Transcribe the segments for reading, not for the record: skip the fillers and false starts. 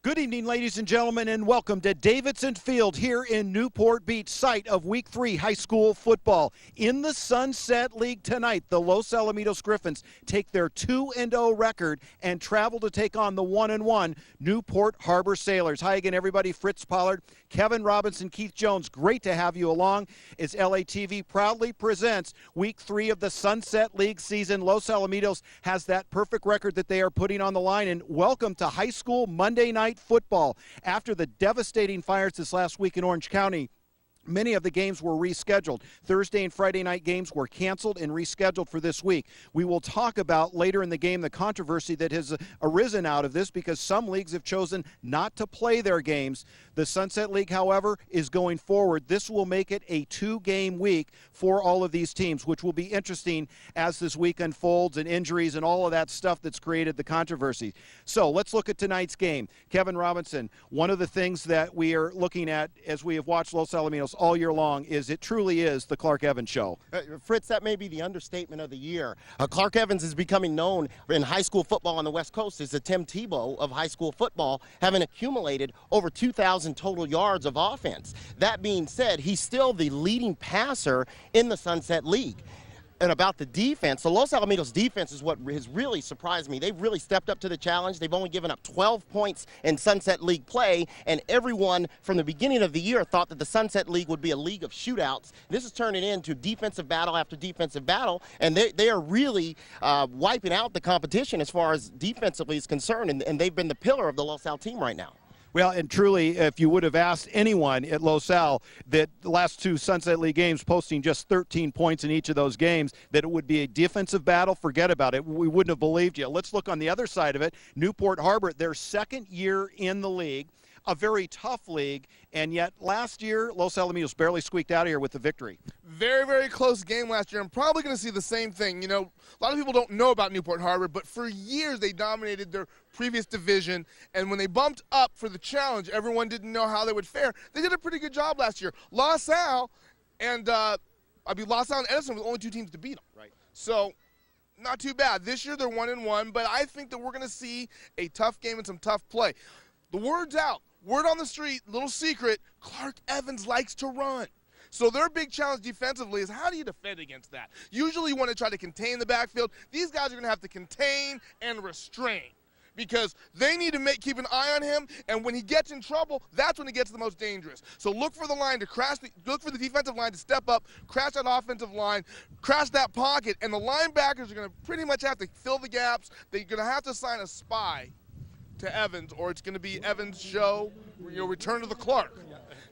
Good evening, ladies and gentlemen, and welcome to Davidson Field here in Newport Beach, site of Week 3 high school football. In the Sunset League tonight, the Los Alamitos Griffins take their 2-0 record and travel to take on the 1-1 Newport Harbor Sailors. Hi again, everybody. Fritz Pollard, Kevin Robinson, Keith Jones. Great to have you along as LATV proudly presents Week 3 of the Sunset League season. Los Alamitos has that perfect record that they are putting on the line, and welcome to high school Monday night football. After the devastating fires this last week in Orange County, many of the games were rescheduled. Thursday and Friday night games were canceled and rescheduled for this week. We will talk about later in the game the controversy that has arisen out of this because some leagues have chosen not to play their games. The Sunset League, however, is going forward. This will make it a 2-game week for all of these teams, which will be interesting as this week unfolds and injuries and all of that stuff that's created the controversy. So let's look at tonight's game. Kevin Robinson, one of the things that we are looking at as we have watched Los Alamitos all year long is it truly is the Clark Evans show. Fritz, that may be the understatement of the year. Clark Evans is becoming known in high school football on the West Coast as the Tim Tebow of high school football, having accumulated over 2,000 total yards of offense. That being said, he's still the leading passer in the Sunset League. And about the defense, the Los Alamitos defense is what has really surprised me. They've really stepped up to the challenge. They've only given up 12 points in Sunset League play, and everyone from the beginning of the year thought that the Sunset League would be a league of shootouts. This is turning into defensive battle after defensive battle, and they are really wiping out the competition as far as defensively is concerned, and they've been the pillar of the Los Al team right now. Well, and truly, if you would have asked anyone at Los Al that the last two Sunset League games posting just 13 points in each of those games, that it would be a defensive battle, forget about it. We wouldn't have believed you. Let's look on the other side of it. Newport Harbor, their second year in the league, a very tough league, and yet last year, Los Alamitos barely squeaked out of here with the victory. Very, very close game last year. I'm probably going to see the same thing. You know, a lot of people don't know about Newport Harbor, but for years they dominated their previous division, and when they bumped up for the challenge, everyone didn't know how they would fare. They did a pretty good job last year. Los Al and Edison were the only two teams to beat them. Right. So, not too bad. This year they're 1-1, but I think that we're going to see a tough game and some tough play. The word's out. Word on the street, little secret, Clark Evans likes to run. So their big challenge defensively is how do you defend against that? Usually you want to try to contain the backfield. These guys are going to have to contain and restrain because they need to keep an eye on him, and when he gets in trouble, that's when he gets the most dangerous. So look for the line to crash, look for the defensive line to step up, crash that offensive line, crash that pocket, and the linebackers are going to pretty much have to fill the gaps. They're going to have to assign a spy to Evans, or it's going to be Evans' show, return to the Clark.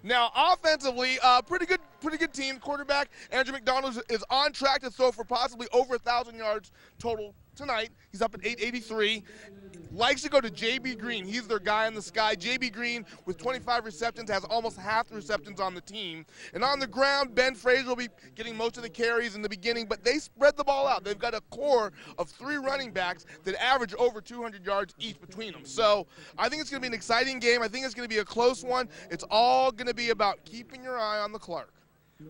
Now, offensively, pretty good team. Quarterback Andrew McDonald is on track to throw for possibly over 1,000 yards total tonight. He's up at 883. Likes to go to J.B. Green. He's their guy in the sky. J.B. Green, with 25 receptions, has almost half the receptions on the team. And on the ground, Ben Fraser will be getting most of the carries in the beginning, but they spread the ball out. They've got a core of 3 running backs that average over 200 yards each between them. So I think it's going to be an exciting game. I think it's going to be a close one. It's all going to be about keeping your eye on the Clark.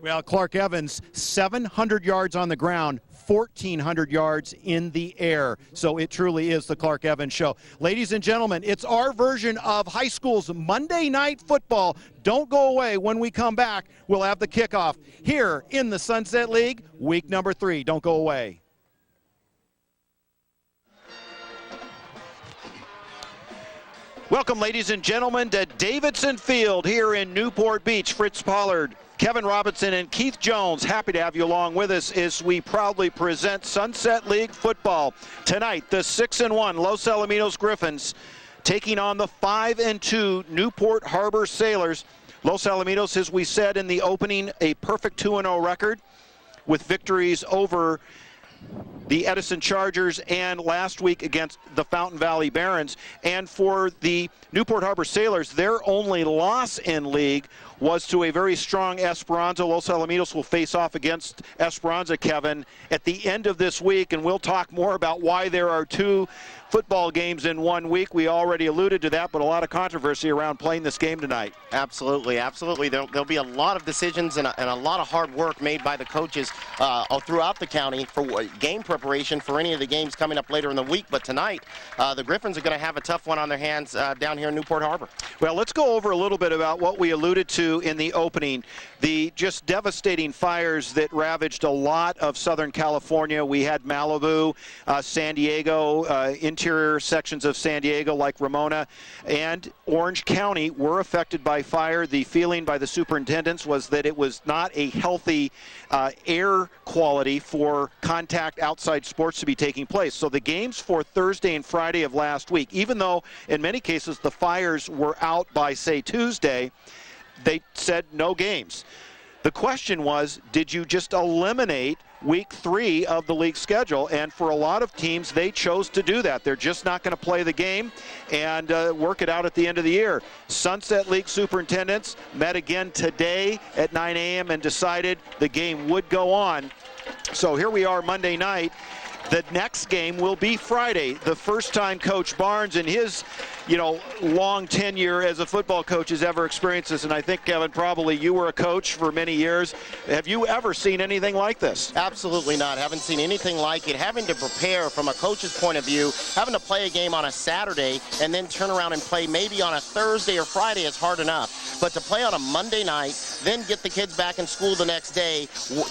Well, Clark Evans, 700 yards on the ground, 1,400 yards in the air. So it truly is the Clark Evans show. Ladies and gentlemen, it's our version of high school's Monday Night Football. Don't go away. When we come back, we'll have the kickoff here in the Sunset League, week number 3. Don't go away. Welcome, ladies and gentlemen, to Davidson Field here in Newport Beach. Fritz Pollard, Kevin Robinson, and Keith Jones, happy to have you along with us as we proudly present Sunset League football. Tonight, the 6-1 Los Alamitos Griffins taking on the 5-2 Newport Harbor Sailors. Los Alamitos, as we said in the opening, a perfect 2-0 record with victories over the Edison Chargers and last week against the Fountain Valley Barons. And for the Newport Harbor Sailors, their only loss in league was to a very strong Esperanza. Los Alamitos will face off against Esperanza, Kevin, at the end of this week, and we'll talk more about why there are 2 football games in 1 week. We already alluded to that, but a lot of controversy around playing this game tonight. Absolutely, absolutely. There'll be a lot of decisions and a lot of hard work made by the coaches all throughout the county for game preparation for any of the games coming up later in the week. But tonight, the Griffins are going to have a tough one on their hands down here in Newport Harbor. Well, let's go over a little bit about what we alluded to in the opening. The just devastating fires that ravaged a lot of Southern California. We had Malibu, San Diego, interior sections of San Diego like Ramona, and Orange County were affected by fire. The feeling by the superintendents was that it was not a healthy air quality for contact outside sports to be taking place. So the games for Thursday and Friday of last week, even though in many cases the fires were out by, say, Tuesday, they said no games. The question was, did you just eliminate week 3 of the league schedule? And for a lot of teams, they chose to do that. They're just not going to play the game and work it out at the end of the year. Sunset League superintendents met again today at 9 a.m. and decided the game would go on. So here we are Monday night. The next game will be Friday. The first time Coach Barnes in his, long tenure as a football coach has ever experienced this. And I think, Kevin, probably you were a coach for many years. Have you ever seen anything like this? Absolutely not. Haven't seen anything like it. Having to prepare from a coach's point of view, having to play a game on a Saturday and then turn around and play maybe on a Thursday or Friday is hard enough. But to play on a Monday night, then get the kids back in school the next day,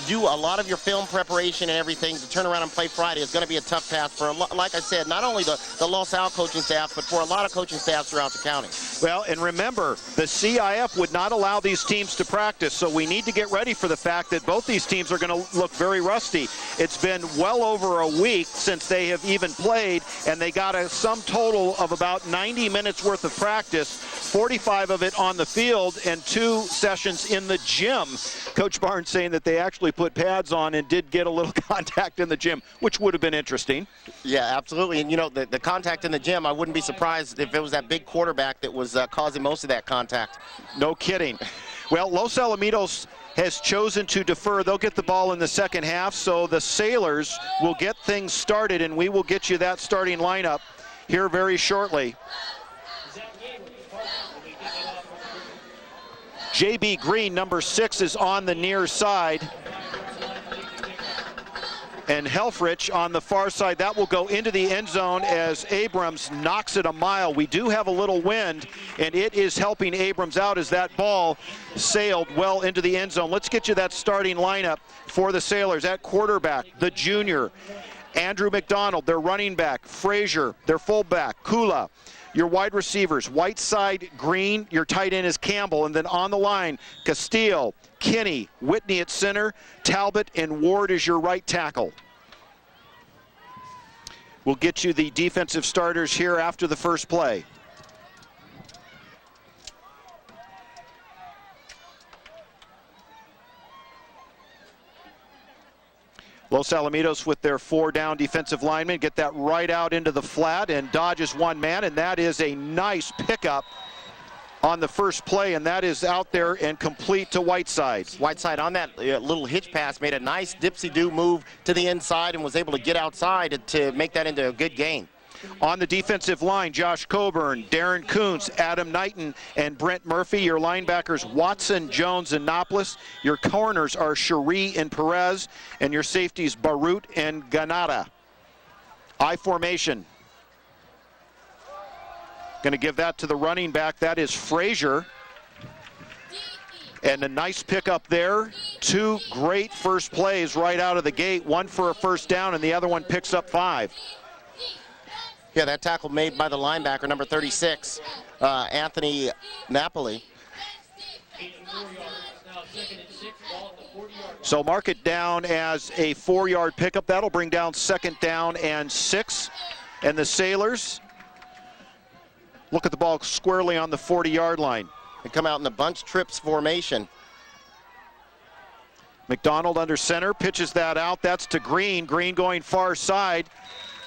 do a lot of your film preparation and everything to turn around and play Friday is going to be a tough task for, like I said, not only the Los Al coaching staff, but for a lot of coaching staffs throughout the county. Well, and remember, the CIF would not allow these teams to practice, so we need to get ready for the fact that both these teams are going to look very rusty. It's been well over a week since they have even played, and they got a sum total of about 90 minutes worth of practice, 45 of it on the field, and 2 sessions in the gym. Coach Barnes saying that they actually put pads on and did get a little contact in the gym, which would have been interesting. Yeah, absolutely. And, the contact in the gym, I wouldn't be surprised if it was that big quarterback that was causing most of that contact. No kidding. Well, Los Alamitos has chosen to defer. They'll get the ball in the second half, so the Sailors will get things started, and we will get you that starting lineup here very shortly. J.B. Green, number 6, is on the near side. And Helfrich on the far side. That will go into the end zone as Abrams knocks it a mile. We do have a little wind, and it is helping Abrams out as that ball sailed well into the end zone. Let's get you that starting lineup for the Sailors. At quarterback, the junior, Andrew McDonald, their running back, Frazier, their fullback, Kula. Your wide receivers, Whiteside, Green, your tight end is Campbell, and then on the line, Castile, Kinney, Whitney at center, Talbot, and Ward is your right tackle. We'll get you the defensive starters here after the first play. Los Alamitos with their 4 down defensive linemen get that right out into the flat and dodges one man, and that is a nice pickup on the first play, and that is out there and complete to Whiteside. Whiteside on that little hitch pass made a nice dipsy-do move to the inside and was able to get outside to make that into a good gain. On the defensive line, Josh Coburn, Darren Kuntz, Adam Knighton, and Brent Murphy. Your linebackers, Watson, Jones, and Noplis. Your corners are Cherie and Perez, and your safeties, Barut and Ganada. I formation. Going to give that to the running back. That is Frazier. And a nice pickup there. 2 great first plays right out of the gate. One for a first down, and the other one picks up 5. Yeah, that tackle made by the linebacker, number 36, Anthony Napoli. So mark it down as a 4-yard pickup. That'll bring down 2nd down and 6. And the Sailors look at the ball squarely on the 40-yard line. They come out in the bunch trips formation. McDonald under center, pitches that out. That's to Green. Green going far side.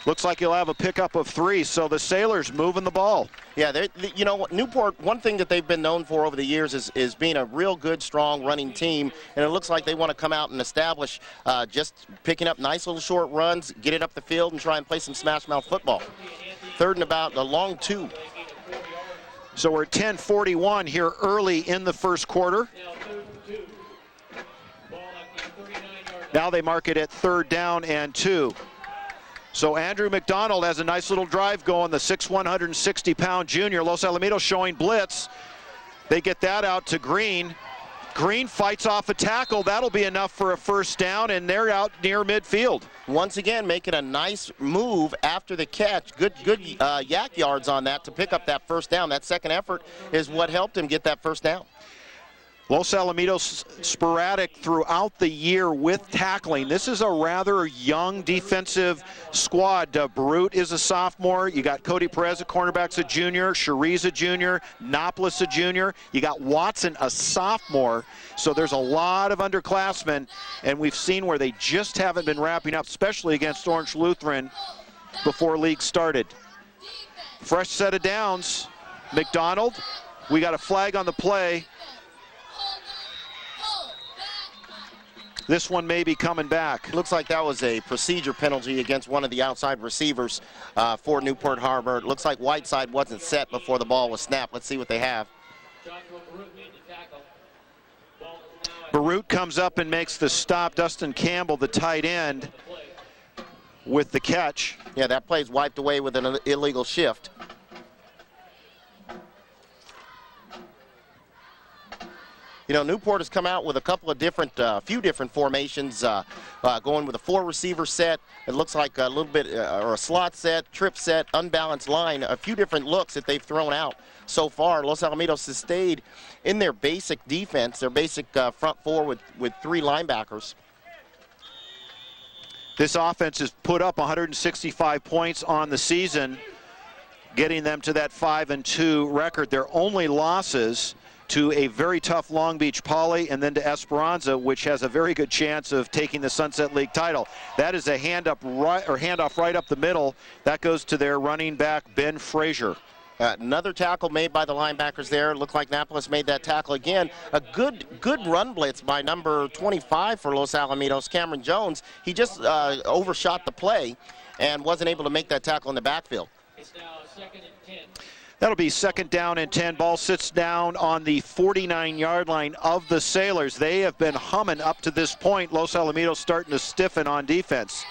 Looks like he'll have a pickup of 3, so the Sailors moving the ball. Yeah, you know, Newport, one thing that they've been known for over the years is being a real good, strong running team, and it looks like they want to come out and establish just picking up nice little short runs, get it up the field, and try and play some smash-mouth football. 3rd and about a long 2. So we're at 10:41 here early in the first quarter. Now they mark it at 3rd down and 2. So Andrew McDonald has a nice little drive going, the 6'1", 160-pound junior. Los Alamitos showing blitz. They get that out to Green. Green fights off a tackle. That'll be enough for a first down, and they're out near midfield. Once again, making a nice move after the catch. Good yak yards on that to pick up that first down. That second effort is what helped him get that first down. Los Alamitos sporadic throughout the year with tackling. This is a rather young defensive squad. Barut is a sophomore. You got Cody Perez, a cornerback's a junior. Cherise a junior. Noplis a junior. You got Watson, a sophomore. So there's a lot of underclassmen, and we've seen where they just haven't been wrapping up, especially against Orange Lutheran before league started. Fresh set of downs. McDonald, we got a flag on the play. This one may be coming back. Looks like that was a procedure penalty against one of the outside receivers for Newport Harbor. It looks like Whiteside wasn't set before the ball was snapped. Let's see what they have. Barut comes up and makes the stop. Dustin Campbell, the tight end, with the catch. Yeah, that play's wiped away with an illegal shift. You know, Newport has come out with a couple of different, few different formations, going with a 4-receiver set. It looks like a little bit, or a slot set, trip set, unbalanced line. A few different looks that they've thrown out so far. Los Alamitos has stayed in their basic defense, their basic front 4 with 3 linebackers. This offense has put up 165 points on the season, getting them to that 5-2 record. Their only losses to a very tough Long Beach Poly and then to Esperanza, which has a very good chance of taking the Sunset League title. That is a handoff right up the middle. That goes to their running back, Ben Frazier. Another tackle made by the linebackers there. Looked like Napolis made that tackle again. A good run blitz by number 25 for Los Alamitos, Cameron Jones. He just overshot the play and wasn't able to make that tackle in the backfield. It's now 2nd and 10. That'll be 2nd down and 10. Ball sits down on the 49-yard line of the Sailors. They have been humming up to this point. Los Alamitos starting to stiffen on defense.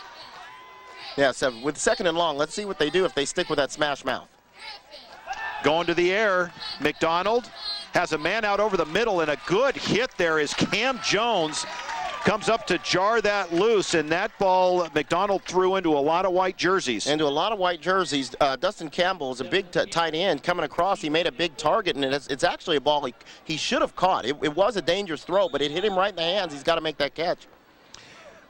Yeah, so with 2nd and long, let's see what they do if they stick with that smash mouth. Going to the air, McDonald has a man out over the middle, and a good hit there is Cam Jones. Comes up to jar that loose, and that ball McDonald threw into a lot of white jerseys. Into a lot of white jerseys. Dustin Campbell is a big tight end coming across. He made a big target, and it's actually a ball he should have caught. It was a dangerous throw, but it hit him right in the hands. He's got to make that catch.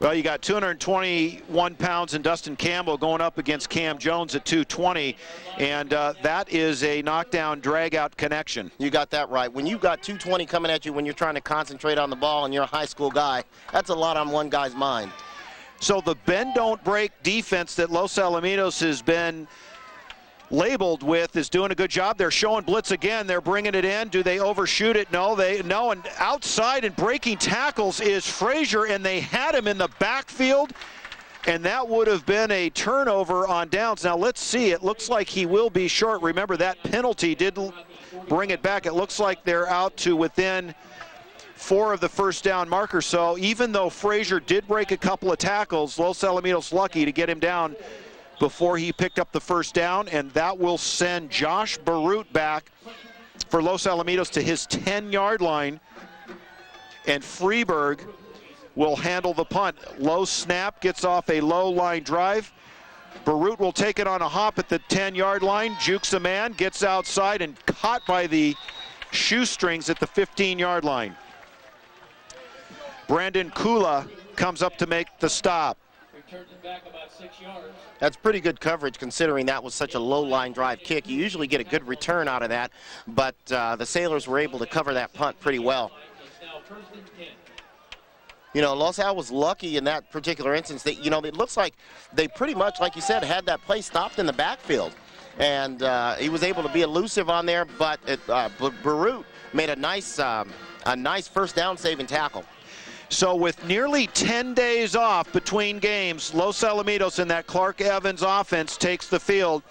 Well, you got 221 pounds in Dustin Campbell going up against Cam Jones at 220, and that is a knockdown, drag-out connection. You got that right. When you've got 220 coming at you when you're trying to concentrate on the ball and you're a high school guy, that's a lot on one guy's mind. So the bend-don't-break defense that Los Alamitos has been labeled with is doing a good job. They're showing blitz again. They're bringing it in. Do they overshoot it? No. And outside and breaking tackles is Frazier, and they had him in the backfield, and that would have been a turnover on downs. Now let's see. It looks like he will be short. Remember, that penalty did bring it back. It looks like they're out to within 4 of the first down marker. So even though Frazier did break a couple of tackles, Los Alamitos lucky to get him down before he picked up the first down, and that will send Josh Barut back for Los Alamitos to his 10-yard line, and Freeberg will handle the punt. Low snap, gets off a low line drive. Barut will take it on a hop at the 10-yard line, jukes a man, gets outside, and caught by the shoestrings at the 15-yard line. Brandon Kula comes up to make the stop. Returns it back about 6 yards. That's pretty good coverage considering that was such a low line drive kick. You usually get a good return out of that, but the Sailors were able to cover that punt pretty well. It's now 1st and 10. You know, Los Al was lucky in that particular instance. That, you know, it looks like they pretty much, like you said, had that play stopped in the backfield. And he was able to be elusive on there, but Barut made a nice first down saving tackle. So with nearly 10 days off between games, Los Alamitos and that Clark Evans offense takes the field.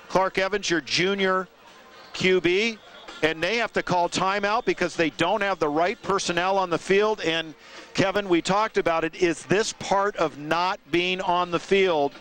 Clark Evans, your junior QB, and they have to call timeout because they don't have the right personnel on the field. And Kevin, we talked about it. Is this part of not being on the field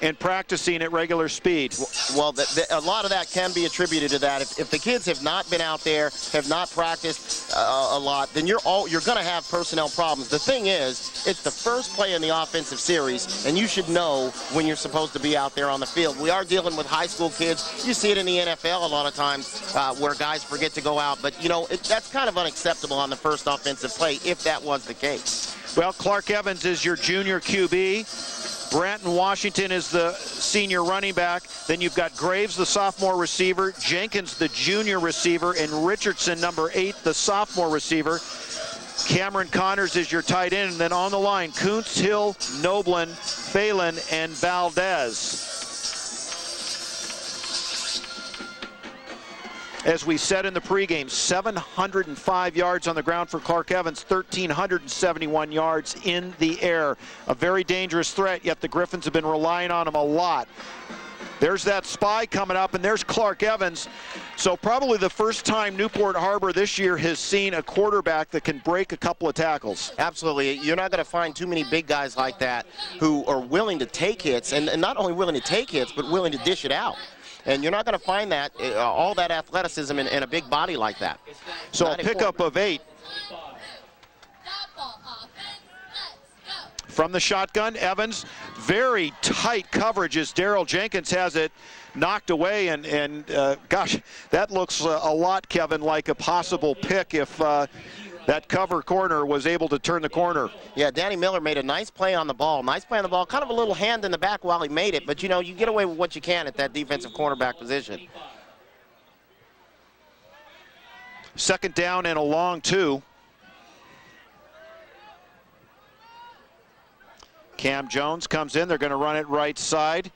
and practicing at regular speed? Well, a lot of that can be attributed to that. If the kids have not been out there, have not practiced a lot, then you're going to have personnel problems. The thing is, it's the first play in the offensive series, and you should know when you're supposed to be out there on the field. We are dealing with high school kids. You see it in the NFL a lot of times where guys forget to go out, but you know that's kind of unacceptable on the first offensive play if that was the case. Well, Clark Evans is your junior QB. Branton Washington is the senior running back. Then you've got Graves, the sophomore receiver, Jenkins, the junior receiver, and Richardson, number 8, the sophomore receiver. Cameron Connors is your tight end. And then on the line, Kuntz, Hill, Noblin, Phelan, and Valdez. As we said in the pregame, 705 yards on the ground for Clark Evans, 1,371 yards in the air. A very dangerous threat, yet the Griffins have been relying on him a lot. There's that spy coming up, and there's Clark Evans. So probably the first time Newport Harbor this year has seen a quarterback that can break a couple of tackles. Absolutely. You're not going to find too many big guys like that who are willing to take hits, and not only willing to take hits, but willing to dish it out. And you're not going to find that, all that athleticism in a big body like that. So a pickup of 8. From the shotgun, Evans, very tight coverage as Darrell Jenkins has it knocked away. And gosh, that looks a lot, Kevin, like a possible pick if that cover corner was able to turn the corner. Yeah, Danny Miller made a nice play on the ball. Nice play on the ball. Kind of a little hand in the back while he made it. But, you know, you get away with what you can at that defensive cornerback position. Second down and a long 2. Cam Jones comes in. They're going to run it right side.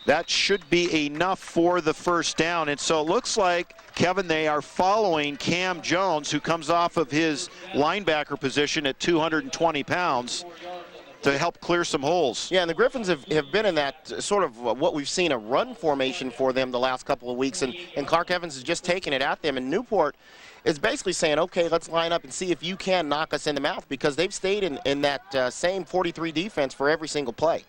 That should be enough for the first down. And so it looks like, Kevin, they are following Cam Jones, who comes off of his linebacker position at 220 pounds, to help clear some holes. Yeah, and the Griffins have been in that sort of what we've seen, a run formation for them the last couple of weeks. And Clark Evans is just taking it at them. And Newport is basically saying, okay, let's line up and see if you can knock us in the mouth, because they've stayed in that same 43 defense for every single play.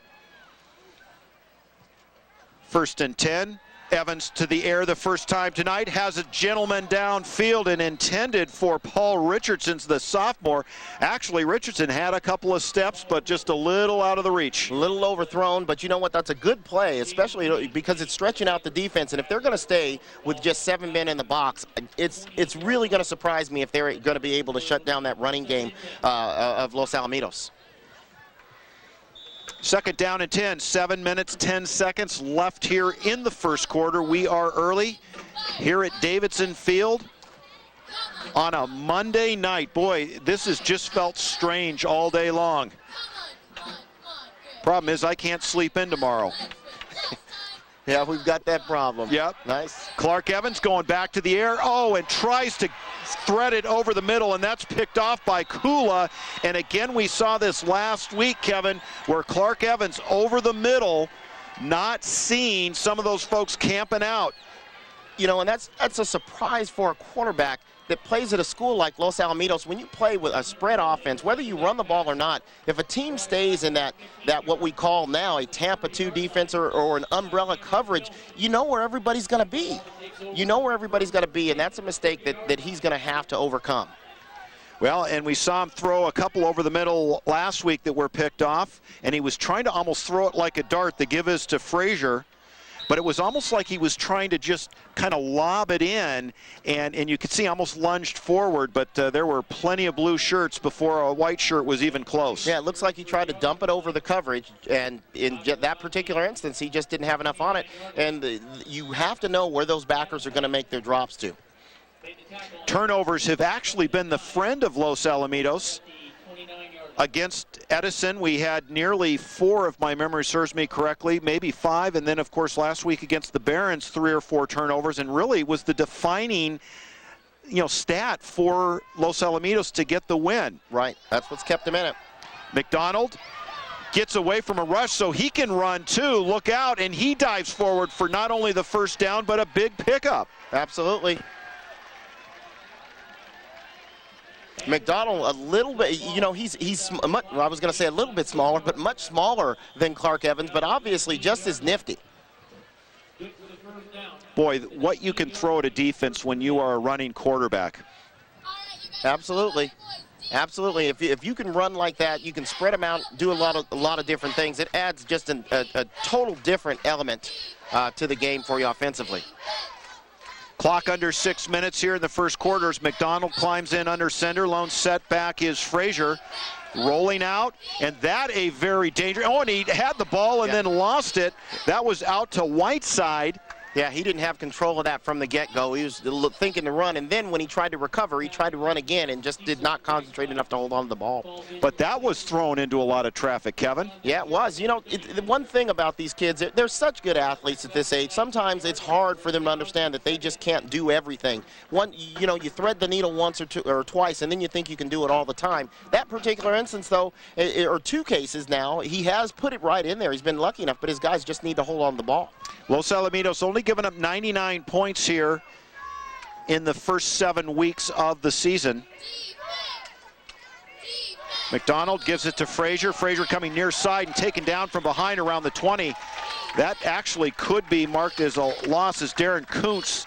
First and 10. Evans to the air the first time tonight, has a gentleman downfield and intended for Paul Richardson's, the sophomore. Actually, Richardson had a couple of steps, but just a little out of the reach. A little overthrown, but you know what? That's a good play, especially because it's stretching out the defense. And if they're going to stay with just 7 men in the box, it's really going to surprise me if they're going to be able to shut down that running game of Los Alamitos. Second down and 10, 7 minutes, 10 seconds left here in the first quarter. We are early here at Davidson Field on a Monday night. Boy, this has just felt strange all day long. Problem is I can't sleep in tomorrow. Yeah, we've got that problem. Yep. Nice. Clark Evans going back to the air. Oh, and tries to thread it over the middle, and that's picked off by Kula. And again, we saw this last week, Kevin, where Clark Evans over the middle, not seeing some of those folks camping out. You know, and that's a surprise for a quarterback that plays at a school like Los Alamitos. When you play with a spread offense, whether you run the ball or not, if a team stays in that what we call now a Tampa 2 defense or an umbrella coverage, you know where everybody's going to be. You know where everybody's going to be, and that's a mistake that he's going to have to overcome. Well, and we saw him throw a couple over the middle last week that were picked off, and he was trying to almost throw it like a dart. The give is to Frazier. But it was almost like he was trying to just kind of lob it in, and you could see almost lunged forward, but there were plenty of blue shirts before a white shirt was even close. Yeah, it looks like he tried to dump it over the coverage, and in that particular instance, he just didn't have enough on it. And you have to know where those backers are going to make their drops to. Turnovers have actually been the friend of Los Alamitos. Against Edison, we had nearly 4, if my memory serves me correctly, maybe 5, and then, of course, last week against the Barons, 3 or 4 turnovers, and really was the defining, stat for Los Alamitos to get the win. Right, that's what's kept them in it. McDonald gets away from a rush so he can run too. Look out, and he dives forward for not only the first down, but a big pickup. Absolutely. McDonald, a little bit, he's much, I was going to say a little bit smaller, but much smaller than Clark Evans, but obviously just as nifty. Boy, what you can throw at a defense when you are a running quarterback. Absolutely. Absolutely. If you can run like that, you can spread them out, do a lot of different things. It adds just a total different element to the game for you offensively. Clock under 6 minutes here in the first quarter as McDonald climbs in under center. Lone setback is Frazier. Rolling out, and that a very dangerous. Oh, and he had the ball and then lost it. That was out to Whiteside. Yeah, he didn't have control of that from the get-go. He was thinking to run, and then when he tried to recover, he tried to run again and just did not concentrate enough to hold on to the ball. But that was thrown into a lot of traffic, Kevin. Yeah, it was. The one thing about these kids, they're such good athletes at this age. Sometimes it's hard for them to understand that they just can't do everything. You thread the needle once or twice, and then you think you can do it all the time. That particular instance, though, or 2 cases now, he has put it right in there. He's been lucky enough, but his guys just need to hold on to the ball. Los Alamitos only giving up 99 points here in the first 7 weeks of the season. McDonald gives it to Frazier. Frazier coming near side and taken down from behind around the 20. That actually could be marked as a loss as Darren Kuntz,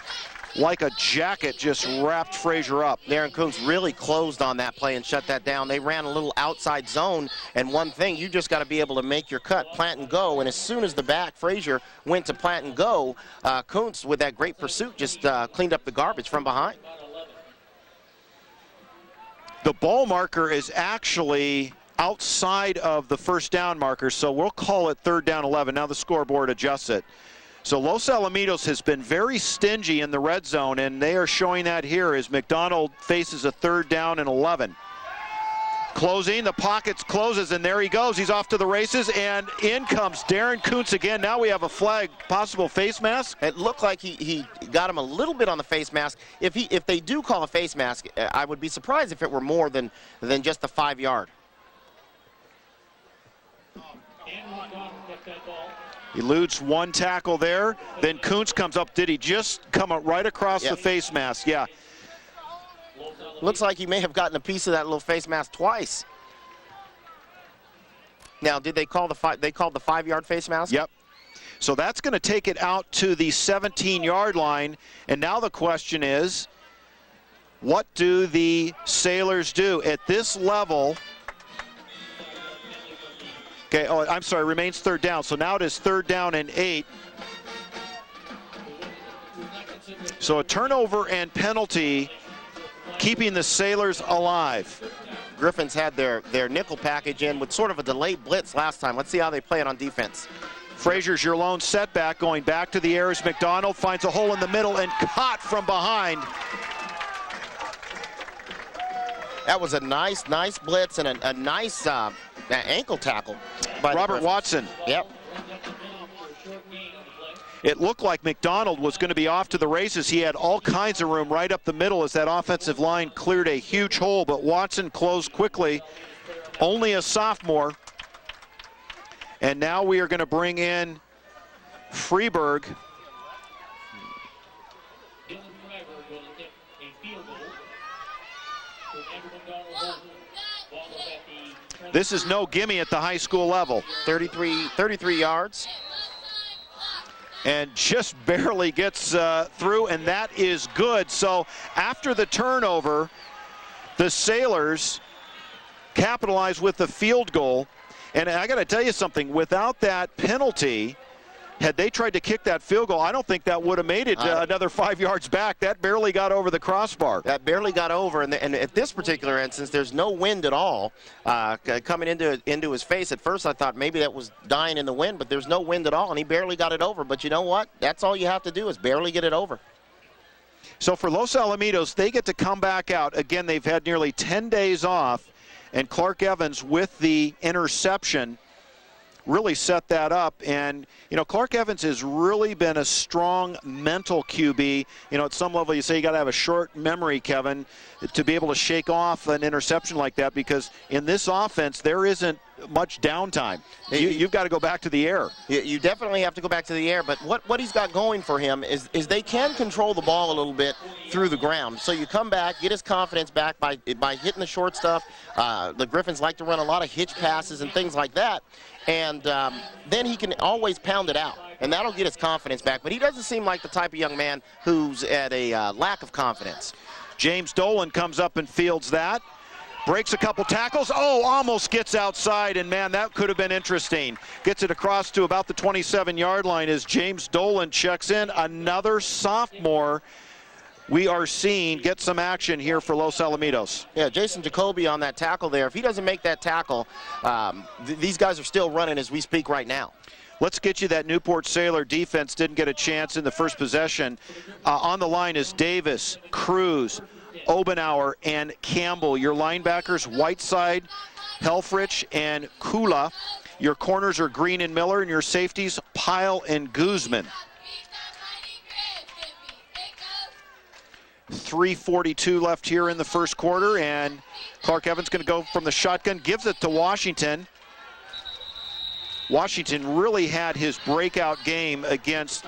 like a jacket, just wrapped Frazier up. Darren Kuntz really closed on that play and shut that down. They ran a little outside zone, and one thing, you just got to be able to make your cut, plant and go, and as soon as the back, Frazier, went to plant and go, Kuntz, with that great pursuit, just cleaned up the garbage from behind. The ball marker is actually outside of the first down marker, so we'll call it 3rd down 11. Now the scoreboard adjusts it. So Los Alamitos has been very stingy in the red zone, and they are showing that here as McDonald faces a 3rd down and 11. Closing, the pockets closes, and there he goes. He's off to the races, and in comes Darren Kuntz again. Now we have a flag, possible face mask. It looked like he got him a little bit on the face mask. If they do call a face mask, I would be surprised if it were more than just the 5-yard. Eludes one tackle there. Then Kuntz comes up. Did he just come up right across the face mask? Yeah. Looks like he may have gotten a piece of that little face mask twice. Now, did they call they called the 5-yard face mask? Yep. So that's going to take it out to the 17-yard line. And now the question is, what do the Sailors do at this level? Okay, oh, I'm sorry, remains 3rd down. So now it is 3rd down and 8. So a turnover and penalty keeping the Sailors alive. Griffins had their nickel package in with sort of a delayed blitz last time. Let's see how they play it on defense. Frazier's your lone setback, going back to the air as McDonald finds a hole in the middle and caught from behind. That was a nice blitz and a nice ankle tackle by Robert Watson. Yep. It looked like McDonald was going to be off to the races. He had all kinds of room right up the middle as that offensive line cleared a huge hole, but Watson closed quickly. Only a sophomore. And now we are going to bring in Freeberg. This is no gimme at the high school level. 33 yards. And just barely gets through, and that is good. So after the turnover, the Sailors capitalize with the field goal. And I got to tell you something, without that penalty, had they tried to kick that field goal, I don't think that would have made it another 5 yards back. That barely got over the crossbar. That barely got over, and at this particular instance, there's no wind at all coming into his face. At first, I thought maybe that was dying in the wind, but there's no wind at all, and he barely got it over. But you know what? That's all you have to do is barely get it over. So for Los Alamitos, they get to come back out. Again, they've had nearly 10 days off, and Clark Evans with the interception really set that up. And, you know, Clark Evans has really been a strong mental QB. You know, at some level you say you got to have a short memory, Kevin, to be able to shake off an interception like that, because in this offense there isn't much downtime. You've got to go back to the air. You definitely have to go back to the air, but what he's got going for him is they can control the ball a little bit through the ground. So you come back, get his confidence back by hitting the short stuff. The Griffins like to run a lot of hitch passes and things like that, and then he can always pound it out, and that'll get his confidence back. But he doesn't seem like the type of young man who's at a lack of confidence. James Dolan comes up and fields that. Breaks a couple tackles. Oh, almost gets outside, and man, that could have been interesting. Gets it across to about the 27-yard line as James Dolan checks in. Another sophomore we are seeing get some action here for Los Alamitos. Yeah, Jason Jacoby on that tackle there. If he doesn't make that tackle, these guys are still running as we speak right now. Let's get you that Newport Sailor defense. Didn't get a chance in the first possession. On the line is Davis, Cruz, Obenauer, and Campbell. Your linebackers, Whiteside, Helfrich, and Kula. Your corners are Green and Miller, and your safeties, Pyle and Guzman. 3:42 left here in the first quarter, and Clark Evans going to go from the shotgun, gives it to Washington. Washington really had his breakout game against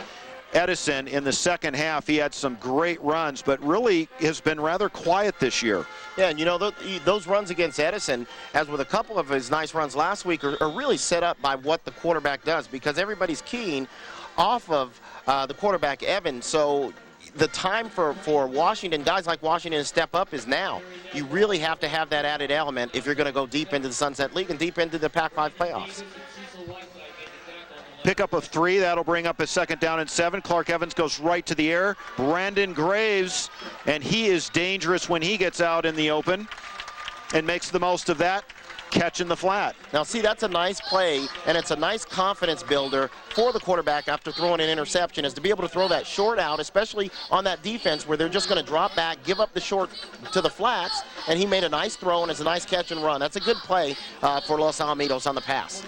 Edison in the second half. He had some great runs, but really has been rather quiet this year. Yeah, and you know, those runs against Edison, as with a couple of his nice runs last week, are really set up by what the quarterback does, because everybody's keying off of the quarterback, Evans. So the time for Washington, guys like Washington, to step up is now. You really have to have that added element if you're going to go deep into the Sunset League and deep into the Pac-5 playoffs. Pickup of 3, that'll bring up a second down and 7. Clark Evans goes right to the air. Brandon Graves, and he is dangerous when he gets out in the open and makes the most of that, catching the flat. Now see, that's a nice play, and it's a nice confidence builder for the quarterback after throwing an interception, is to be able to throw that short out, especially on that defense where they're just going to drop back, give up the short to the flats, and he made a nice throw, and it's a nice catch and run. That's a good play for Los Alamitos on the pass.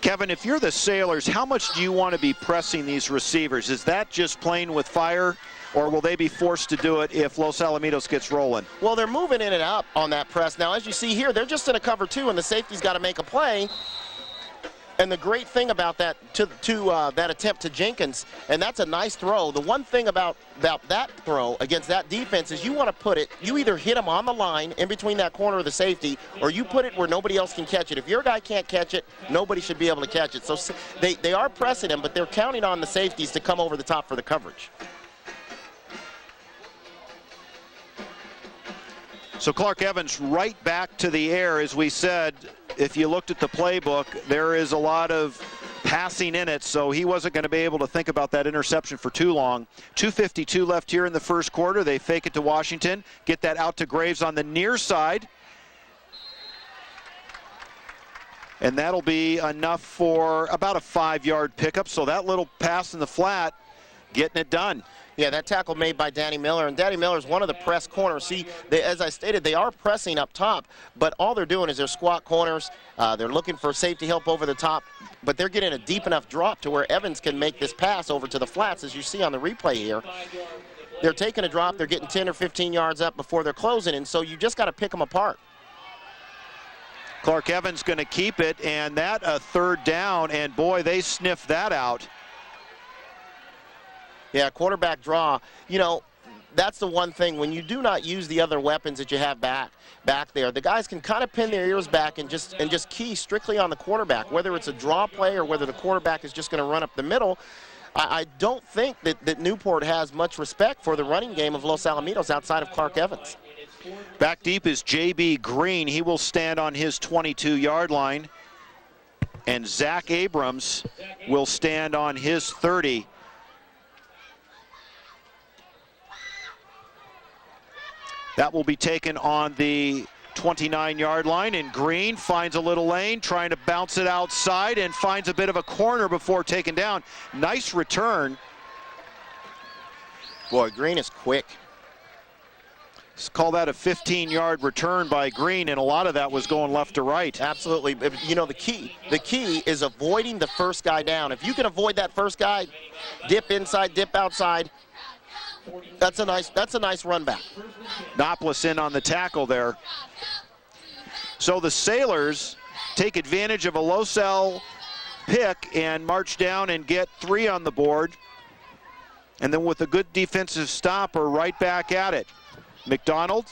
Kevin, if you're the Sailors, how much do you want to be pressing these receivers? Is that just playing with fire, or will they be forced to do it if Los Alamitos gets rolling? Well, they're moving in and out on that press. Now, as you see here, they're just in a cover 2, and the safety's got to make a play. And the great thing about that that attempt to Jenkins, and that's a nice throw. The one thing about that throw against that defense is you want to put it, you either hit him on the line in between that corner of the safety, or you put it where nobody else can catch it. If your guy can't catch it, nobody should be able to catch it. So they are pressing him, but they're counting on the safeties to come over the top for the coverage. So Clark Evans right back to the air. As we said, if you looked at the playbook, there is a lot of passing in it, so he wasn't going to be able to think about that interception for too long. 2:52 left here in the first quarter. They fake it to Washington, get that out to Graves on the near side. And that'll be enough for about a 5-yard pickup. So that little pass in the flat, getting it done. Yeah, that tackle made by Danny Miller, and Danny Miller is one of the press corners. See, as I stated, they are pressing up top, but all they're doing is they're squat corners. They're looking for safety help over the top, but they're getting a deep enough drop to where Evans can make this pass over to the flats, as you see on the replay here. They're taking a drop. They're getting 10 or 15 yards up before they're closing, and so you just got to pick them apart. Clark Evans going to keep it, and that a third down, and boy, they sniffed that out. Yeah, quarterback draw. You know, that's the one thing. When you do not use the other weapons that you have back there, the guys can kind of pin their ears back and just key strictly on the quarterback, whether it's a draw play or whether the quarterback is just going to run up the middle. I don't think that Newport has much respect for the running game of Los Alamitos outside of Clark Evans. Back deep is J.B. Green. He will stand on his 22-yard line. And Zach Abrams will stand on his 30. That will be taken on the 29-yard line, and Green finds a little lane, trying to bounce it outside, and finds a bit of a corner before taken down. Nice return. Boy, Green is quick. Let's call that a 15-yard return by Green, and a lot of that was going left to right. Absolutely. You know, the key is avoiding the first guy down. If you can avoid that first guy, dip inside, dip outside, that's a nice run back. Knoplis in on the tackle there. So the Sailors take advantage of a Losell pick and march down and get 3 on the board. And then with a good defensive stop, are right back at it. McDonald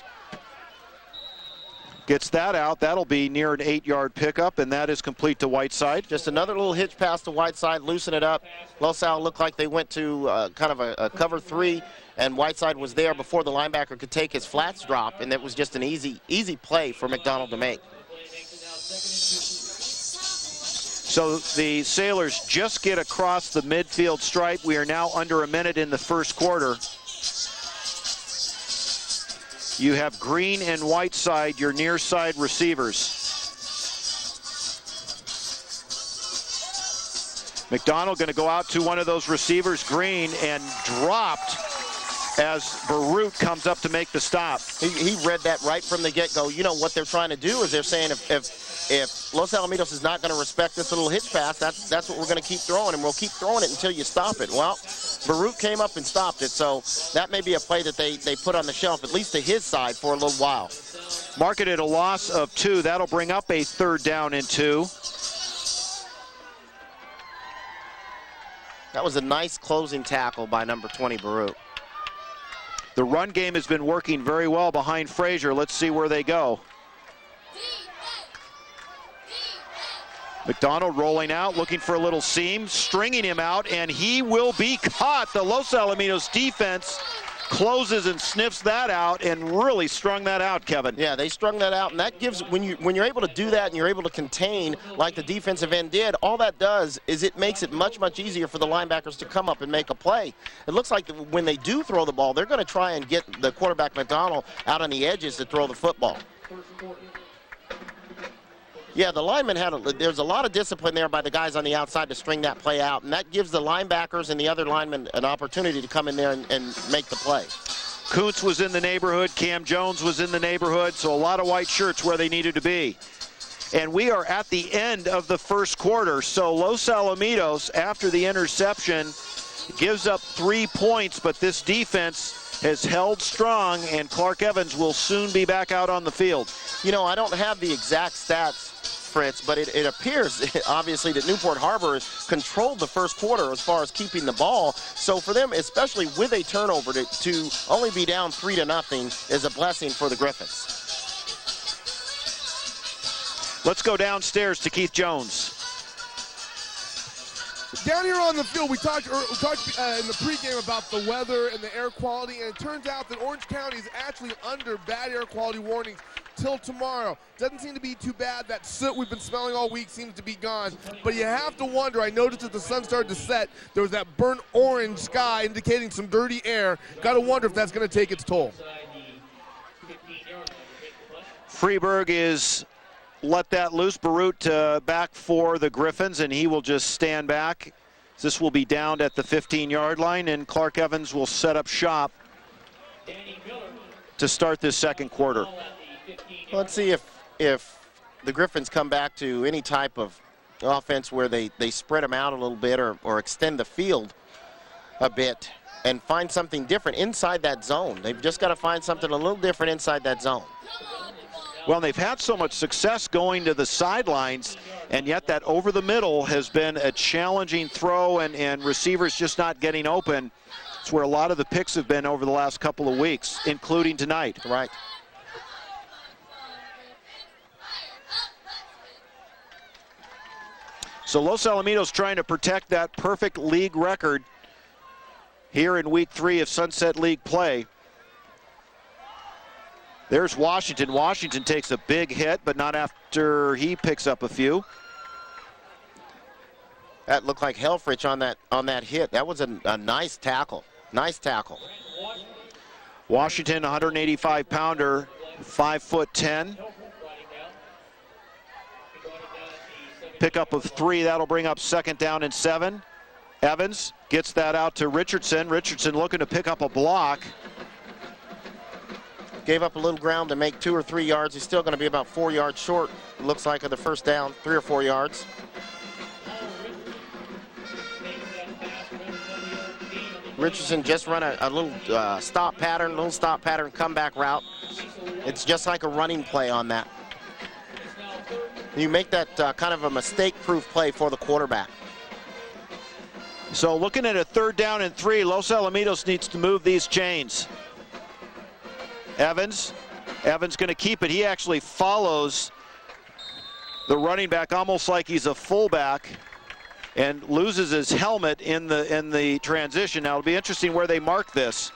gets that out. That'll be near an 8-yard pickup, and that is complete to Whiteside. Just another little hitch pass to Whiteside, loosen it up. Losell looked like they went to kind of a cover 3, and Whiteside was there before the linebacker could take his flats drop, and it was just an easy play for McDonald to make. So the Sailors just get across the midfield stripe. We are now under a minute in the first quarter. You have Green and Whiteside, your near side receivers. McDonald going to go out to one of those receivers, Green, and dropped as Barute comes up to make the stop. He read that right from the get-go. You know what they're trying to do is they're saying if Los Alamitos is not going to respect this little hitch pass, that's what we're going to keep throwing, and we'll keep throwing it until you stop it. Well, Barute came up and stopped it, so that may be a play that they put on the shelf, at least to his side, for a little while. Marketed a loss of 2. That'll bring up a 3rd down and 2. That was a nice closing tackle by number 20, Barute. The run game has been working very well behind Frazier. Let's see where they go. McDonald rolling out, looking for a little seam, stringing him out, and he will be caught. The Los Alamitos defense closes and sniffs that out and really strung that out, Kevin. Yeah, they strung that out, and that gives, when you're able to do that and you're able to contain like the defensive end did, all that does is it makes it much, much easier for the linebackers to come up and make a play. It looks like when they do throw the ball, they're going to try and get the quarterback McDonald out on the edges to throw the football. Yeah, the lineman there's a lot of discipline there by the guys on the outside to string that play out, and that gives the linebackers and the other linemen an opportunity to come in there and make the play. Kuntz was in the neighborhood, Cam Jones was in the neighborhood, so a lot of white shirts where they needed to be. And we are at the end of the first quarter, so Los Alamitos, after the interception, gives up 3 points, but this defense has held strong, and Clark Evans will soon be back out on the field. You know, I don't have the exact stats, Fritz, but it appears, obviously, that Newport Harbor controlled the first quarter as far as keeping the ball. So for them, especially with a turnover, to only be down 3-0 is a blessing for the Griffins. Let's go downstairs to Keith Jones. Down here on the field, we talked in the pregame about the weather and the air quality, and it turns out that Orange County is actually under bad air quality warnings till tomorrow. Doesn't seem to be too bad. That soot we've been smelling all week seems to be gone. But you have to wonder, I noticed as the sun started to set, there was that burnt orange sky indicating some dirty air. Got to wonder if that's going to take its toll. Freeburg is let that loose. Barute back for the Griffins, and he will just stand back. This will be down at the 15-yard line, and Clark Evans will set up shop to start this second quarter. Let's see if the Griffins come back to any type of offense where they spread them out a little bit or extend the field a bit and find something different inside that zone. They've just got to find something a little different inside that zone. Well, they've had so much success going to the sidelines, and yet that over the middle has been a challenging throw, and receivers just not getting open. It's where a lot of the picks have been over the last couple of weeks, including tonight. Right. So Los Alamitos trying to protect that perfect league record here in week 3 of Sunset League play. There's Washington. Washington takes a big hit, but not after he picks up a few. That looked like Helfrich on that hit. That was a nice tackle. Nice tackle. Washington, 185-pounder, 5'10". Pickup of 3. That'll bring up 2nd down and 7. Evans gets that out to Richardson. Richardson looking to pick up a block. Gave up a little ground to make 2 or 3 yards. He's still going to be about 4 yards short, looks like, of the first down, 3 or 4 yards. Richardson just run a little stop pattern, comeback route. It's just like a running play on that. You make that kind of a mistake-proof play for the quarterback. So looking at a 3rd down and 3, Los Alamitos needs to move these chains. Evans going to keep it. He actually follows the running back almost like he's a fullback and loses his helmet in the transition. Now it'll be interesting where they mark this.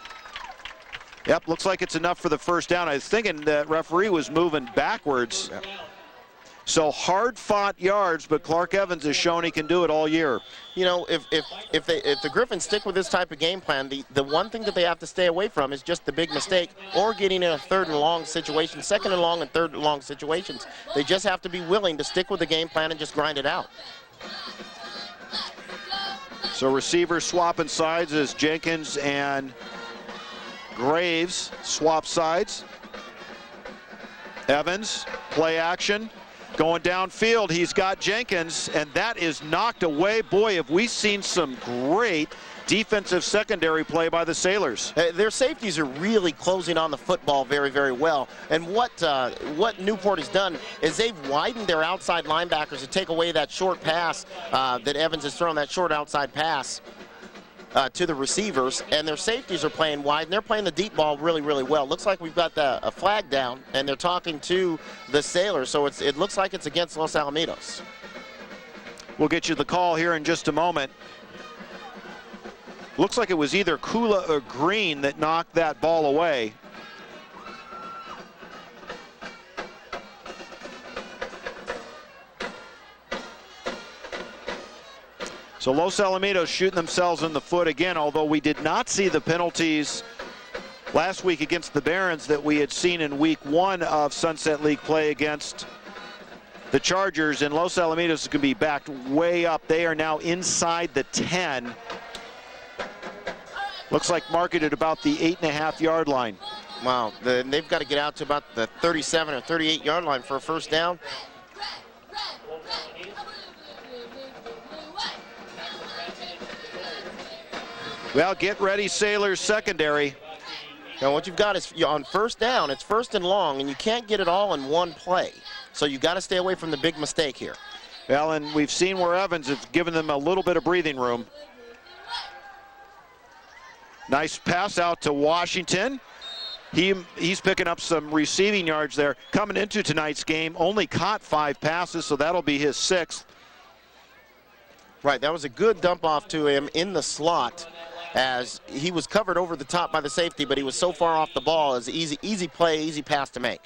Yep, looks like it's enough for the first down. I was thinking that referee was moving backwards. Yep. So hard-fought yards, but Clark Evans has shown he can do it all year. You know, if the Griffins stick with this type of game plan, the one thing that they have to stay away from is just the big mistake or getting in a 3rd and long situation, 2nd and long and 3rd and long situations. They just have to be willing to stick with the game plan and just grind it out. So receivers swapping sides as Jenkins and Graves swap sides. Evans, play action. Going downfield, he's got Jenkins, and that is knocked away. Boy, have we seen some great defensive secondary play by the Sailors. Their safeties are really closing on the football very, very well. And what Newport has done is they've widened their outside linebackers to take away that short pass that Evans has thrown, that short outside pass to the receivers, and their safeties are playing wide, and they're playing the deep ball really, really well. Looks like we've got a flag down, and they're talking to the Sailors, so it looks like it's against Los Alamitos. We'll get you the call here in just a moment. Looks like it was either Kula or Green that knocked that ball away. So Los Alamitos shooting themselves in the foot again, although we did not see the penalties last week against the Barons that we had seen in week 1 of Sunset League play against the Chargers. And Los Alamitos is going to be backed way up. They are now inside the 10. Looks like marked at about the 8.5-yard line. Wow, they've got to get out to about the 37 or 38-yard line for a first down. Well, get ready, Sailors secondary. Now what you've got is on first down, it's 1st and long, and you can't get it all in one play. So you've got to stay away from the big mistake here. Well, and we've seen where Evans has given them a little bit of breathing room. Nice pass out to Washington. He's picking up some receiving yards there. Coming into tonight's game, only caught 5 passes, so that'll be his 6th. Right, that was a good dump off to him in the slot as he was covered over the top by the safety, but he was so far off the ball. It's easy play, easy pass to make.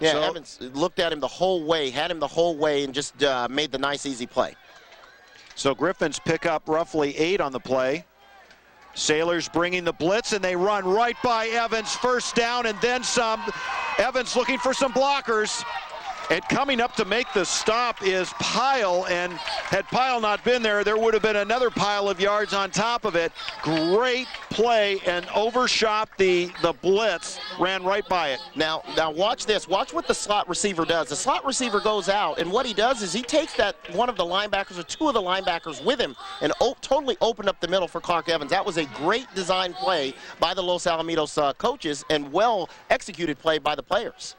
Yeah, so Evans looked at him the whole way, had him the whole way, and just made the nice, easy play. So Griffins pick up roughly 8 on the play. Sailors bringing the blitz, and they run right by Evans. First down and then some. Evans looking for some blockers. And coming up to make the stop is Pyle, and had Pyle not been there, there would have been another pile of yards on top of it. Great play and overshot the blitz, ran right by it. Now watch this. Watch what the slot receiver does. The slot receiver goes out, and what he does is he takes that one of the linebackers or 2 of the linebackers with him and totally opened up the middle for Clark Evans. That was a great design play by the Los Alamitos coaches and well executed play by the players.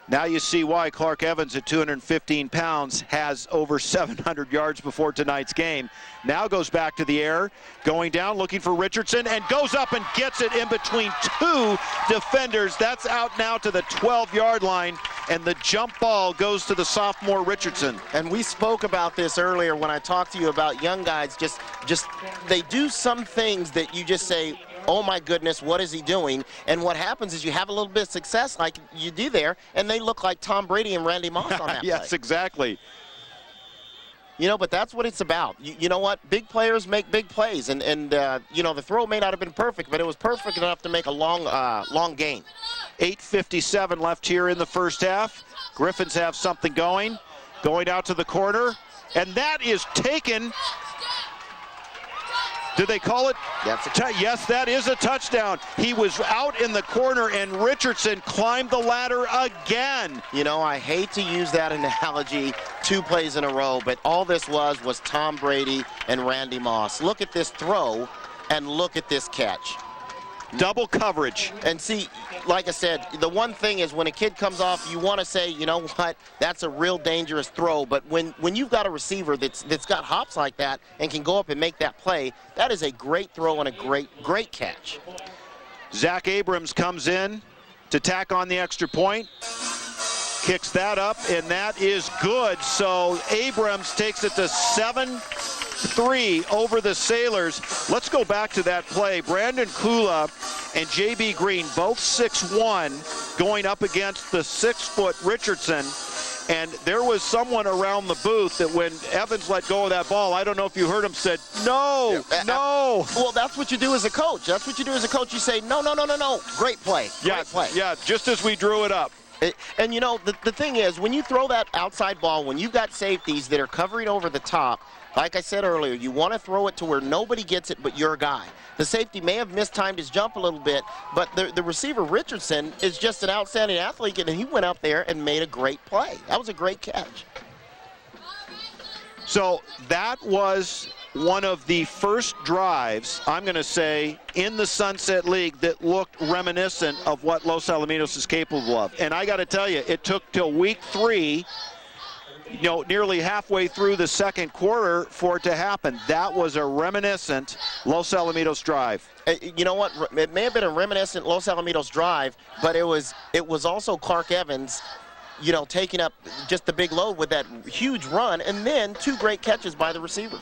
Now you see why Clark Evans at 215 pounds has over 700 yards before tonight's game. Now goes back to the air, going down, looking for Richardson, and goes up and gets it in between 2 defenders. That's out now to the 12-yard line, and the jump ball goes to the sophomore Richardson. And we spoke about this earlier when I talked to you about young guys. Just they do some things that you just say, oh my goodness, what is he doing? And what happens is you have a little bit of success like you do there, and they look like Tom Brady and Randy Moss on that Yes, play. exactly. You know, but that's what it's about. You know what? Big players make big plays, and you know, the throw may not have been perfect, but it was perfect enough to make a long gain. 8:57 left here in the first half. Griffins have something going out to the corner, and that is taken. Do they call it? Yes, that is a touchdown. He was out in the corner, and Richardson climbed the ladder again. You know, I hate to use that analogy 2 plays in a row, but all this was Tom Brady and Randy Moss. Look at this throw, and look at this catch. Double coverage. And see, like I said, the one thing is when a kid comes off, you want to say, you know what, that's a real dangerous throw. But when you've got a receiver that's got hops like that and can go up and make that play, that is a great throw and a great catch. Zach Abrams comes in to tack on the extra point. Kicks that up, and that is good. So Abrams takes it to 7-3 over the Sailors. Let's go back to that play. Brandon Kula and J.B. Green, both 6'1", going up against the 6-foot Richardson. And there was someone around the booth that when Evans let go of that ball, I don't know if you heard him, said, no, no. Well, that's what you do as a coach. That's what you do as a coach. You say, no, no, no, no, no. Great play. Great play. Yeah, just as we drew it up. And, you know, the thing is, when you throw that outside ball, when you've got safeties that are covering over the top, like I said earlier, you want to throw it to where nobody gets it but your guy. The safety may have mistimed his jump a little bit, but the receiver, Richardson, is just an outstanding athlete, and he went out there and made a great play. That was a great catch. So that was one of the first drives, I'm going to say, in the Sunset League that looked reminiscent of what Los Alamitos is capable of. And I got to tell you, it took till week 3, you know, nearly halfway through the second quarter for it to happen. That was a reminiscent Los Alamitos drive. You know what? It may have been a reminiscent Los Alamitos drive, but it was also Clark Evans, you know, taking up just the big load with that huge run, and then 2 great catches by the receiver.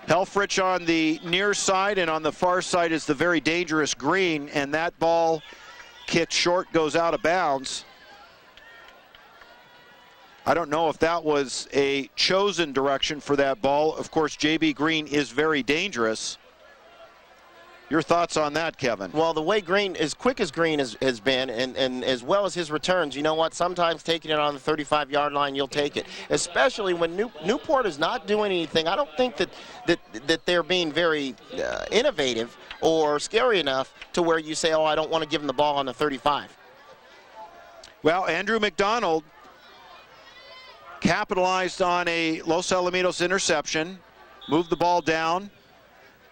Helfrich on the near side, and on the far side is the very dangerous Green, and that ball kicked short, goes out of bounds. I don't know if that was a chosen direction for that ball. Of course, J.B. Green is very dangerous. Your thoughts on that, Kevin? Well, the way Green, as quick as Green has been, and as well as his returns, you know what? Sometimes taking it on the 35-yard line, you'll take it. Especially when Newport is not doing anything. I don't think that they're being very innovative or scary enough to where you say, oh, I don't want to give him the ball on the 35. Well, Andrew McDonald capitalized on a Los Alamitos interception, moved the ball down,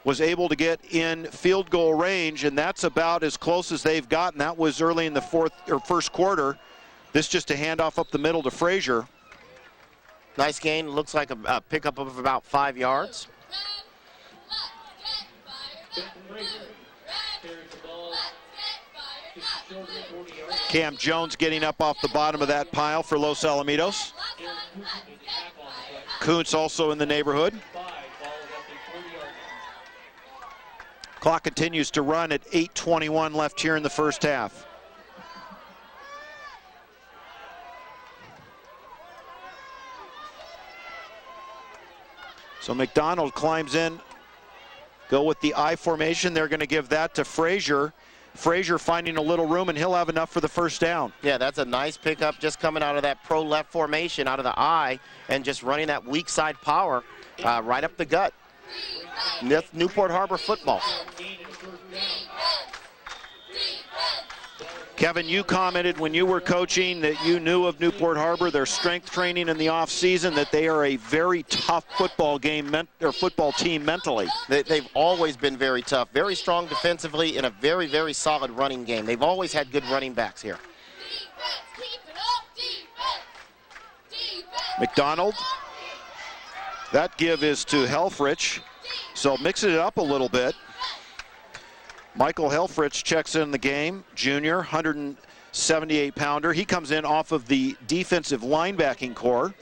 was able to get in field goal range, and that's about as close as they've gotten. That was early in the first quarter. This just a handoff up the middle to Frazier. Nice gain. Looks like a pickup of about 5 yards. Cam Jones getting up off the bottom of that pile for Los Alamitos. Kuntz also in the neighborhood. Clock continues to run at 8:21 left here in the first half. So McDonald climbs in, go with the I formation. They're going to give that to Frazier. Frazier finding a little room, and he'll have enough for the first down. Yeah, that's a nice pickup, just coming out of that pro left formation, out of the I, and just running that weak side power right up the gut. That's Newport Harbor football. Kevin, you commented when you were coaching that you knew of Newport Harbor, their strength training in the offseason, that they are a very tough football team mentally. They've always been very tough, very strong defensively, and a very, very solid running game. They've always had good running backs here. McDonald. That give is to Helfrich. So mixing it up a little bit. Michael Helfrich checks in the game, junior, 178-pounder. He comes in off of the defensive linebacking core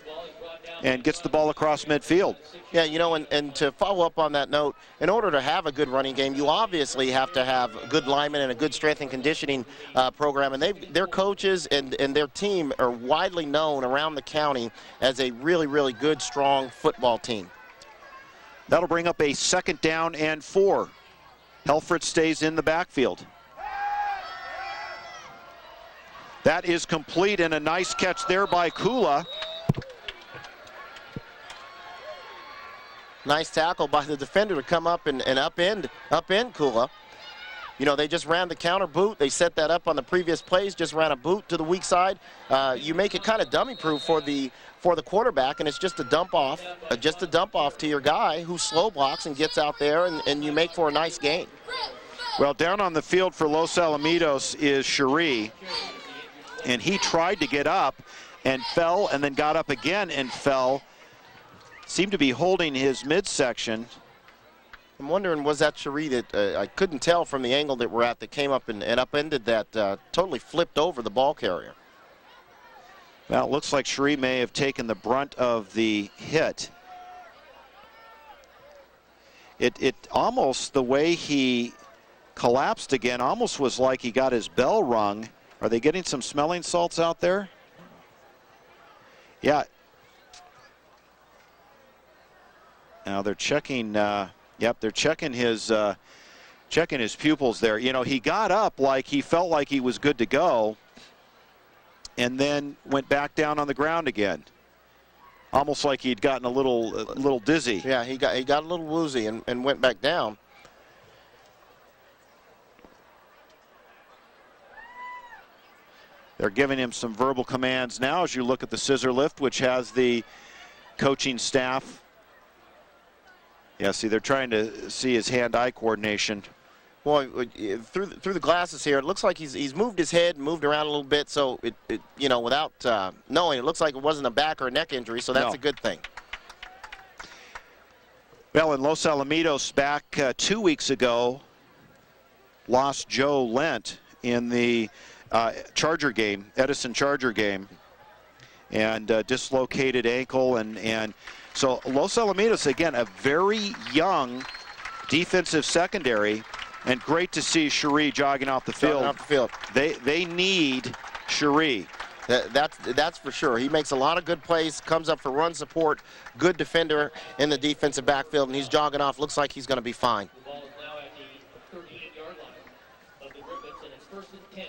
and gets the ball across midfield. Yeah, you know, and to follow up on that note, in order to have a good running game, you obviously have to have good linemen and a good strength and conditioning program. And their coaches and their team are widely known around the county as a really, really good, strong football team. That'll bring up a 2nd down and 4. Helfrich stays in the backfield. That is complete, and a nice catch there by Kula. Nice tackle by the defender to come up and upend Kula. You know, they just ran the counter boot. They set that up on the previous plays, just ran a boot to the weak side. You make it kind of dummy-proof for the quarterback, and it's just a dump off to your guy who slow blocks and gets out there, and you make for a nice gain. Well, down on the field for Los Alamitos is Cherie, and he tried to get up and fell, and then got up again and fell. Seemed to be holding his midsection. I'm wondering, was that Cherie that I couldn't tell from the angle that we're at that came up and upended that, totally flipped over the ball carrier. Well, it looks like Cherie may have taken the brunt of the hit. It almost, the way he collapsed again, almost was like he got his bell rung. Are they getting some smelling salts out there? Yeah. Now they're checking, yep, they're checking his pupils there. You know, he got up like he felt like he was good to go, and then went back down on the ground again. Almost like he'd gotten a little dizzy. Yeah, he got a little woozy and went back down. They're giving him some verbal commands now as you look at the scissor lift, which has the coaching staff. Yeah, see, they're trying to see his hand-eye coordination. Well, through the glasses here, it looks like he's moved his head, moved around a little bit, so it you know, without knowing, it looks like it wasn't a back or a neck injury, so that's a good thing. Well, in Los Alamitos back 2 weeks ago, lost Joe Lent in the Charger game, Edison Charger game, and dislocated ankle, and so Los Alamitos, again, a very young defensive secondary, and great to see Cherie jogging off the field. They need Cherie. That's for sure. He makes a lot of good plays, comes up for run support, good defender in the defensive backfield, and he's jogging off. Looks like he's going to be fine. The ball is now at the 38-yard line of the Griffins, and it's 1st and 10.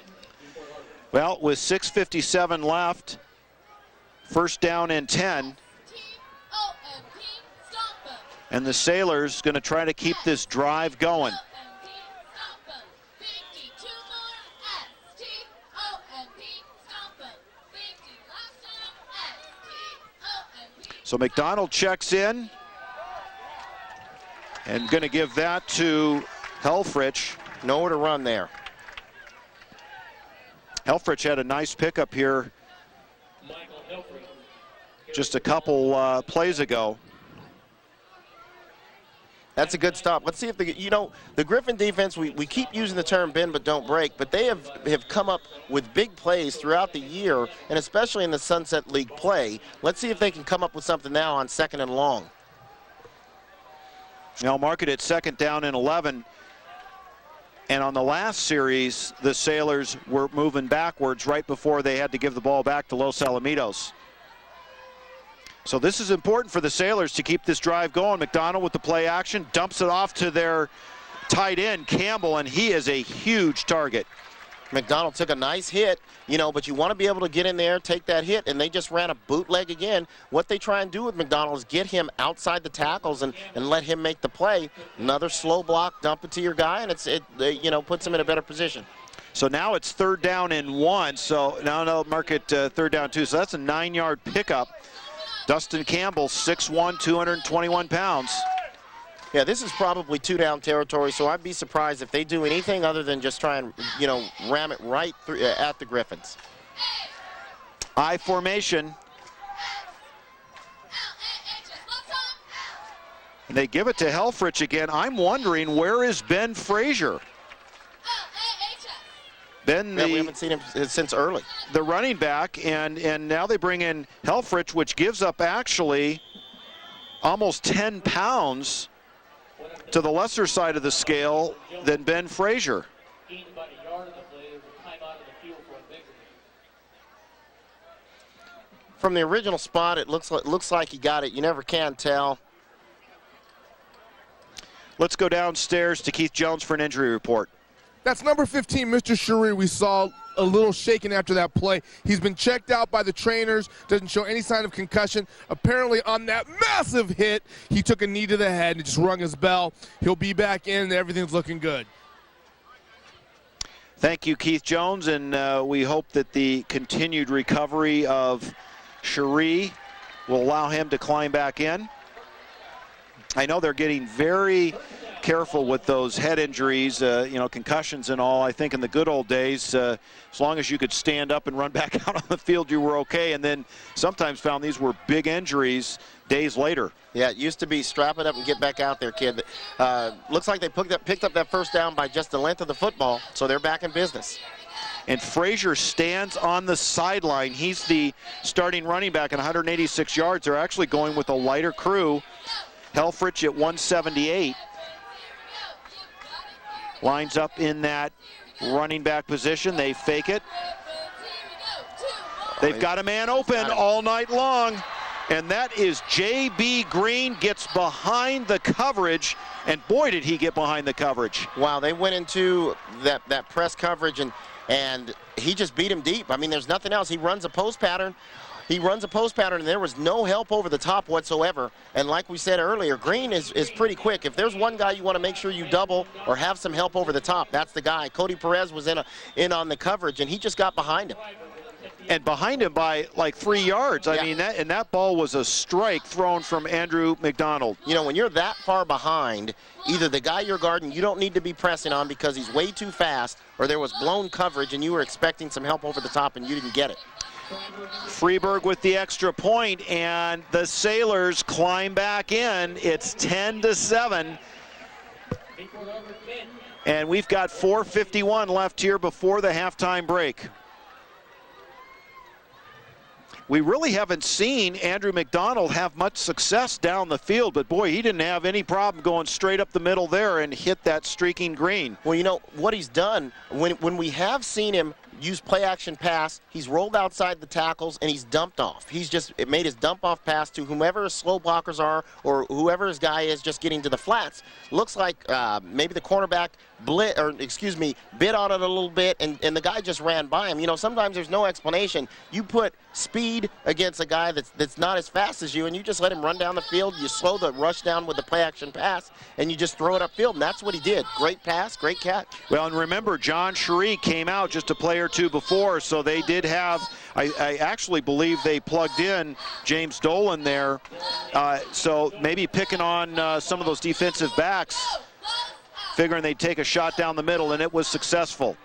Well, with 6:57 left, first down and 10. And the Sailors going to try to keep this drive going. So McDonald checks in and going to give that to Helfrich. Nowhere to run there. Helfrich had a nice pickup here just a couple plays ago. That's a good stop. Let's see if the Griffin defense, we keep using the term bend but don't break, but they have come up with big plays throughout the year, and especially in the Sunset League play. Let's see if they can come up with something now on 2nd and long. Now mark it at 2nd down and 11. And on the last series, the Sailors were moving backwards right before they had to give the ball back to Los Alamitos. So this is important for the Sailors to keep this drive going. McDonald with the play action, dumps it off to their tight end, Campbell, and he is a huge target. McDonald took a nice hit, but you want to be able to get in there, take that hit, and they just ran a bootleg again. What they try and do with McDonald is get him outside the tackles and let him make the play. Another slow block, dump it to your guy, and it puts him in a better position. So now it's 3rd down and 1. So now mark it 3rd down 2. So that's a 9-yard pickup. Dustin Campbell, 6'1", 221 pounds. Yeah, this is probably 2-down territory, so I'd be surprised if they do anything other than just try and, ram it right through at the Griffins. I formation. And they give it to Helfrich again. I'm wondering, where is Ben Frazier? Ben, we haven't seen him since early. The running back, and now they bring in Helfrich, which gives up actually almost 10 pounds to the lesser side of the scale than Ben Frazier. From the original spot, it looks like he got it. You never can tell. Let's go downstairs to Keith Jones for an injury report. That's number 15, Mr. Cherie. We saw a little shaken after that play. He's been checked out by the trainers, doesn't show any sign of concussion. Apparently on that massive hit, he took a knee to the head and just rung his bell. He'll be back in and everything's looking good. Thank you, Keith Jones, and we hope that the continued recovery of Cherie will allow him to climb back in. I know they're getting very careful with those head injuries, concussions and all. I think in the good old days, as long as you could stand up and run back out on the field, you were okay, and then sometimes found these were big injuries days later. Yeah, it used to be strap it up and get back out there, kid. Looks like they picked up that first down by just the length of the football, so they're back in business. And Frazier stands on the sideline. He's the starting running back at 186 yards. They're actually going with a lighter crew. Helfrich at 178. Lines up in that running back position. They fake it. They've got a man open all night long. And that is J.B. Green, gets behind the coverage. And boy, did he get behind the coverage. Wow, they went into that press coverage, and he just beat him deep. I mean, there's nothing else. He runs a post pattern. And there was no help over the top whatsoever. And like we said earlier, Green is pretty quick. If there's one guy you want to make sure you double or have some help over the top, that's the guy. Cody Perez was in on the coverage, and he just got behind him. And behind him by like 3 yards. I mean, that ball was a strike thrown from Andrew McDonald. You know, when you're that far behind, either the guy you're guarding you don't need to be pressing on because he's way too fast, or there was blown coverage and you were expecting some help over the top and you didn't get it. Freeburg with the extra point, and the Sailors climb back in. It's 10-7. And we've got 4:51 left here before the halftime break. We really haven't seen Andrew McDonald have much success down the field, but boy, he didn't have any problem going straight up the middle there and hit that streaking Green. Well, you know, what he's done, when we have seen him use play-action pass, he's rolled outside the tackles, and he's dumped off. It made his dump-off pass to whomever his slow blockers are or whoever his guy is just getting to the flats. Looks like maybe the cornerback bit on it a little bit, and the guy just ran by him. You know, sometimes there's no explanation. You put speed against a guy that's not as fast as you, and you just let him run down the field. You slow the rush down with the play-action pass, and you just throw it upfield, and that's what he did. Great pass, great catch. Well, and remember, John Cherie came out just a play or two before, so they did have, I actually believe they plugged in James Dolan there, so maybe picking on some of those defensive backs, figuring they'd take a shot down the middle, and it was successful.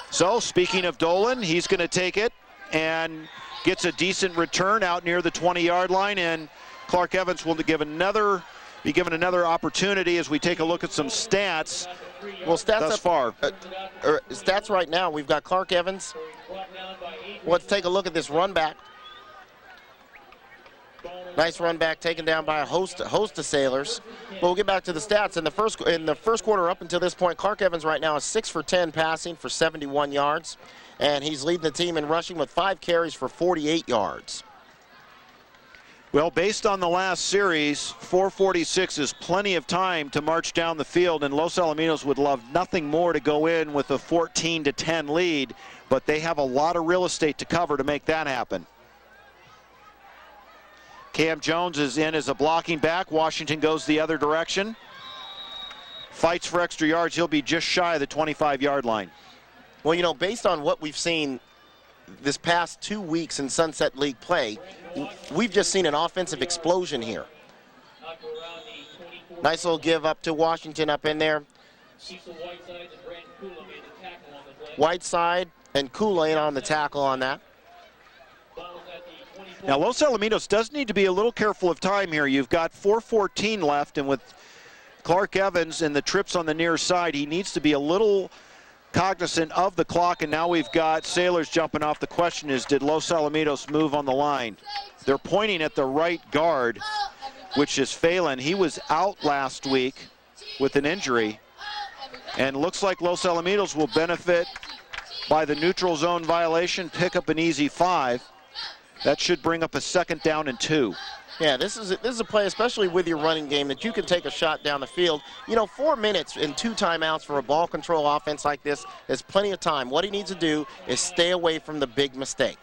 So speaking of Dolan, he's going to take it and gets a decent return out near the 20-yard line, and Clark Evans will be given another opportunity as we take a look at some stats. Well, stats thus far. Stats right now, we've got Clark Evans. Let's take a look at this run back. Nice run back taken down by a host of Sailors. But we'll get back to the stats. In the first quarter up until this point, Clark Evans right now is 6 for 10 passing for 71 yards. And he's leading the team in rushing with 5 carries for 48 yards. Well, based on the last series, 4:46 is plenty of time to march down the field, and Los Alamitos would love nothing more to go in with a 14-10 lead, but they have a lot of real estate to cover to make that happen. Cam Jones is in as a blocking back. Washington goes the other direction. Fights for extra yards. He'll be just shy of the 25-yard line. Well, you know, based on what we've seen this past 2 weeks in Sunset League play, we've just seen an offensive explosion here. Nice little give up to Washington up in there. Whiteside and Kool-Aid on the tackle on that. Now, Los Alamitos does need to be a little careful of time here. You've got 4:14 left, and with Clark Evans and the trips on the near side, he needs to be a little cognizant of the clock, and now we've got Sailors jumping off. The question is, did Los Alamitos move on the line? They're pointing at the right guard, which is Phelan. He was out last week with an injury, and looks like Los Alamitos will benefit by the neutral zone violation, pick up an easy 5. That should bring up a 2nd down and 2. Yeah, this is a play, especially with your running game, that you can take a shot down the field. 4 minutes and 2 timeouts for a ball control offense like this is plenty of time. What he needs to do is stay away from the big mistake.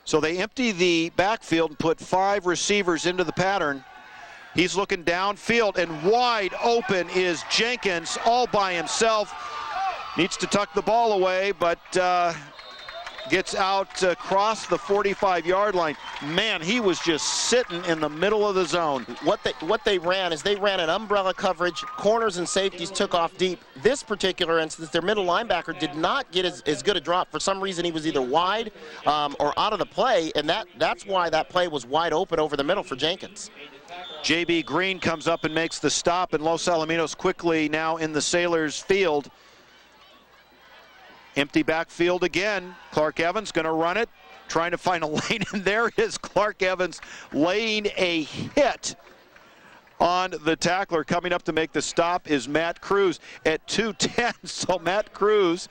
So they empty the backfield and put 5 receivers into the pattern. He's looking downfield, and wide open is Jenkins all by himself. Needs to tuck the ball away, but gets out across the 45-yard line. Man, he was just sitting in the middle of the zone. What they ran is they ran an umbrella coverage. Corners and safeties took off deep. This particular instance, their middle linebacker did not get as good a drop. For some reason, he was either wide or out of the play, and that's why that play was wide open over the middle for Jenkins. J.B. Green comes up and makes the stop, and Los Alamitos quickly now in the Sailors field. Empty backfield again. Clark Evans going to run it, trying to find a lane, and there is Clark Evans laying a hit on the tackler. Coming up to make the stop is Matt Cruz at 210. So Matt Cruz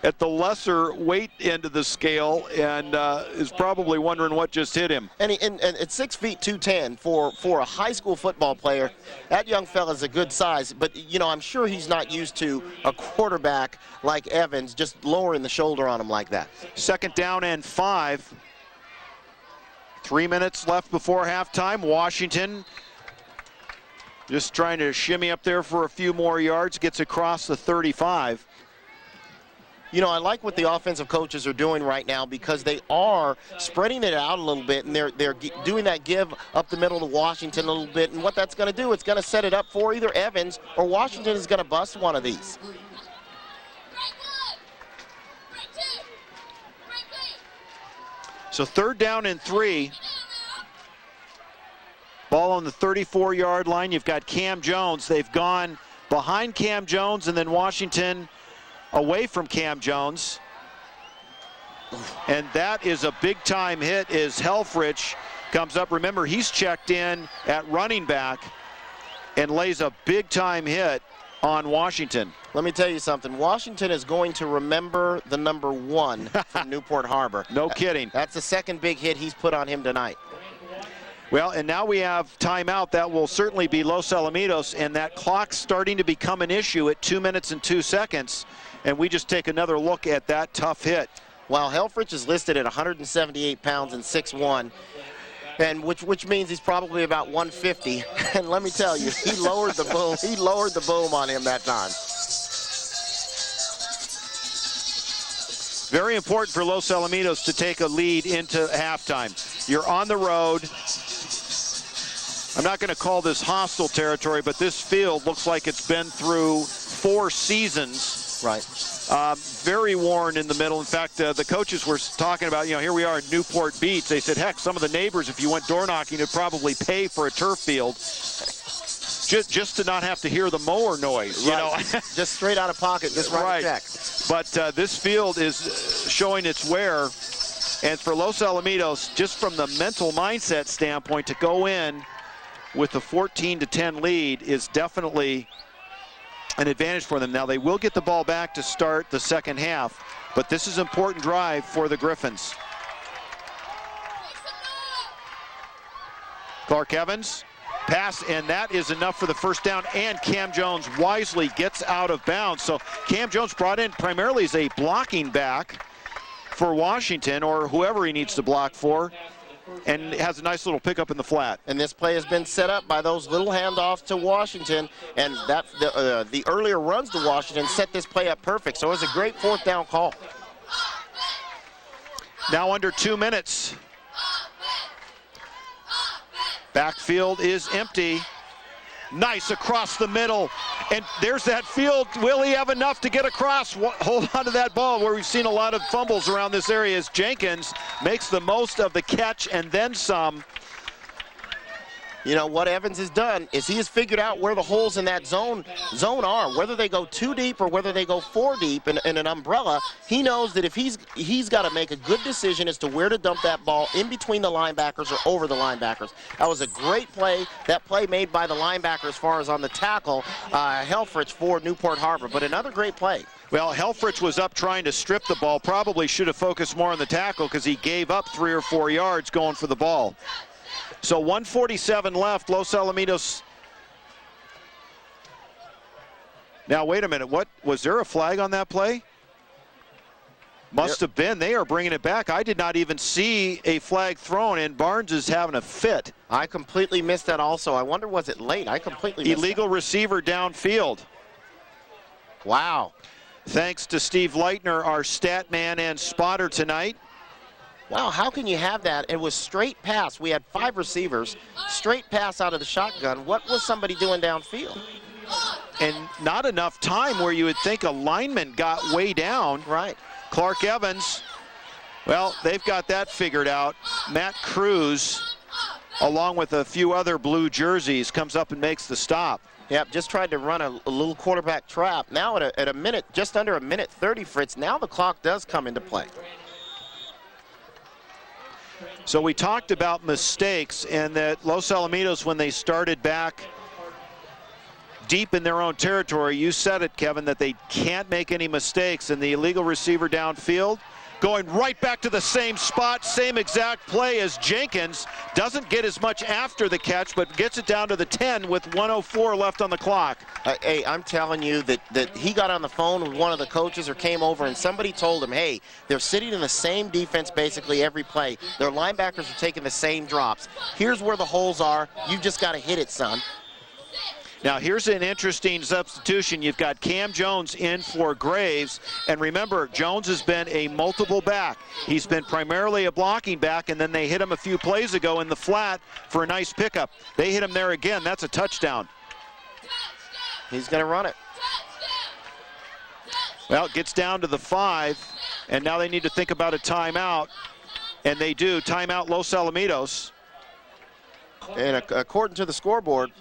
at the lesser weight end of the scale, and is probably wondering what just hit him. And at 6 feet 210 for a high school football player, that young fella's a good size. But I'm sure he's not used to a quarterback like Evans just lowering the shoulder on him like that. 2nd down and 5. 3 minutes left before halftime. Washington just trying to shimmy up there for a few more yards. Gets across the 35. I like what the offensive coaches are doing right now, because they are spreading it out a little bit, and they're doing that give up the middle to Washington a little bit. And what that's going to do, it's going to set it up for either Evans or Washington is going to bust one of these. So 3rd down and 3. Ball on the 34-yard line. You've got Cam Jones. They've gone behind Cam Jones, and then Washington away from Cam Jones. And that is a big-time hit as Helfrich comes up. Remember, he's checked in at running back and lays a big-time hit on Washington. Let me tell you something. Washington is going to remember the number 1 from Newport Harbor. No kidding. That's the second big hit he's put on him tonight. Well, and now we have timeout. That will certainly be Los Alamitos, and that clock's starting to become an issue at 2 minutes and 2 seconds. And we just take another look at that tough hit. Well, Helfrich is listed at 178 pounds and 6'1", and which means he's probably about 150. And let me tell you, he lowered the boom. He lowered the boom on him that time. Very important for Los Alamitos to take a lead into halftime. You're on the road. I'm not going to call this hostile territory, but this field looks like it's been through 4 seasons. Right. Very worn in the middle. In fact, the coaches were talking about, here we are at Newport Beach. They said, heck, some of the neighbors, if you went door knocking, would probably pay for a turf field just to not have to hear the mower noise. Right. Just straight out of pocket, just write a check. But this field is showing its wear. And for Los Alamitos, just from the mental mindset standpoint, to go in with a 14-10 lead is definitely an advantage for them. Now, they will get the ball back to start the second half, but this is an important drive for the Griffins. Clark Evans, pass, and that is enough for the first down, and Cam Jones wisely gets out of bounds. So Cam Jones brought in primarily as a blocking back for Washington, or whoever he needs to block for, and has a nice little pickup in the flat. And this play has been set up by those little handoffs to Washington, and that the earlier runs to Washington set this play up perfect. So it was a great 4th down call. Now under 2 minutes. Backfield is empty. Nice across the middle. And there's that field. Will he have enough to get across? Hold on to that ball, where we've seen a lot of fumbles around this area, as Jenkins makes the most of the catch and then some. What Evans has done is he has figured out where the holes in that zone are, whether they go 2 deep or whether they go 4 deep in an umbrella. He knows that if he's got to make a good decision as to where to dump that ball in between the linebackers or over the linebackers. That was a great play. That play made by the linebacker as far as on the tackle, Helfrich for Newport Harbor, but another great play. Well, Helfrich was up trying to strip the ball. Probably should have focused more on the tackle because he gave up 3 or 4 yards going for the ball. So 1:47 left. Los Alamitos. Now, wait a minute. What was there a flag on that play? Must have been. They are bringing it back. I did not even see a flag thrown, and Barnes is having a fit. I completely missed that also. I wonder, was it late? I completely missed Illegal that. receiver downfield. Wow. Thanks to Steve Leitner, our stat man and spotter tonight. Wow, how can you have that? It was straight pass. We had 5 receivers, straight pass out of the shotgun. What was somebody doing downfield? And not enough time where you would think a lineman got way down. Right. Clark Evans, well, they've got that figured out. Matt Cruz, along with a few other blue jerseys, comes up and makes the stop. Yep, just tried to run a little quarterback trap. Now at a minute, just under a minute 30, Fritz, now the clock does come into play. So we talked about mistakes, and that Los Alamitos, when they started back deep in their own territory, you said it, Kevin, that they can't make any mistakes, and the illegal receiver downfield going right back to the same spot, same exact play as Jenkins. Doesn't get as much after the catch, but gets it down to the 10 with 1:04 left on the clock. Hey, I'm telling you that he got on the phone with one of the coaches or came over and somebody told him, hey, they're sitting in the same defense basically every play. Their linebackers are taking the same drops. Here's where the holes are. You've just got to hit it, son. Now, here's an interesting substitution. You've got Cam Jones in for Graves. And remember, Jones has been a multiple back. He's been primarily a blocking back, and then they hit him a few plays ago in the flat for a nice pickup. They hit him there again. That's a touchdown. He's going to run it. Well, it gets down to the 5, and now they need to think about a timeout. And they do. Timeout Los Alamitos. And according to the scoreboard,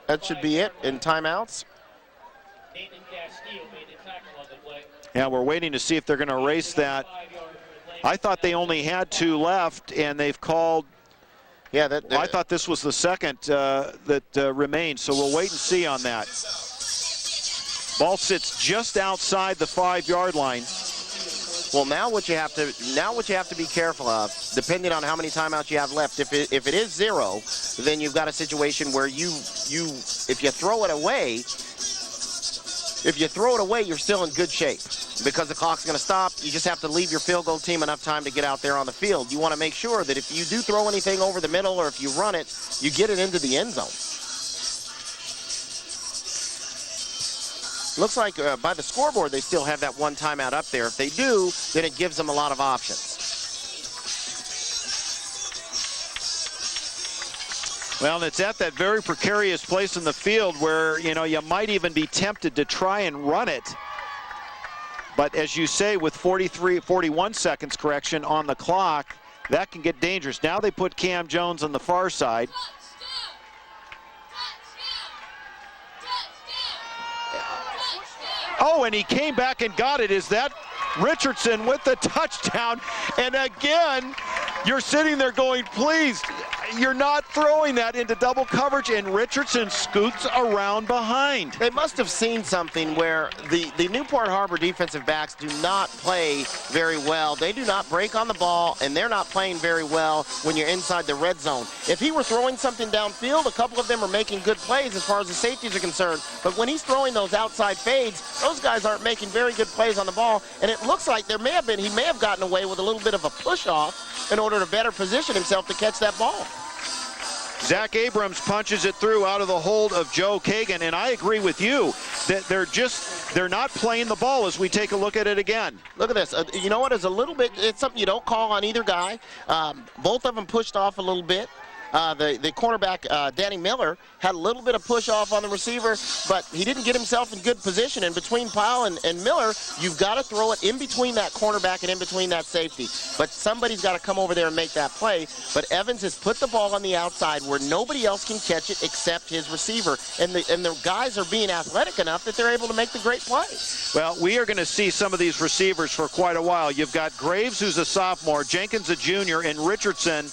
that should be it in timeouts. Yeah, we're waiting to see if they're going to erase that. I thought they only had 2 left, and they've called. Yeah, I thought this was the second that remained, so we'll wait and see on that. Ball sits just outside the 5-yard line. Well, now what you have to be careful of, depending on how many timeouts you have left. If it is 0, then you've got a situation where if you throw it away, you're still in good shape because the clock's going to stop. You just have to leave your field goal team enough time to get out there on the field. You want to make sure that if you do throw anything over the middle or if you run it, you get it into the end zone. Looks like by the scoreboard they still have that 1 timeout up there. If they do, then it gives them a lot of options. Well, and it's at that very precarious place in the field where, you might even be tempted to try and run it. But as you say, with 41 seconds on the clock, that can get dangerous. Now they put Cam Jones on the far side. Oh, and he came back and got it. Is that Richardson with the touchdown? And again, you're sitting there going, please, you're not throwing that into double coverage, and Richardson scoots around behind. They must have seen something where the Newport Harbor defensive backs do not play very well. They do not break on the ball, and they're not playing very well when you're inside the red zone. If he were throwing something downfield, a couple of them are making good plays as far as the safeties are concerned. But when he's throwing those outside fades, those guys aren't making very good plays on the ball. And it looks like he may have gotten away with a little bit of a push-off in order to better position himself to catch that ball. Zach Abrams punches it through out of the hold of Joe Kagan, and I agree with you that they're not playing the ball as we take a look at it again. Look at this. You know what? It's something you don't call on either guy. Both of them pushed off a little bit. The cornerback, Danny Miller, had a little bit of push off on the receiver, but he didn't get himself in good position. And between Pyle and Miller, you've got to throw it in between that cornerback and in between that safety. But somebody's got to come over there and make that play. But Evans has put the ball on the outside where nobody else can catch it except his receiver. And the guys are being athletic enough that they're able to make the great play. Well, we are going to see some of these receivers for quite a while. You've got Graves, who's a sophomore, Jenkins, a junior, and Richardson,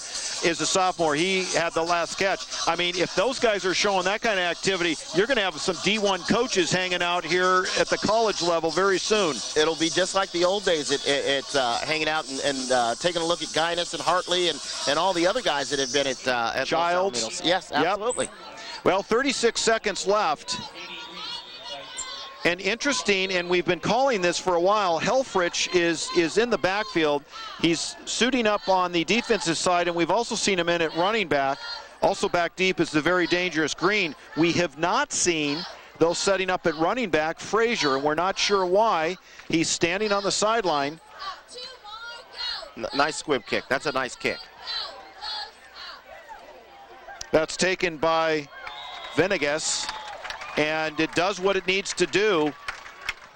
is a sophomore. He had the last catch. I mean, if those guys are showing that kind of activity, you're going to have some D1 coaches hanging out here at the college level very soon. It'll be just like the old days. It's hanging out and taking a look at Guinness and Hartley and all the other guys that have been at Childs. Yes, absolutely. Yep. Well, 36 seconds left. And interesting, and we've been calling this for a while, Helfrich is in the backfield. He's suiting up on the defensive side, and we've also seen him in at running back. Also back deep is the very dangerous Green. We have not seen, though, setting up at running back, Frazier, and we're not sure why. He's standing on the sideline. Nice squib kick. That's a nice kick. That's taken by Venegas, and it does what it needs to do.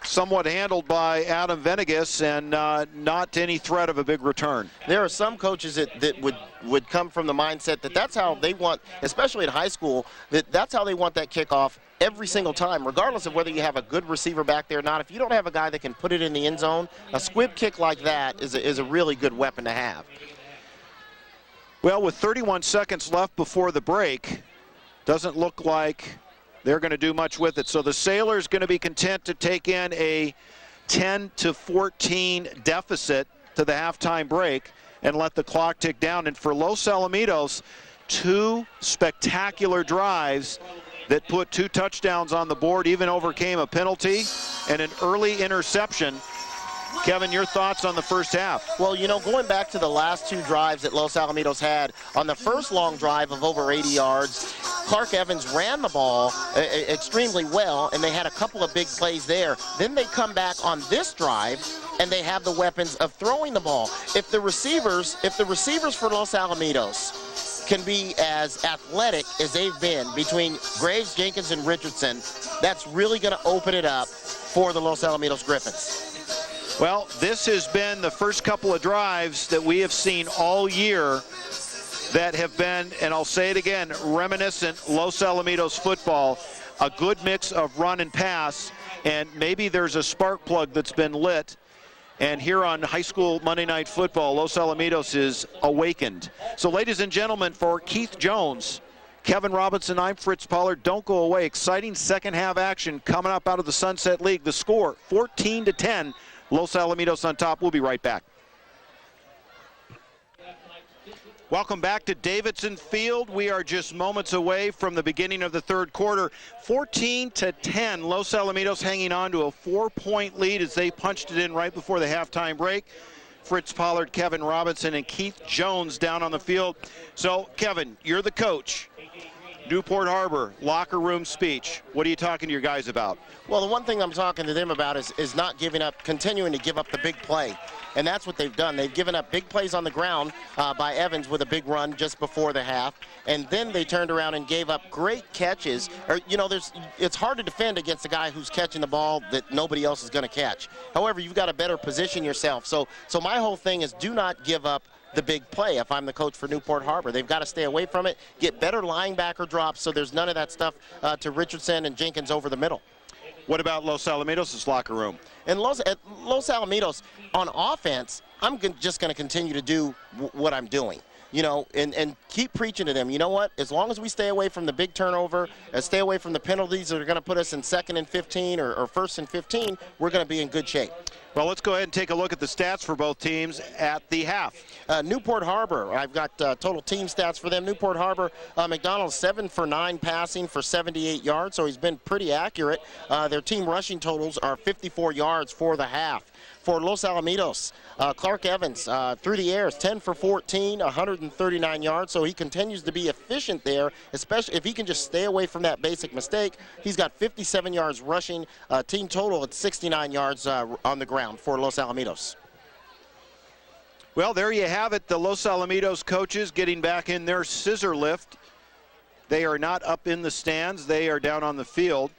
Somewhat handled by Adam Venegas, and not any threat of a big return. There are some coaches that would come from the mindset that that's how they want, especially in high school, that's how they want that kickoff every single time, regardless of whether you have a good receiver back there or not. If you don't have a guy that can put it in the end zone, a squib kick like that is a really good weapon to have. Well, with 31 seconds left before the break, doesn't look like they're going to do much with it. So the Sailors going to be content to take in a 10-14 deficit to the halftime break and let the clock tick down. And for Los Alamitos, 2 spectacular drives that put 2 touchdowns on the board, even overcame a penalty and an early interception. Kevin, your thoughts on the first half? Well, you know, going back to the last 2 drives that Los Alamitos had, on the first long drive of over 80 yards, Clark Evans ran the ball extremely well, and they had a couple of big plays there. Then they come back on this drive, and they have the weapons of throwing the ball. If the receivers for Los Alamitos can be as athletic as they've been between Graves, Jenkins, and Richardson, that's really going to open it up for the Los Alamitos Griffins. Well, this has been the first couple of drives that we have seen all year that have been, and I'll say it again, reminiscent Los Alamitos football. A good mix of run and pass, and maybe there's a spark plug that's been lit. And here on High School Monday Night Football, Los Alamitos is awakened. So, ladies and gentlemen, for Keith Jones, Kevin Robinson, I'm Fritz Pollard. Don't go away. Exciting second half action coming up out of the Sunset League. The score, 14-10. Los Alamitos on top. We'll be right back. Welcome back to Davidson Field. We are just moments away from the beginning of the third quarter. 14-10. Los Alamitos hanging on to a 4-point lead as they punched it in right before the halftime break. Fritz Pollard, Kevin Robinson, and Keith Jones down on the field. So, Kevin, you're the coach. Newport Harbor, locker room speech. What are you talking to your guys about? Well, the one thing I'm talking to them about is not giving up, continuing to give up the big play. And that's what they've done. They've given up big plays on the ground by Evans with a big run just before the half. And then they turned around and gave up great catches. You know, it's hard to defend against a guy who's catching the ball that nobody else is going to catch. However, you've got to better position yourself. So my whole thing is do not give up the big play. If I'm the coach for Newport Harbor, they've got to stay away from it, get better linebacker drops so there's none of that stuff to Richardson and Jenkins over the middle. What about Los Alamitos' locker room? And Los Alamitos, on offense, I'm just going to continue to do what I'm doing. You know, and keep preaching to them. You know what? As long as we stay away from the big turnover, stay away from the penalties that are going to put us in 2nd and 15 or 1st and 15, we're going to be in good shape. Well, let's go ahead and take a look at the stats for both teams at the half. Newport Harbor, I've got total team stats for them. Newport Harbor, McDonald's 7 for 9 passing for 78 yards, so he's been pretty accurate. Their team rushing totals are 54 yards for the half. For Los Alamitos, Clark Evans through the air is 10 for 14, 139 yards, so he continues to be efficient there, especially if he can just stay away from that basic mistake. He's got 57 yards rushing, team total at 69 yards on the ground for Los Alamitos. Well, there you have it. The Los Alamitos coaches getting back in their scissor lift. They are not up in the stands. They are down on the field.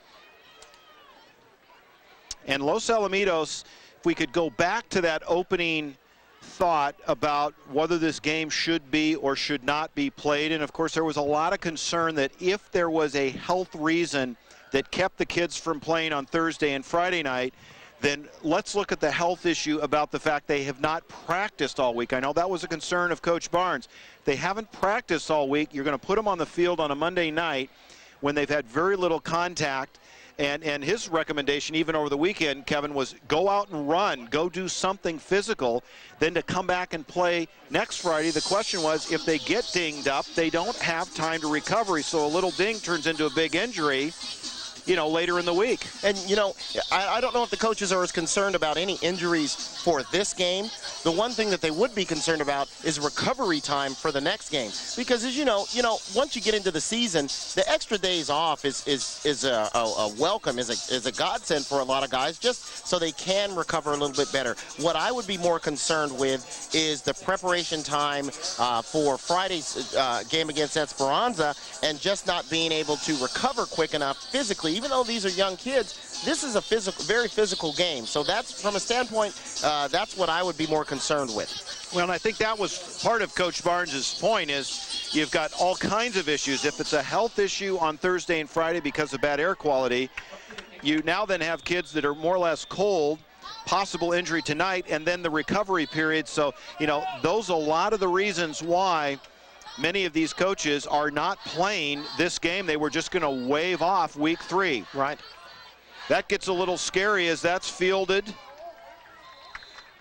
And Los Alamitos, if we could go back to that opening thought about whether this game should be or should not be played, and of course there was a lot of concern that if there was a health reason that kept the kids from playing on Thursday and Friday night, then let's look at the health issue about the fact they have not practiced all week. I know that was a concern of Coach Barnes. They haven't practiced all week. You're going to put them on the field on a Monday night when they've had very little contact. And his recommendation, even over the weekend, Kevin, was go out and run, go do something physical, then to come back and play next Friday. The question was, if they get dinged up, they don't have time to recovery. So a little ding turns into a big injury, you know, later in the week. And, you know, I don't know if the coaches are as concerned about any injuries for this game. The one thing that they would be concerned about is recovery time for the next game. Because, as you know, once you get into the season, the extra days off is a welcome, is a godsend for a lot of guys, just so they can recover a little bit better. What I would be more concerned with is the preparation time for Friday's game against Esperanza, and just not being able to recover quick enough physically. Even though these are young kids, this is a very physical game. So that's, from a standpoint, that's what I would be more concerned with. Well, and I think that was part of Coach Barnes' point, is you've got all kinds of issues. If it's a health issue on Thursday and Friday because of bad air quality, you now then have kids that are more or less cold, possible injury tonight, and then the recovery period. So, you know, those are a lot of the reasons why many of these coaches are not playing this game. They were just going to wave off week 3. Right. That gets a little scary as that's fielded.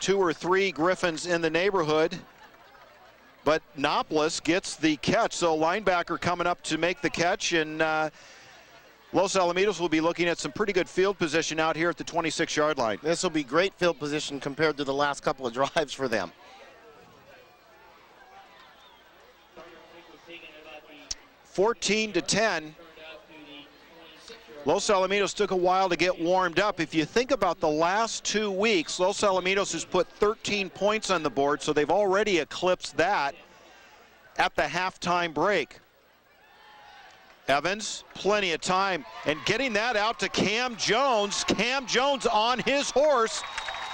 2 or 3 Griffins in the neighborhood. But Nopolis gets the catch. So linebacker coming up to make the catch. And Los Alamitos will be looking at some pretty good field position out here at the 26-yard line. This will be great field position compared to the last couple of drives for them. 14-10. Los Alamitos took a while to get warmed up. If you think about the last 2 weeks, Los Alamitos has put 13 points on the board, so they've already eclipsed that at the halftime break. Evans, plenty of time, and getting that out to Cam Jones. Cam Jones on his horse.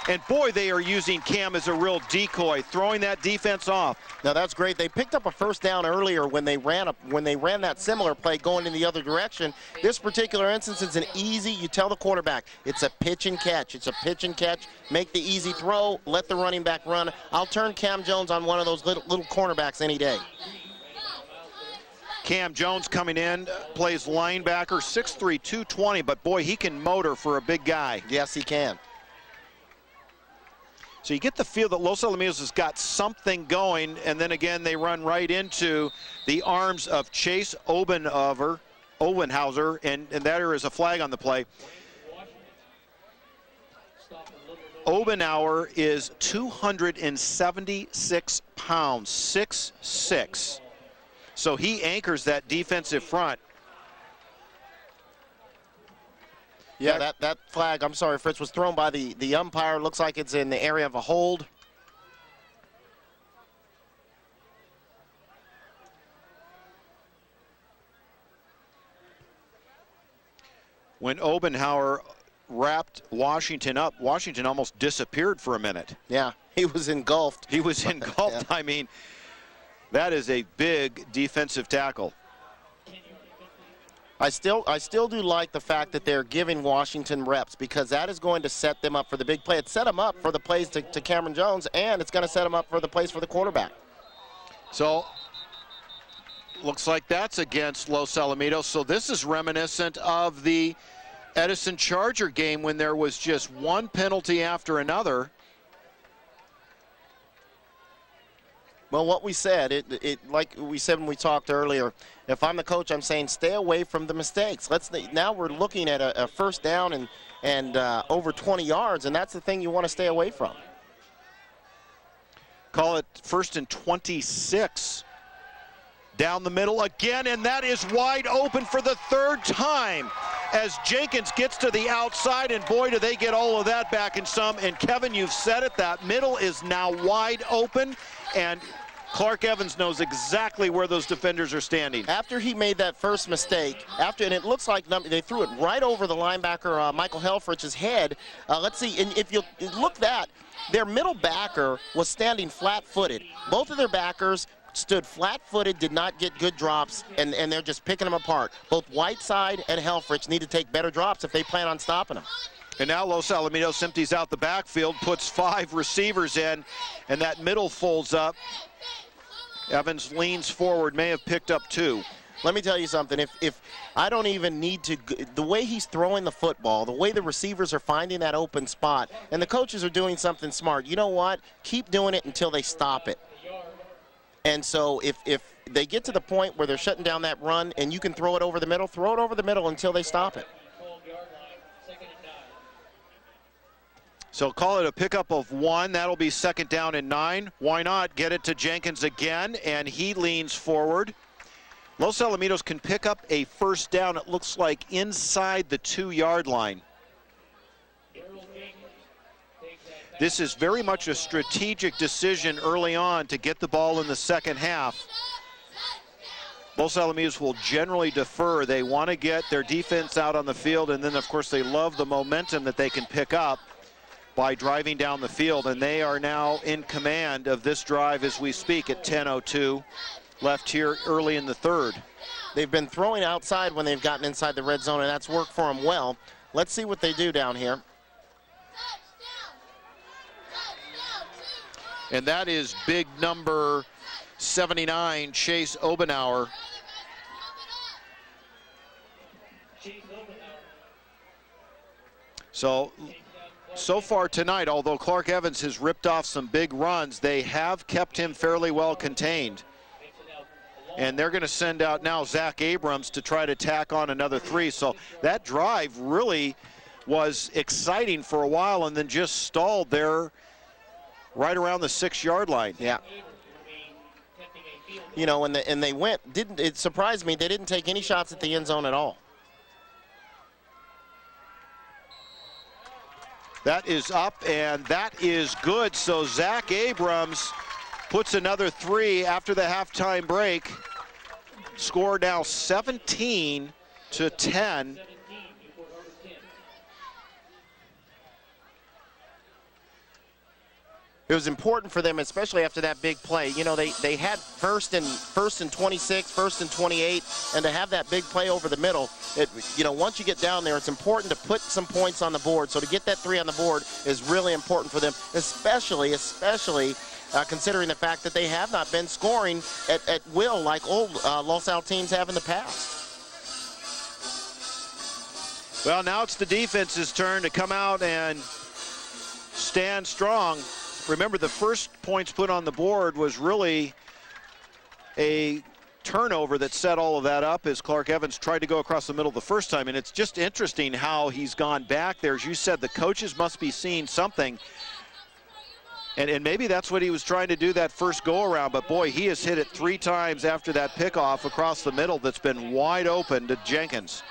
And boy, they are using Cam as a real decoy, throwing that defense off. Now that's great. They picked up a first down earlier when they ran that similar play going in the other direction. This particular instance, it's an easy, you tell the quarterback, it's a pitch and catch. It's a pitch and catch. Make the easy throw, let the running back run. I'll turn Cam Jones on one of those little cornerbacks any day. Cam Jones coming in, plays linebacker, 6'3", 220, but boy, he can motor for a big guy. Yes, he can. So you get the feel that Los Alamitos has got something going, and then again they run right into the arms of Chase Obenhauser, and there is a flag on the play. Obenhauer is 276 pounds, 6'6". So he anchors that defensive front. Yeah, that flag, I'm sorry, Fritz, was thrown by the umpire. Looks like it's in the area of a hold. When Obenhauer wrapped Washington up, Washington almost disappeared for a minute. Yeah, he was engulfed. He was engulfed. Yeah. I mean, that is a big defensive tackle. I still do like the fact that they're giving Washington reps, because that is going to set them up for the big play. It set them up for the plays to Cameron Jones, and it's going to set them up for the plays for the quarterback. So looks like that's against Los Alamitos. So this is reminiscent of the Edison Charger game when there was just one penalty after another. Well, what we said, like we said when we talked earlier, if I'm the coach, I'm saying stay away from the mistakes. Now we're looking at a first down and over 20 yards, and that's the thing you want to stay away from. Call it 1st and 26. Down the middle again, and that is wide open for the 3rd time as Jenkins gets to the outside, and boy, do they get all of that back in some. And Kevin, you've said it, that middle is now wide open, and Clark Evans knows exactly where those defenders are standing. After he made that first mistake, and it looks like they threw it right over the linebacker, Michael Helfrich's head. Let's see, and if you look their middle backer was standing flat-footed. Both of their backers stood flat-footed, did not get good drops, and they're just picking them apart. Both Whiteside and Helfrich need to take better drops if they plan on stopping them. And now Los Alamitos empties out the backfield, puts 5 receivers in, and that middle folds up. Evans leans forward, may have picked up 2. Let me tell you something. If I don't even need to, the way he's throwing the football, the way the receivers are finding that open spot, and the coaches are doing something smart. You know what? Keep doing it until they stop it. And so if they get to the point where they're shutting down that run and you can throw it over the middle, throw it over the middle until they stop it. So call it a pickup of 1. That'll be 2nd down and 9. Why not get it to Jenkins again? And he leans forward. Los Alamitos can pick up a 1st down, it looks like, inside the 2-yard line. This is very much a strategic decision early on to get the ball in the second half. Los Alamitos will generally defer. They want to get their defense out on the field, and then, of course, they love the momentum that they can pick up by driving down the field, and they are now in command of this drive as we speak at 10:02 left here early in the 3rd. They've been throwing outside when they've gotten inside the red zone, and that's worked for them well. Let's see what they do down here. And that is big number 79, Chase Obenauer. So far tonight, although Clark Evans has ripped off some big runs, they have kept him fairly well contained. And they're going to send out now Zach Abrams to try to tack on another 3. So that drive really was exciting for a while and then just stalled there right around the 6-yard line. Yeah. You know, and they went, it surprised me, they didn't take any shots at the end zone at all. That is up, and that is good. So Zach Abrams puts another 3 after the halftime break. Score now 17-10. It was important for them, especially after that big play. You know, they had first and 26, 1st and 28, and to have that big play over the middle, you know, once you get down there, it's important to put some points on the board. So to get that 3 on the board is really important for them, especially considering the fact that they have not been scoring at will like old Los Al teams have in the past. Well, now it's the defense's turn to come out and stand strong. Remember, the first points put on the board was really a turnover that set all of that up as Clark Evans tried to go across the middle the first time. And it's just interesting how he's gone back there. As you said, the coaches must be seeing something. And maybe that's what he was trying to do that first go-around. But, boy, he has hit it 3 times after that pickoff across the middle that's been wide open to Jenkins.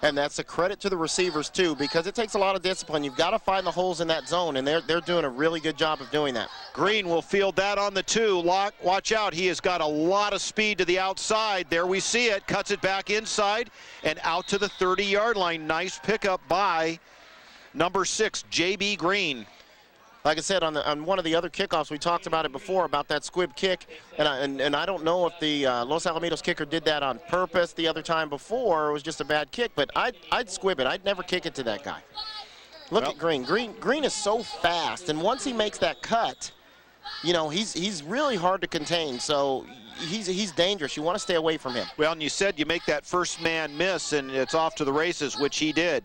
And that's a credit to the receivers, too, because it takes a lot of discipline. You've got to find the holes in that zone, and they're doing a really good job of doing that. Green will field that on the 2. Watch out. He has got a lot of speed to the outside. There we see it. Cuts it back inside and out to the 30-yard line. Nice pickup by number 6, J.B. Green. Like I said, on one of the other kickoffs, we talked about it before, about that squib kick. And I don't know if the Los Alamitos kicker did that on purpose the other time before, or it was just a bad kick. But I'd squib it. I'd never kick it to that guy. Look at Green. Green is so fast. And once he makes that cut, you know, he's really hard to contain. So he's dangerous. You want to stay away from him. Well, and you said you make that first man miss, and it's off to the races, which he did.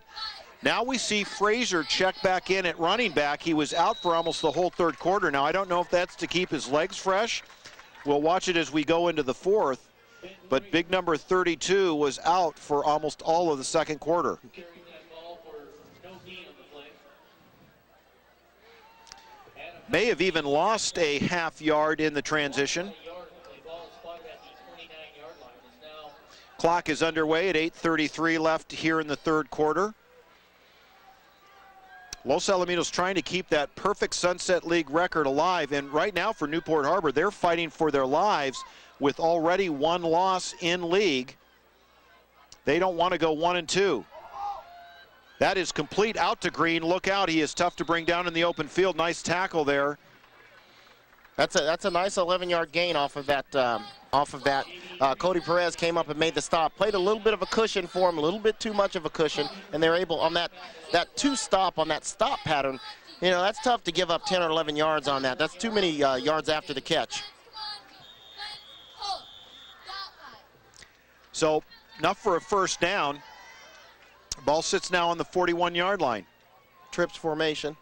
Now we see Frazier check back in at running back. He was out for almost the whole 3rd quarter. Now, I don't know if that's to keep his legs fresh. We'll watch it as we go into the 4th. But big number 32 was out for almost all of the 2nd quarter. May have even lost a half yard in the transition. Clock is underway at 8:33 left here in the 3rd quarter. Los Alamitos trying to keep that perfect Sunset League record alive. And right now for Newport Harbor, they're fighting for their lives with already 1 loss in league. They don't want to go 1-2. That is complete out to Green. Look out, he is tough to bring down in the open field. Nice tackle there. That's a nice 11-yard gain off of that Cody Perez came up and made the stop. Played a little bit of a cushion for him, a little bit too much of a cushion, and they're able on that two-stop, on that stop pattern. You know, that's tough to give up 10 or 11 yards on that. That's too many yards after the catch. So enough for a first down. Ball sits now on the 41-yard line. Trips formation.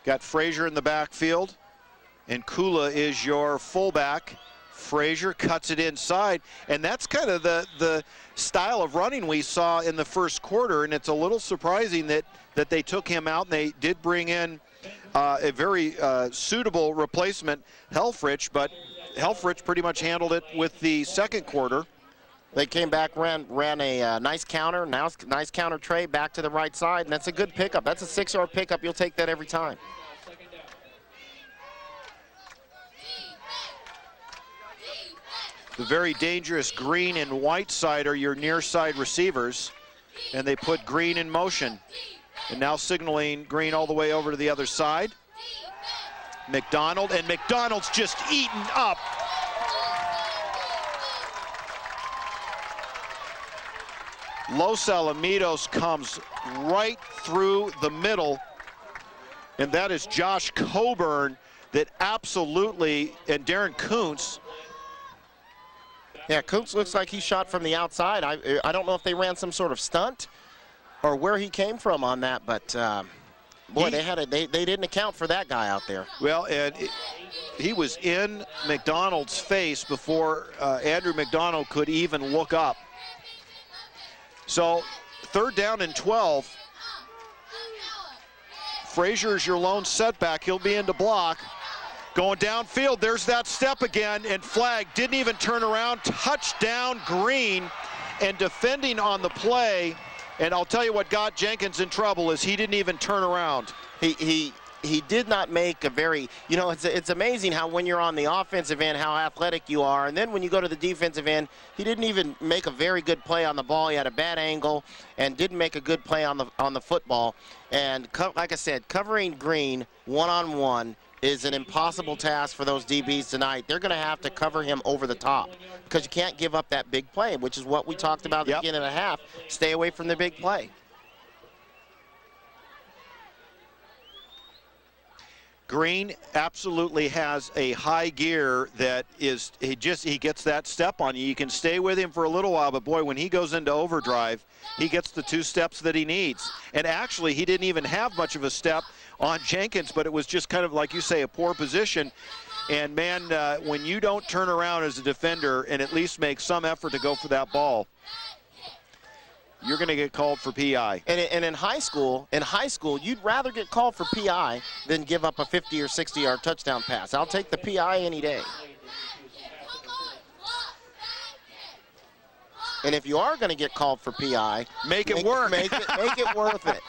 Got Frazier in the backfield, and Kula is your fullback. Frazier cuts it inside, and that's kind of the style of running we saw in the first quarter, and it's a little surprising that they took him out, and they did bring in a very suitable replacement, Helfrich, but Helfrich pretty much handled it with the second quarter. They came back, ran a nice counter, nice counter trey back to the right side, and that's a good pickup. That's a 6-yard pickup. You'll take that every time. The very dangerous Green and Whiteside are your near side receivers, and they put Green in motion. And now signaling Green all the way over to the other side. McDonald, and McDonald's just eaten up. Los Alamitos comes right through the middle, and that is Josh Coburn that absolutely, and Darren Kuntz. Yeah, Kuntz looks like he shot from the outside. I don't know if they ran some sort of stunt or where he came from on that, but boy, they didn't account for that guy out there. Well, and he was in McDonald's face before Andrew McDonald could even look up. So 3rd down and 12. Frazier's your lone setback. He'll be into block. Going downfield, there's that step again, and flag, didn't even turn around. Touchdown Green, and defending on the play. And I'll tell you what got Jenkins in trouble is he didn't even turn around. He did not make a very, you know, it's amazing how when you're on the offensive end, how athletic you are, and then when you go to the defensive end, he didn't even make a very good play on the ball. He had a bad angle and didn't make a good play on the football. And like I said, covering Green one-on-one is an impossible task for those DBs tonight. They're going to have to cover him over the top because you can't give up that big play, which is what we talked about at the beginning of the half. Stay away from the big play. Green absolutely has a high gear that is, he gets that step on you. You can stay with him for a little while, but boy, when he goes into overdrive, he gets the 2 steps that he needs. And actually, he didn't even have much of a step on Jenkins, but it was just kind of, like you say, a poor position. And man, when you don't turn around as a defender and at least make some effort to go for that ball, you're going to get called for PI. And in high school, you'd rather get called for PI than give up a 50 or 60-yard touchdown pass. I'll take the PI any day. And if you are going to get called for PI, make it work. Make it worth it.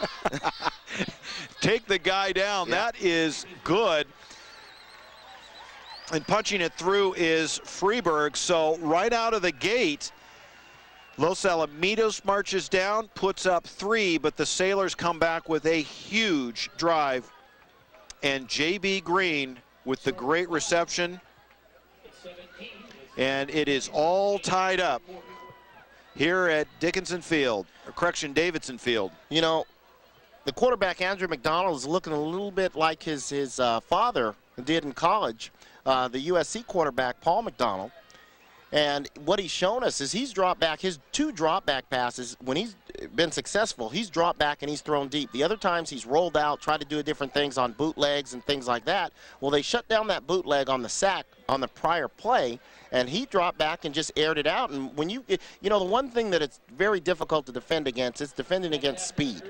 Take the guy down. Yeah. That is good. And punching it through is Freeberg. So right out of the gate, Los Alamitos marches down, puts up 3, but the Sailors come back with a huge drive. And J.B. Green with the great reception. And it is all tied up here at Davidson Field. You know, the quarterback, Andrew McDonald, is looking a little bit like his father did in college, the USC quarterback, Paul McDonald. And what he's shown us is he's dropped back. His 2 drop back passes, when he's been successful, he's dropped back and he's thrown deep. The other times he's rolled out, tried to do different things on bootlegs and things like that. Well, they shut down that bootleg on the sack on the prior play, and he dropped back and just aired it out. And when you know, the one thing that it's very difficult to defend against is defending against speed.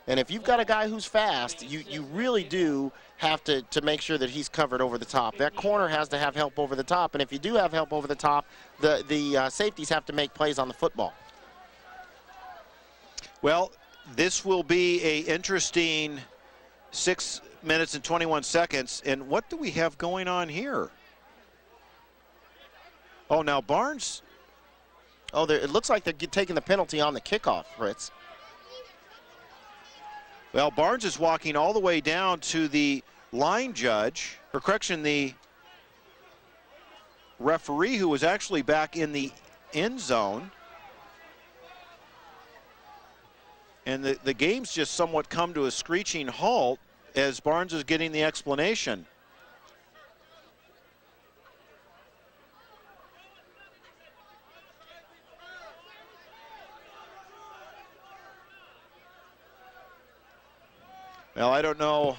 And if you've got a guy who's fast, you really do have to make sure that he's covered over the top. That corner has to have help over the top, and if you do have help over the top, the safeties have to make plays on the football. Well, this will be a interesting 6 minutes and 21 seconds. And what do we have going on here? Oh, now Barnes. Oh, it looks like they're taking the penalty on the kickoff, Fritz. Well, Barnes is walking all the way down to the line judge, or correction, the referee, who was actually back in the end zone. And the game's just somewhat come to a screeching halt as Barnes is getting the explanation. Well, I don't know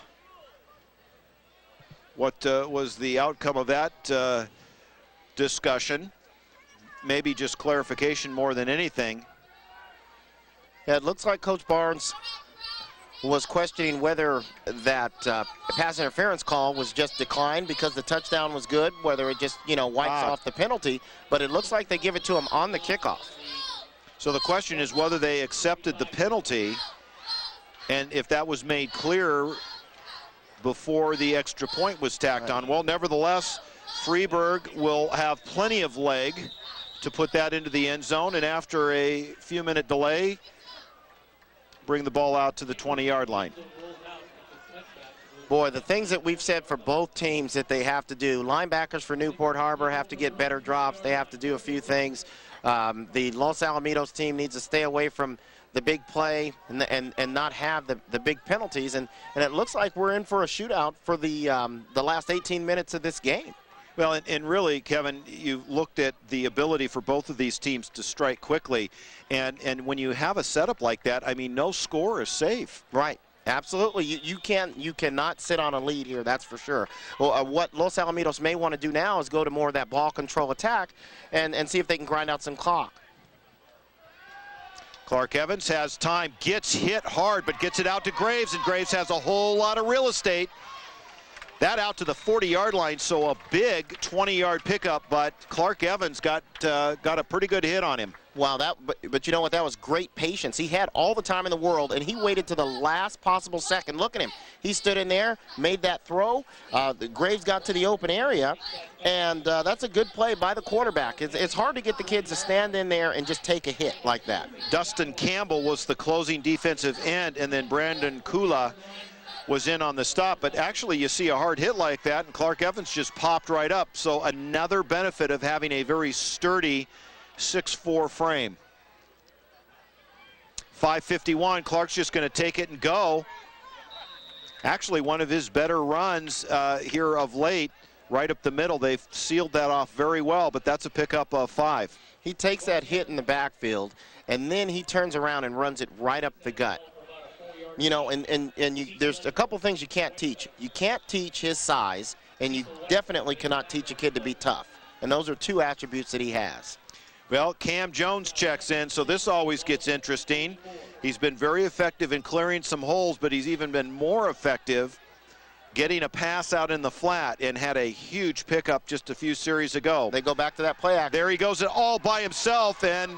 what was the outcome of that discussion. Maybe just clarification more than anything. Yeah, it looks like Coach Barnes was questioning whether that pass interference call was just declined because the touchdown was good, whether it just, wipes off the penalty. But it looks like they give it to him on the kickoff. So the question is whether they accepted the penalty, and if that was made clear before the extra point was tacked on. Well, nevertheless, Freeburg will have plenty of leg to put that into the end zone, and after a few-minute delay, bring the ball out to the 20-yard line. Boy, the things that we've said for both teams that they have to do. Linebackers for Newport Harbor have to get better drops. They have to do a few things. The Los Alamitos team needs to stay away from the big play and not have the big penalties. And it looks like we're in for a shootout for the last 18 minutes of this game. Well, and really, Kevin, you looked at the ability for both of these teams to strike quickly. And when you have a setup like that, I mean, no score is safe. Right. Absolutely. You cannot sit on a lead here, that's for sure. Well, what Los Alamitos may want to do now is go to more of that ball control attack and see if they can grind out some clock. Clark Evans has time, gets hit hard, but gets it out to Graves, and Graves has a whole lot of real estate. That out to the 40-yard line, so a big 20-yard pickup, but Clark Evans got a pretty good hit on him. Wow, but you know what? That was great patience. He had all the time in the world, and he waited to the last possible second. Look at him. He stood in there, made that throw. The Graves got to the open area, and that's a good play by the quarterback. It's hard to get the kids to stand in there and just take a hit like that. Dustin Campbell was the closing defensive end, and then Brandon Kula was in on the stop. But actually, you see a hard hit like that, and Clark Evans just popped right up. So another benefit of having a very sturdy 6'4" frame. 5:51, Clark's just going to take it and go. Actually, one of his better runs here of late, right up the middle. They've sealed that off very well, but that's a pickup of 5. He takes that hit in the backfield, and then he turns around and runs it right up the gut. You know, there's a couple things you can't teach. You can't teach his size, and you definitely cannot teach a kid to be tough. And those are two attributes that he has. Well, Cam Jones checks in, so this always gets interesting. He's been very effective in clearing some holes, but he's even been more effective getting a pass out in the flat, and had a huge pickup just a few series ago. They go back to that play action. There he goes all by himself, and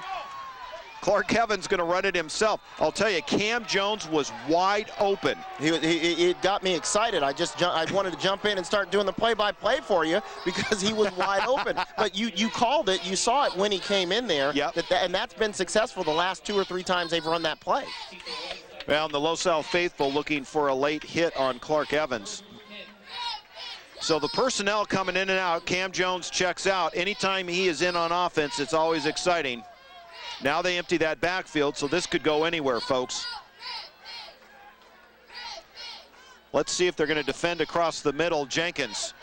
Clark Evans going to run it himself. I'll tell you, Cam Jones was wide open. It got me excited. I wanted to jump in and start doing the play-by-play for you because he was wide open. But you called it. You saw it when he came in there. Yep. And that's been successful the last 2 or 3 times they've run that play. Well, and the Los Al faithful looking for a late hit on Clark Evans. So the personnel coming in and out. Cam Jones checks out. Anytime he is in on offense, it's always exciting. Now they empty that backfield, so this could go anywhere, folks. Let's see if they're going to defend across the middle. Jenkins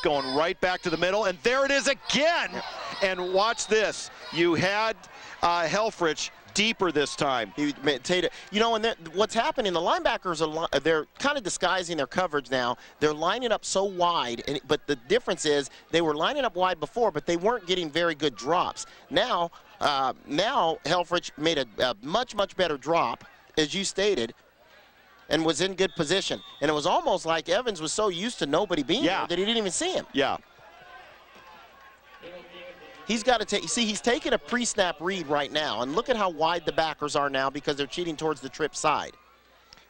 going right back to the middle, and there it is again. And watch this. You had Helfrich deeper this time. You know, and what's happening, the linebackers, they're kind of disguising their coverage now. They're lining up so wide, but the difference is they were lining up wide before, but they weren't getting very good drops. Now Helfrich made a much, much better drop, as you stated, and was in good position. And it was almost like Evans was so used to nobody being there that he didn't even see him. Yeah. He's got to take, he's taking a pre-snap read right now, and look at how wide the backers are now because they're cheating towards the trip side.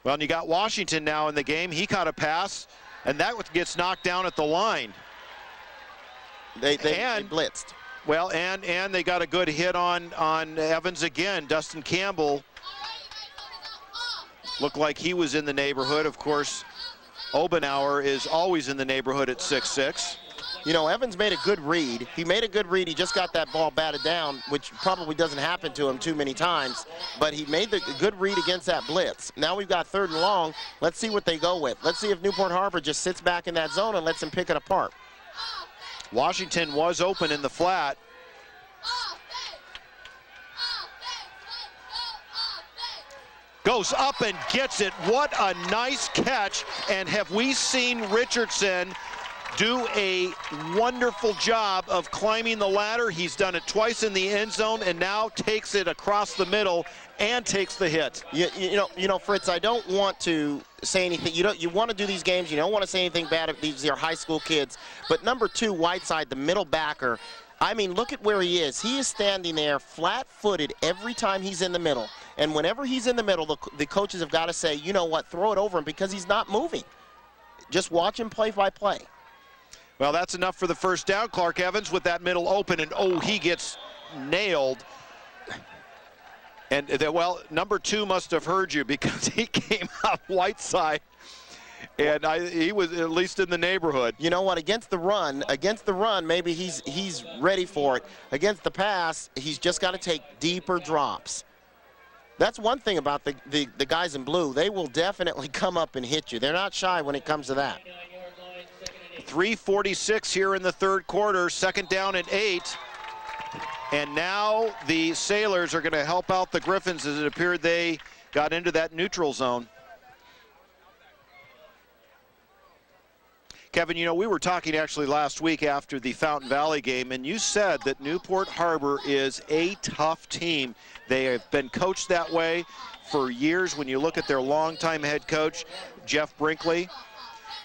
Well, and you got Washington now in the game. He caught a pass, and that gets knocked down at the line. They blitzed. Well, and they got a good hit on Evans again. Dustin Campbell looked like he was in the neighborhood. Of course, Obenauer is always in the neighborhood at 6'6". You know, Evans made a good read. He made a good read. He just got that ball batted down, which probably doesn't happen to him too many times. But he made the good read against that blitz. Now we've got 3rd and long. Let's see what they go with. Let's see if Newport Harbor just sits back in that zone and lets him pick it apart. Washington was open in the flat. Goes up and gets it. What a nice catch. And have we seen Richardson do a wonderful job of climbing the ladder? He's done it twice in the end zone and now takes it across the middle and takes the hit. You know, Fritz, I don't want to say anything. You want to do these games. You don't want to say anything bad if these are high school kids. But number 2, Whiteside, the middle backer, I mean, look at where he is. He is standing there flat-footed every time he's in the middle. And whenever he's in the middle, the coaches have got to say, you know what, throw it over him because he's not moving. Just watch him play by play. Well, that's enough for the first down. Clark Evans with that middle open, and oh, he gets nailed. And, well, number 2 must have heard you because he came out Whiteside. And he was at least in the neighborhood. You know what? Against the run, maybe he's ready for it. Against the pass, he's just got to take deeper drops. That's one thing about the guys in blue. They will definitely come up and hit you. They're not shy when it comes to that. 3:46 here in the 3rd quarter. 2nd down and 8. And now the Sailors are going to help out the Griffins as it appeared they got into that neutral zone. Kevin, you know, we were talking actually last week after the Fountain Valley game, and you said that Newport Harbor is a tough team. They have been coached that way for years when you look at their longtime head coach, Jeff Brinkley.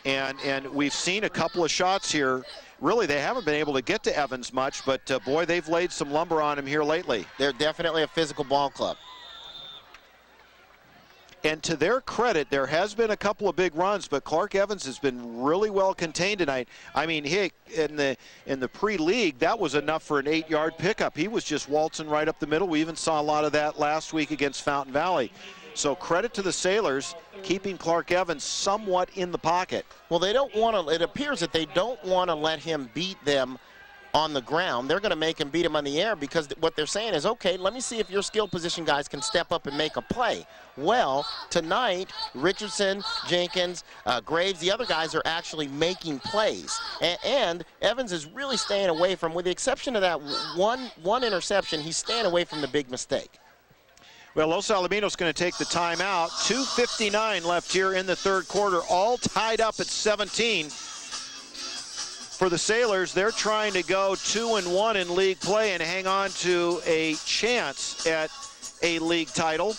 And we've seen a couple of shots here. Really, they haven't been able to get to Evans much, but boy, they've laid some lumber on him here lately. They're definitely a physical ball club. And to their credit, there has been a couple of big runs, but Clark Evans has been really well contained tonight. I mean, in the pre-league, that was enough for an 8-yard pickup. He was just waltzing right up the middle. We even saw a lot of that last week against Fountain Valley. So credit to the Sailors keeping Clark Evans somewhat in the pocket. Well, they don't want to. It appears that they don't want to let him beat them on the ground. They're going to make him beat him on the air because what they're saying is, okay, let me see if your skill position guys can step up and make a play. Well, tonight, Richardson, Jenkins, Graves, the other guys are actually making plays. And Evans is really staying away from, with the exception of that one interception, he's staying away from the big mistake. Well, Los Alamitos going to take the timeout. 2:59 left here in the 3rd quarter, all tied up at 17. For the Sailors, they're trying to go 2-1 in league play and hang on to a chance at a league title.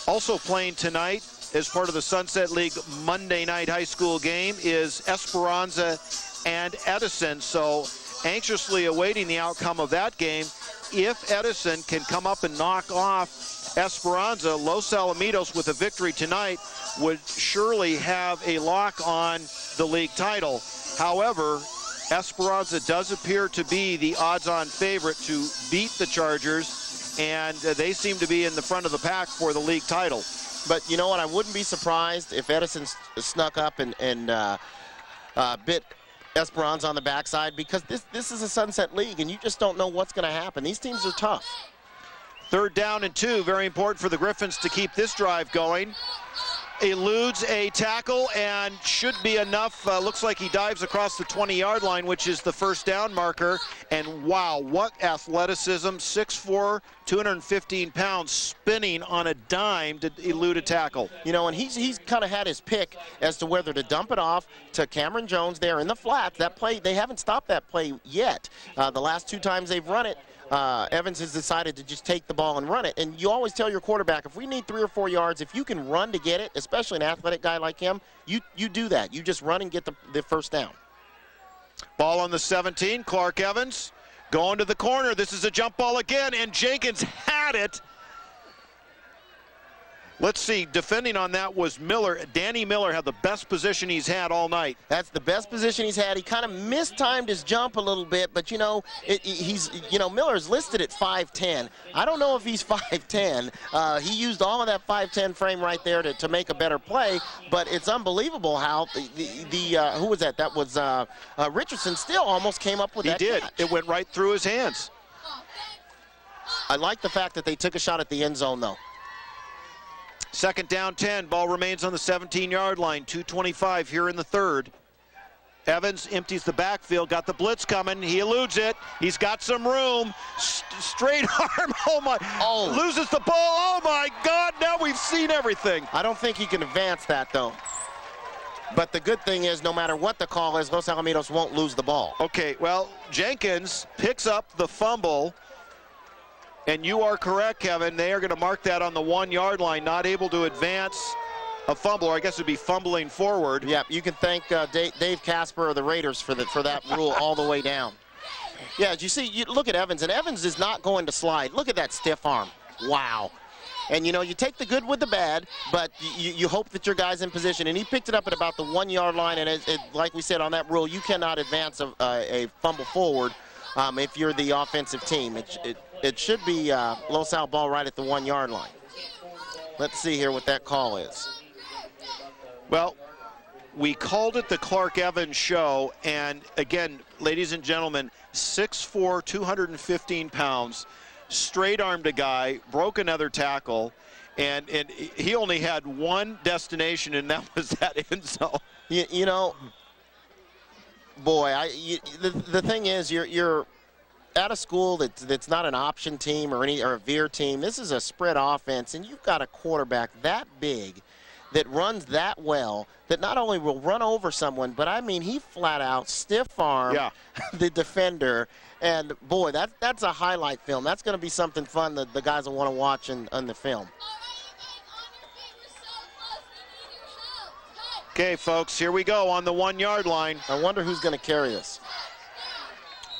Also playing tonight as part of the Sunset League Monday night high school game is Esperanza and Edison. So anxiously awaiting the outcome of that game. If Edison can come up and knock off Esperanza, Los Alamitos with a victory tonight would surely have a lock on the league title. However, Esperanza does appear to be the odds-on favorite to beat the Chargers, and they seem to be in the front of the pack for the league title. But you know what? I wouldn't be surprised if Edison snuck up and bit Esperanza on the backside, because this is a Sunset League, and you just don't know what's going to happen. These teams are tough. 3rd down and 2, very important for the Griffins to keep this drive going. Eludes a tackle and should be enough. Looks like he dives across the 20-yard line, which is the first down marker. And wow, what athleticism. 6'4", 215 pounds, spinning on a dime to elude a tackle. You know, and he's kind of had his pick as to whether to dump it off to Cameron Jones there in the flats. That play, they haven't stopped that play yet. The last 2 times they've run it, Evans has decided to just take the ball and run it. And you always tell your quarterback, if we need 3 or 4 yards, if you can run to get it, especially an athletic guy like him, you do that. You just run and get the first down. Ball on the 17, Clark Evans going to the corner. This is a jump ball again, and Jenkins had it. Let's see, defending on that was Miller. Danny Miller had the best position he's had all night. That's the best position he's had. He kind of mistimed his jump a little bit, but Miller's listed at 5'10". I don't know if he's 5'10". He used all of that 5'10" frame right there to make a better play, but it's unbelievable how who was that? That was Richardson still almost came up with that He did. catch. It went right through his hands. I like the fact that they took a shot at the end zone, though. Second down 10, ball remains on the 17-yard line, 2:25 here in the third. Evans empties the backfield, got the blitz coming, he eludes it, he's got some room, straight arm, loses the ball, oh my God, now we've seen everything. I don't think he can advance that, though. But the good thing is, no matter what the call is, Los Alamitos won't lose the ball. Okay, well, Jenkins picks up the fumble. And you are correct, Kevin. They are going to mark that on the 1-yard line, not able to advance a fumble, or I guess it would be fumbling forward. Yeah, you can thank Dave Casper of the Raiders for that rule all the way down. Yeah, as you see, you look at Evans, and Evans is not going to slide. Look at that stiff arm. Wow. And, you take the good with the bad, but you hope that your guy's in position. And he picked it up at about the 1-yard line, and like we said on that rule, you cannot advance a fumble forward if you're the offensive team. It should be Los Al ball right at the 1-yard line. Let's see here what that call is. Well, we called it the Clark Evans show, and again, ladies and gentlemen, 6'4", 215 pounds, straight-armed a guy, broke another tackle, and he only had one destination, and that was that end zone. Boy, the thing is, you're at a school that's not an option team or a veer team. This is a spread offense, and you've got a quarterback that big that runs that well, that not only will run over someone, but I mean, he flat out stiff arm the defender. And boy, that's a highlight film. That's going to be something fun that the guys will want to watch in the film. Okay, folks, here we go on the 1-yard line. I wonder who's going to carry this.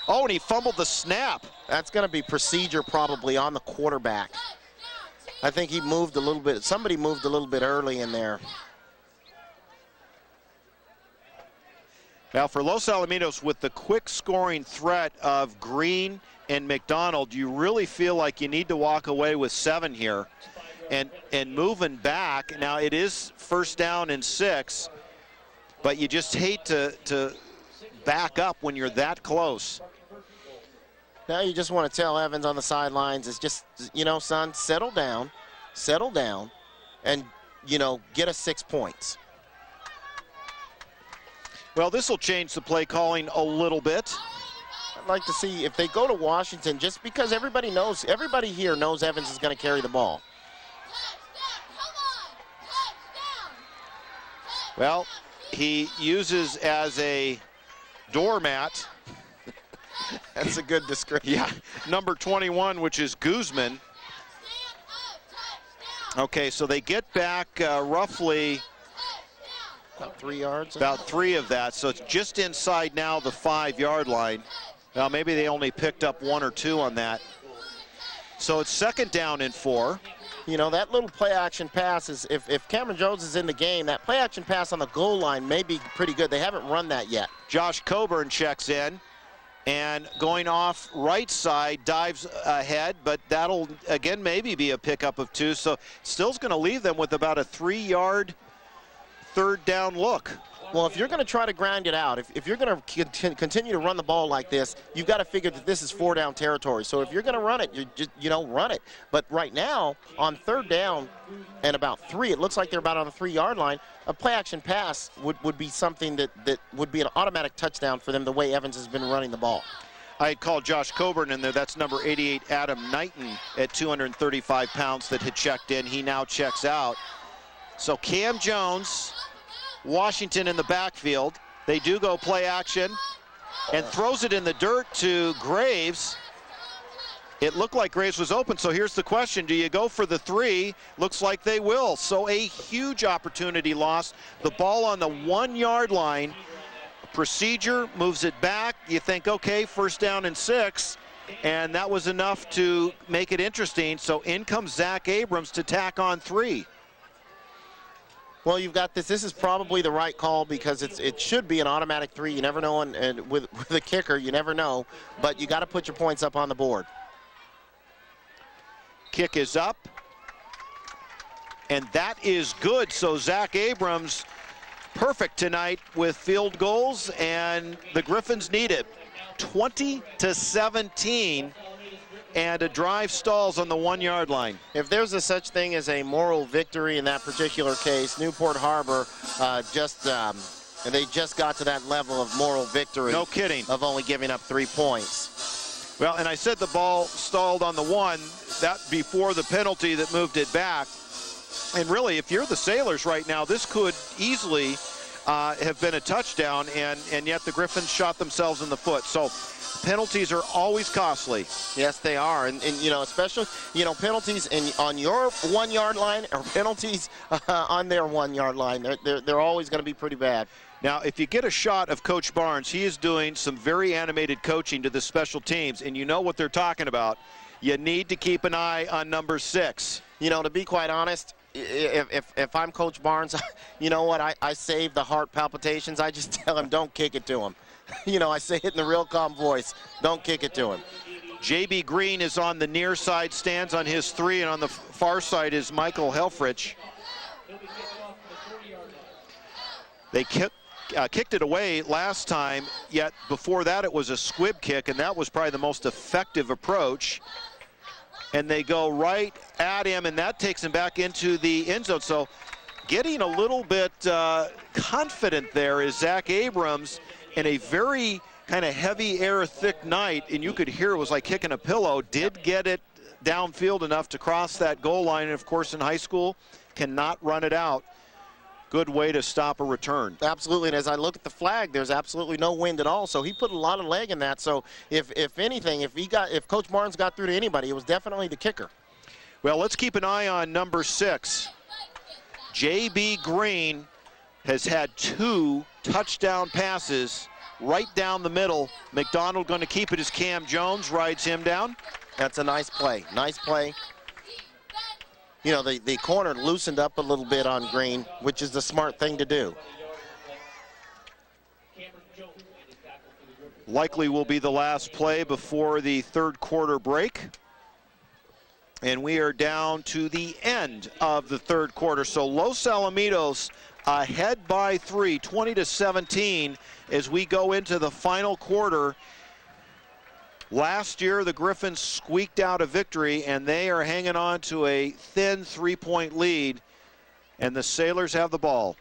Oh, and he fumbled the snap. That's going to be procedure probably on the quarterback. I think he moved a little bit. Somebody moved a little bit early in there. Now, for Los Alamitos, with the quick scoring threat of Green and McDonald, you really feel like you need to walk away with 7 here. And moving back, now it is first down and 6, but you just hate to back up when you're that close. Now you just want to tell Evans on the sidelines is just, son, settle down, and, get us 6 points. Well, this will change the play calling a little bit. I'd like to see if they go to Washington, just because everybody here knows Evans is going to carry the ball. Well, he uses as a doormat. That's a good description. Yeah, number 21, which is Guzman. Okay, so they get back roughly about 3 yards. About 3 of that, so it's just inside now the 5-yard line. Well, maybe they only picked up 1 or 2 on that. So it's second down and 4. That little play-action pass is, if Cameron Jones is in the game, that play-action pass on the goal line may be pretty good. They haven't run that yet. Josh Coburn checks in, and going off right side, dives ahead, but that'll, again, maybe be a pickup of 2. So still's going to leave them with about a 3-yard third down look. Well, if you're going to try to grind it out, if you're going to continue to run the ball like this, you've got to figure that this is 4-down territory. So if you're going to run it, run it. But right now, on third down and about 3, it looks like they're about on the 3-yard line. A play-action pass would be something that would be an automatic touchdown for them, the way Evans has been running the ball. I had called Josh Coburn in there. That's number 88, Adam Knighton, at 235 pounds that had checked in. He now checks out. So Cam Jones, Washington in the backfield. They do go play action and throws it in the dirt to Graves. It looked like Graves was open, so here's the question. Do you go for the 3? Looks like they will. So a huge opportunity lost. The ball on the 1-yard line. Procedure moves it back. You think, okay, first down and 6. And that was enough to make it interesting. So in comes Zach Abrams to tack on 3. Well, you've got this. This is probably the right call because it should be an automatic 3. You never know, and with the kicker, you never know. But you got to put your points up on the board. Kick is up, and that is good. So Zach Abrams, perfect tonight with field goals, and the Griffins need it. 20-17, and a drive stalls on the 1-yard line. If there's a such thing as a moral victory in that particular case, Newport Harbor they just got to that level of moral victory. No kidding. Of only giving up 3 points. Well, and I said the ball stalled on the 1, that before the penalty that moved it back. And really, if you're the Sailors right now, this could easily have been a touchdown, and yet the Griffins shot themselves in the foot. So penalties are always costly. Yes, they are. And you know, especially, you know, penalties on your 1-yard line or penalties on their 1-yard line. They're always going to be pretty bad. Now, if you get a shot of Coach Barnes, he is doing some very animated coaching to the special teams, and you know what they're talking about. You need to keep an eye on number 6. You know, to be quite honest, if I'm Coach Barnes, you know what, I save the heart palpitations. I just tell him, don't kick it to him. You know, I say it in a real calm voice. Don't kick it to him. J.B. Green is on the near side, stands on his 3, and on the far side is Michael Helfrich. They kicked it away last time, yet before that it was a squib kick, and that was probably the most effective approach. And they go right at him, and that takes him back into the end zone. So getting a little bit confident there is Zach Abrams in a very kind of heavy air, thick night, and you could hear it was like kicking a pillow, did get it downfield enough to cross that goal line, and of course in high school, cannot run it out. Good way to stop a return. Absolutely, and as I look at the flag, there's absolutely no wind at all, so he put a lot of leg in that. So if anything, if Coach Barnes got through to anybody, it was definitely the kicker. Well, let's keep an eye on number 6. J.B. Green has had 2 touchdown passes right down the middle. McDonald going to keep it as Cam Jones rides him down. That's a nice play. Nice play. You know, the corner loosened up a little bit on Green, which is the smart thing to do. Likely will be the last play before the third quarter break. And we are down to the end of the third quarter. So Los Alamitos ahead by 3, 20-17, as we go into the final quarter. Last year, the Griffins squeaked out a victory, and they are hanging on to a thin 3-point lead, and the Sailors have the ball.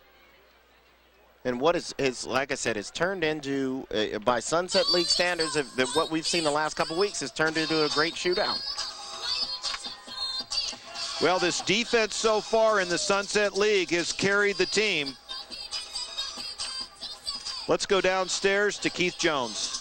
And what is like I said, it's turned into, by Sunset League standards, what we've seen the last couple weeks, has turned into a great shootout. Well, this defense so far in the Sunset League has carried the team. Let's go downstairs to Keith Jones.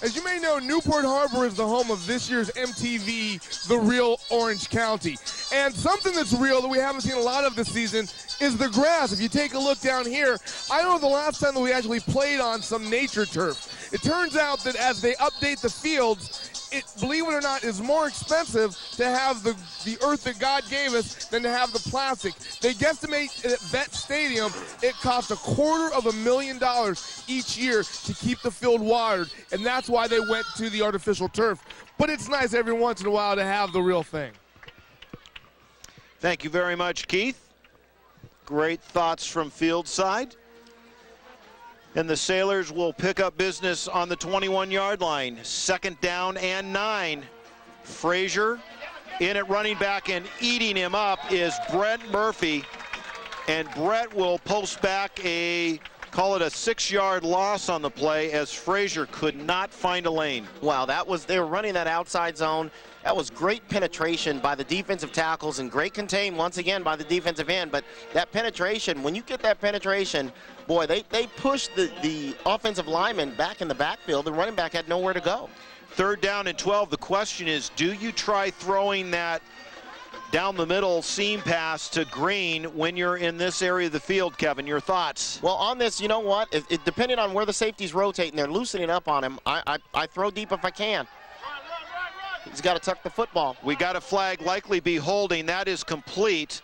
As you may know, Newport Harbor is the home of this year's MTV, The Real Orange County. And something that's real that we haven't seen a lot of this season is the grass. If you take a look down here, I don't know the last time that we actually played on some nature turf. It turns out that as they update the fields, it, believe it or not, is more expensive to have the earth that God gave us than to have the plastic. They guesstimate at Vet Stadium it costs $250,000 each year to keep the field watered, and that's why they went to the artificial turf. But it's nice every once in a while to have the real thing. Thank you very much, Keith. Great thoughts from field side. And the Sailors will pick up business on the 21-yard line. 2nd down and 9. Frazier in at running back, and eating him up is Brett Murphy. And Brett will post back call it a 6-yard loss on the play, as Frazier could not find a lane. Wow, they were running that outside zone. That was great penetration by the defensive tackles and great contain once again by the defensive end. But that penetration, when you get that penetration, boy, they pushed the offensive lineman back in the backfield. The running back had nowhere to go. 3rd down and 12. The question is, do you try throwing that down the middle seam pass to Green when you're in this area of the field, Kevin? Your thoughts? Well, on this, you know what? Depending on where the safeties rotate and they're loosening up on him, I throw deep if I can. He's got to tuck the football. We got a flag, likely be holding. That is complete.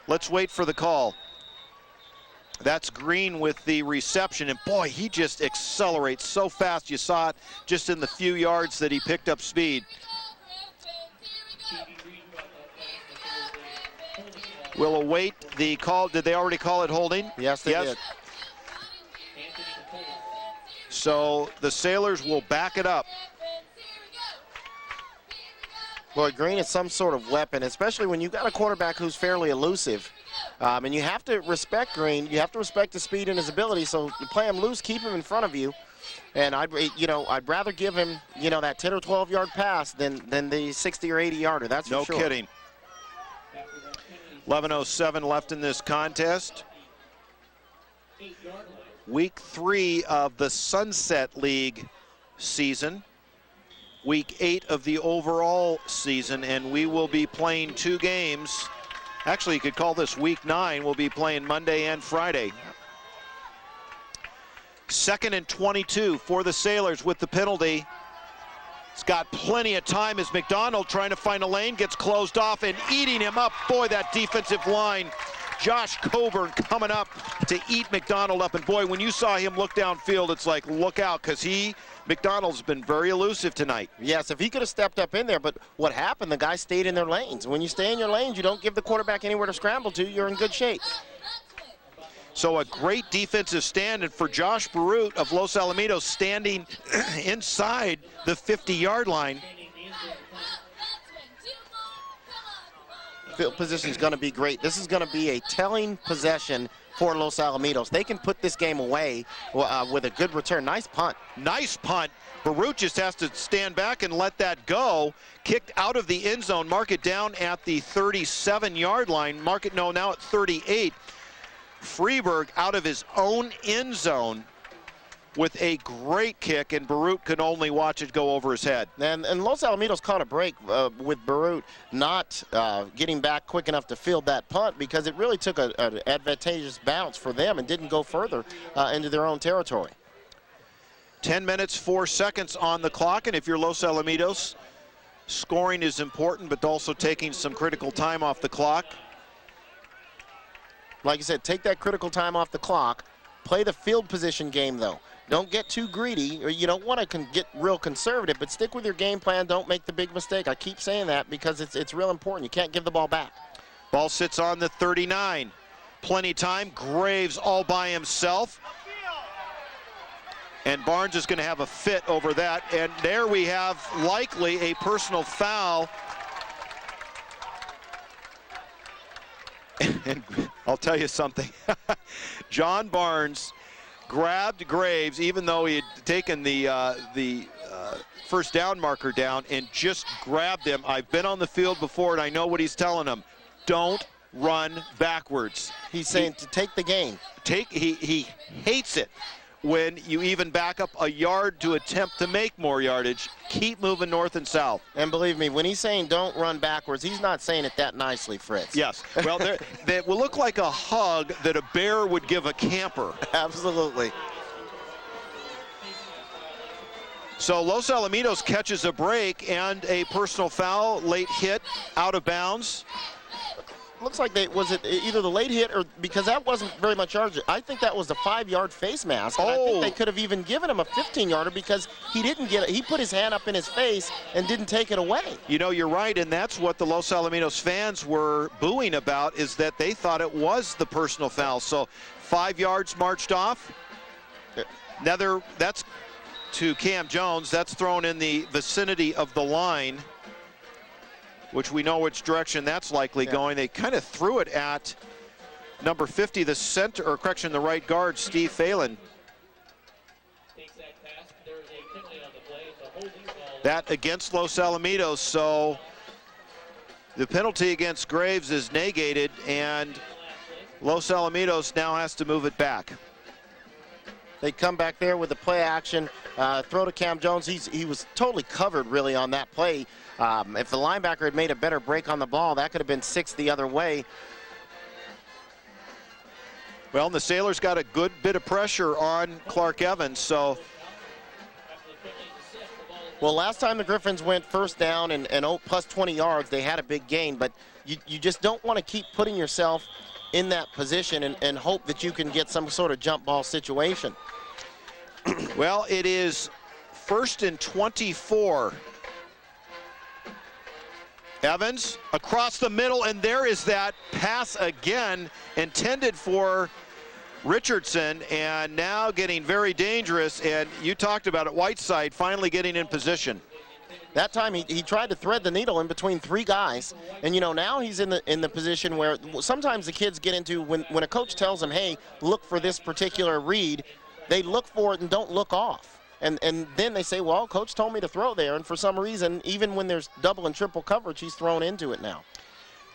Let's wait for the call. That's Green with the reception, and boy, he just accelerates so fast. You saw it just in the few yards that he picked up speed. We'll await the call. Did they already call it holding? Yes, they did. So the Sailors will back it up. Boy, Green is some sort of weapon, especially when you've got a quarterback who's fairly elusive. And you have to respect Green. You have to respect his speed and his ability. So you play him loose, keep him in front of you. And I'd rather give him, that 10 or 12-yard pass than the 60 or 80-yarder. That's for sure. No kidding. 11:07 left in this contest. Week 3 of the Sunset League season. Week 8 of the overall season, and we will be playing 2 games. Actually, you could call this week 9. We'll be playing Monday and Friday. 2nd and 22 for the Sailors with the penalty. It's got plenty of time as McDonald trying to find a lane, gets closed off and eating him up. Boy, that defensive line. Josh Coburn coming up to eat McDonald up. And boy, when you saw him look downfield, it's like, look out, because McDonald's been very elusive tonight. Yes, if he could have stepped up in there, but what happened, the guys stayed in their lanes. When you stay in your lanes, you don't give the quarterback anywhere to scramble to, you're in good shape. So a great defensive stand, and for Josh Barut of Los Alamitos standing inside the 50-yard line. Field position is going to be great. This is going to be a telling possession for Los Alamitos. They can put this game away with a good return. Nice punt. Nice punt. Barut just has to stand back and let that go. Kicked out of the end zone. Mark it down at the 37-yard line. Mark it now at 38. Freeberg out of his own end zone with a great kick, and Barut can only watch it go over his head. And Los Alamitos caught a break with Barut not getting back quick enough to field that punt, because it really took an advantageous bounce for them and didn't go further into their own territory. 10 minutes, 4 seconds on the clock, and if you're Los Alamitos, scoring is important, but also taking some critical time off the clock. Like I said, take that critical time off the clock. Play the field position game, though. Don't get too greedy, or you don't want to get real conservative, but stick with your game plan. Don't make the big mistake. I keep saying that because it's real important. You can't give the ball back. Ball sits on the 39. Plenty time. Graves all by himself. And Barnes is going to have a fit over that. And there we have likely a personal foul. And I'll tell you something. John Barnes grabbed Graves, even though he had taken the first down marker down, and just grabbed him. I've been on the field before, and I know what he's telling him. Don't run backwards. He's saying to take the game. He hates it when you even back up a yard to attempt to make more yardage. Keep moving north and south. And believe me, when he's saying don't run backwards, he's not saying it that nicely, Fritz. Yes. Well, that will look like a hug that a bear would give a camper. Absolutely. So Los Alamitos catches a break and a personal foul, late hit, out of bounds. Looks like was it either the late hit or, because that wasn't very much yardage. I think that was the 5-yard face mask. And I think they could have even given him a 15-yarder because he didn't get it. He put his hand up in his face and didn't take it away. You know, you're right, and that's what the Los Alamitos fans were booing about, is that they thought it was the personal foul. So 5 yards marched off. Another, that's to Cam Jones. That's thrown in the vicinity of the line, which we know which direction that's likely going. They kind of threw it at number 50, the center, or correction, the right guard, Steve Phelan. That against Los Alamitos, so the penalty against Graves is negated, and Los Alamitos now has to move it back. They come back there with the play action, throw to Cam Jones. He was totally covered, really, on that play. If the linebacker had made a better break on the ball, that could have been 6 the other way. Well, and the Sailors got a good bit of pressure on Clark Evans, so. Well, last time the Griffins went first down and plus 20 yards, they had a big gain, but you just don't want to keep putting yourself in that position and hope that you can get some sort of jump ball situation. Well, it is 1st and 24. Evans across the middle, and there is that pass again intended for Richardson, and now getting very dangerous. And you talked about it, Whiteside finally getting in position. That time he tried to thread the needle in between 3 guys, and now he's in the position where sometimes the kids get into when a coach tells them, hey, look for this particular read, they look for it and don't look off. And then they say, well, coach told me to throw there, and for some reason, even when there's double and triple coverage, he's thrown into it now.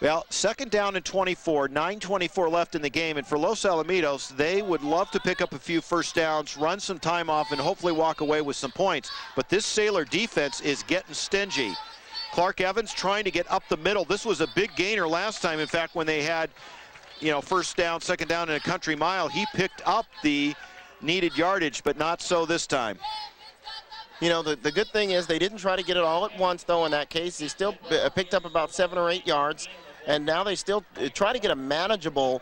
Well, 2nd down and 24, 9:24 left in the game, and for Los Alamitos, they would love to pick up a few first downs, run some time off, and hopefully walk away with some points. But this Sailor defense is getting stingy. Clark Evans trying to get up the middle. This was a big gainer last time. In fact, when they had, first down, 2nd down, and a country mile, he picked up the needed yardage, but not so this time. The good thing is they didn't try to get it all at once, though, in that case. He still picked up about 7 or 8 yards, and now they still try to get a manageable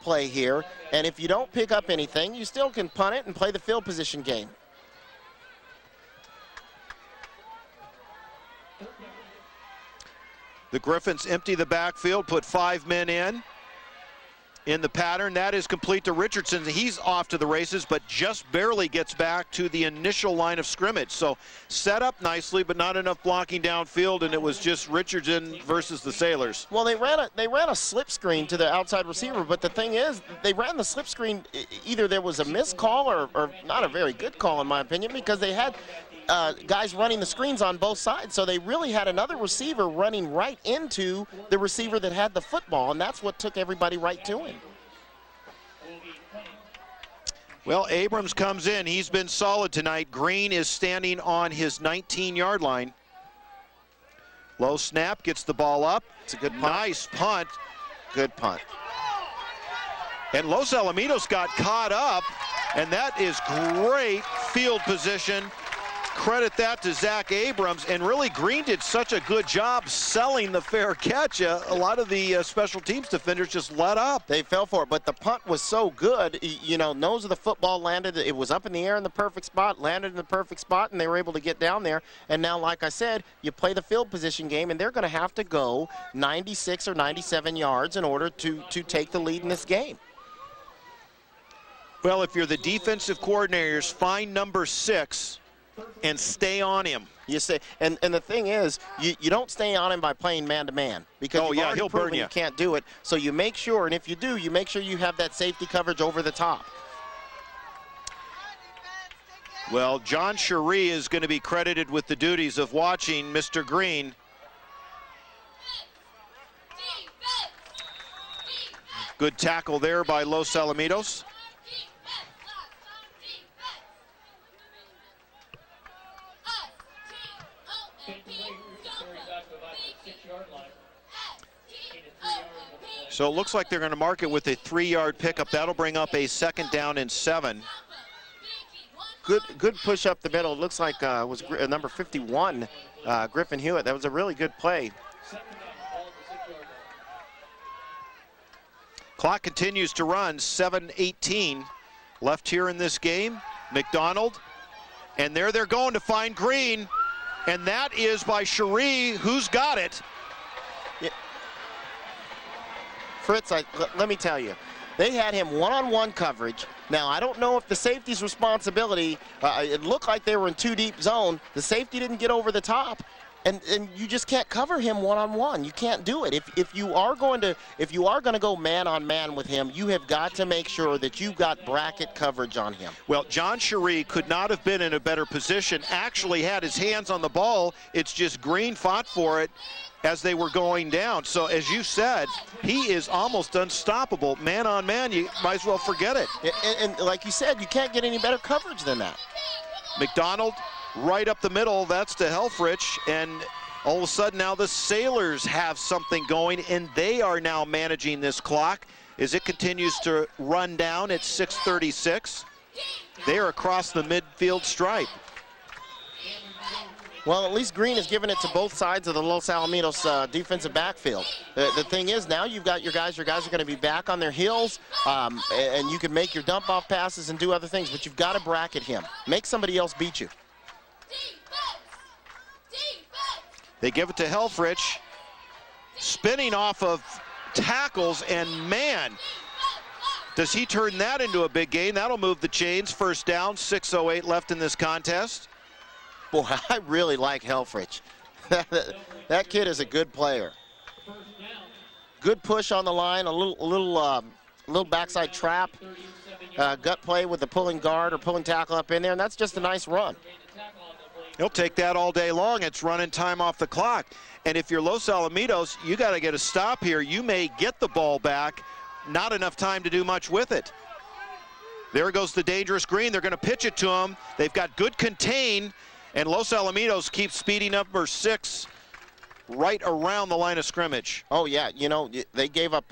play here. And if you don't pick up anything, you still can punt it and play the field position game. The Griffins empty the backfield, put 5 men in the pattern. That is complete to Richardson. He's off to the races, but just barely gets back to the initial line of scrimmage. So set up nicely, but not enough blocking downfield, and it was just Richardson versus the Sailors. Well, they ran a slip screen to the outside receiver, but the thing is, they ran the slip screen. Either there was a missed call or not a very good call, in my opinion, because they had guys running the screens on both sides. So they really had another receiver running right into the receiver that had the football, and that's what took everybody right to him. Well, Abrams comes in. He's been solid tonight. Green is standing on his 19-yard line. Low snap, gets the ball up. It's a good punt. Nice punt. Good punt. And Los Alamitos got caught up, and that is great field position. Credit that to Zach Abrams, and really Green did such a good job selling the fair catch. A lot of the special teams defenders just let up. They fell for it, but the punt was so good. Nose of the football landed. It was up in the air in the perfect spot, landed in the perfect spot, and they were able to get down there. And now, like I said, you play the field position game, and they're going to have to go 96 or 97 yards in order to take the lead in this game. Well, if you're the defensive coordinators, find number 6 and stay on him. You say, and the thing is, you don't stay on him by playing man-to-man, because he'll burn you. You can't do it. So you make sure, and if you do, you make sure you have that safety coverage over the top. Well, John Cherie is going to be credited with the duties of watching Mr. Green. Good tackle there by Los Alamitos. So it looks like they're going to mark it with a 3-yard pickup. That'll bring up a 2nd down and 7. Good push up the middle. It looks like it was number 51, Griffin Hewitt. That was a really good play. Clock continues to run, 7:18 left here in this game. McDonald, and there they're going to find Green, and that is by Cherie, who's got it. Yeah. Fritz, let me tell you, they had him one-on-one coverage. Now, I don't know if the safety's responsibility, it looked like they were in 2-deep zone. The safety didn't get over the top, and you just can't cover him one-on-one. You can't do it. If you are going to go man-on-man with him, you have got to make sure that you've got bracket coverage on him. Well, John Cherie could not have been in a better position. Actually had his hands on the ball. It's just Green fought for it as they were going down. So as you said, he is almost unstoppable. Man on man, you might as well forget it. And like you said, you can't get any better coverage than that. McDonald right up the middle, that's to Helfrich, and all of a sudden now the Sailors have something going, and they are now managing this clock as it continues to run down at 6:36. They are across the midfield stripe. Well, at least Green has given it to both sides of the Los Alamitos defensive backfield. The thing is, now you've got your guys are going to be back on their heels, and you can make your dump-off passes and do other things, but you've got to bracket him. Make somebody else beat you. They give it to Helfrich, spinning off of tackles, and man, does he turn that into a big gain. That'll move the chains. First down, 6:08 left in this contest. Boy, I really like Helfrich. That kid is a good player. Good push on the line, a little backside trap, gut play with the pulling guard or pulling tackle up in there, and that's just a nice run. He'll take that all day long. It's running time off the clock. And if you're Los Alamitos, you got to get a stop here. You may get the ball back, not enough time to do much with it. There goes the dangerous Green. They're going to pitch it to him. They've got good contain, and Los Alamitos keeps speeding up number 6 right around the line of scrimmage. Oh, yeah. You know, they gave up.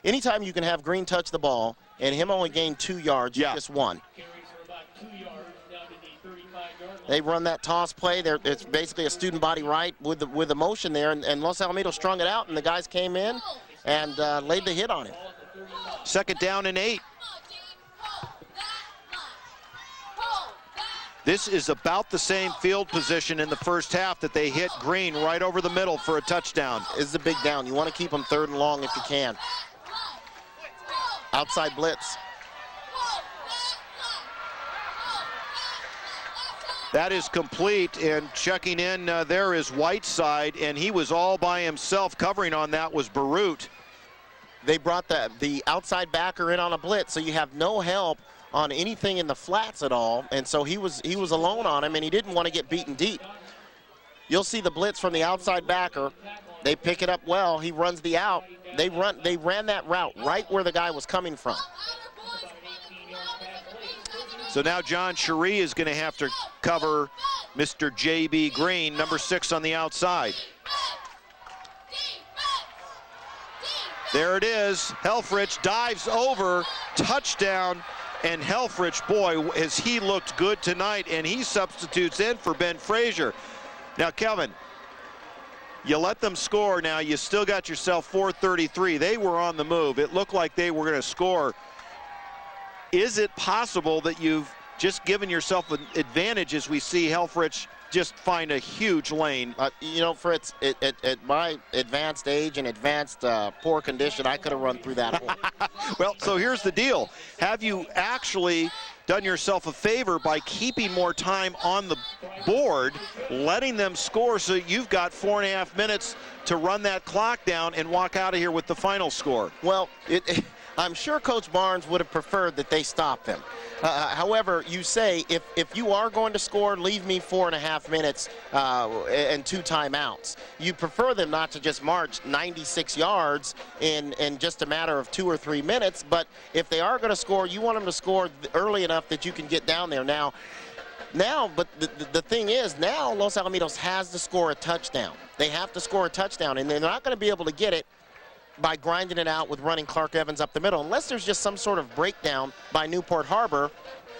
Anytime you can have Green touch the ball and him only gain 2 yards, you just won. They run that toss play. It's basically a student body right with the motion there, and Los Alamitos strung it out, and the guys came in and laid the hit on him. Second down and 8. This is about the same field position in the first half that they hit Green right over the middle for a touchdown. This is a big down. You want to keep them 3rd and long if you can. Outside blitz. That is complete, and checking in there is Whiteside, and he was all by himself. Covering on that was Barute. They brought the outside backer in on a blitz, so you have no help on anything in the flats at all, and so he was alone on him, and he didn't want to get beaten deep. You'll see the blitz from the outside backer. They pick it up well. He runs the out. They ran that route right where the guy was coming from. So now John Cherie is going to have to cover Mr. J.B. Green, number 6 on the outside. There it is. Helfrich dives over, touchdown, and Helfrich, boy, has he looked good tonight, and he substitutes in for Ben Frazier. Now, Kevin, you let them score now. You still got yourself 4:33. They were on the move. It looked like they were going to score. Is it possible that you've just given yourself an advantage as we see Helfrich just find a huge lane? You know, Fritz, at my advanced age and advanced poor condition, I could have run through that hole. Well, so here's the deal. Have you actually done yourself a favor by keeping more time on the board, letting them score, so you've got 4.5 minutes to run that clock down and walk out of here with the final score? Well, I'm sure Coach Barnes would have preferred that they stop them. However, you say, if you are going to score, leave me 4.5 minutes and 2 timeouts. You prefer them not to just march 96 yards in just a matter of 2 or 3 minutes, but if they are going to score, you want them to score early enough that you can get down there. Now, but the thing is, now Los Alamitos has to score a touchdown. They have to score a touchdown, and they're not going to be able to get it by grinding it out with running Clark Evans up the middle, unless there's just some sort of breakdown by Newport Harbor,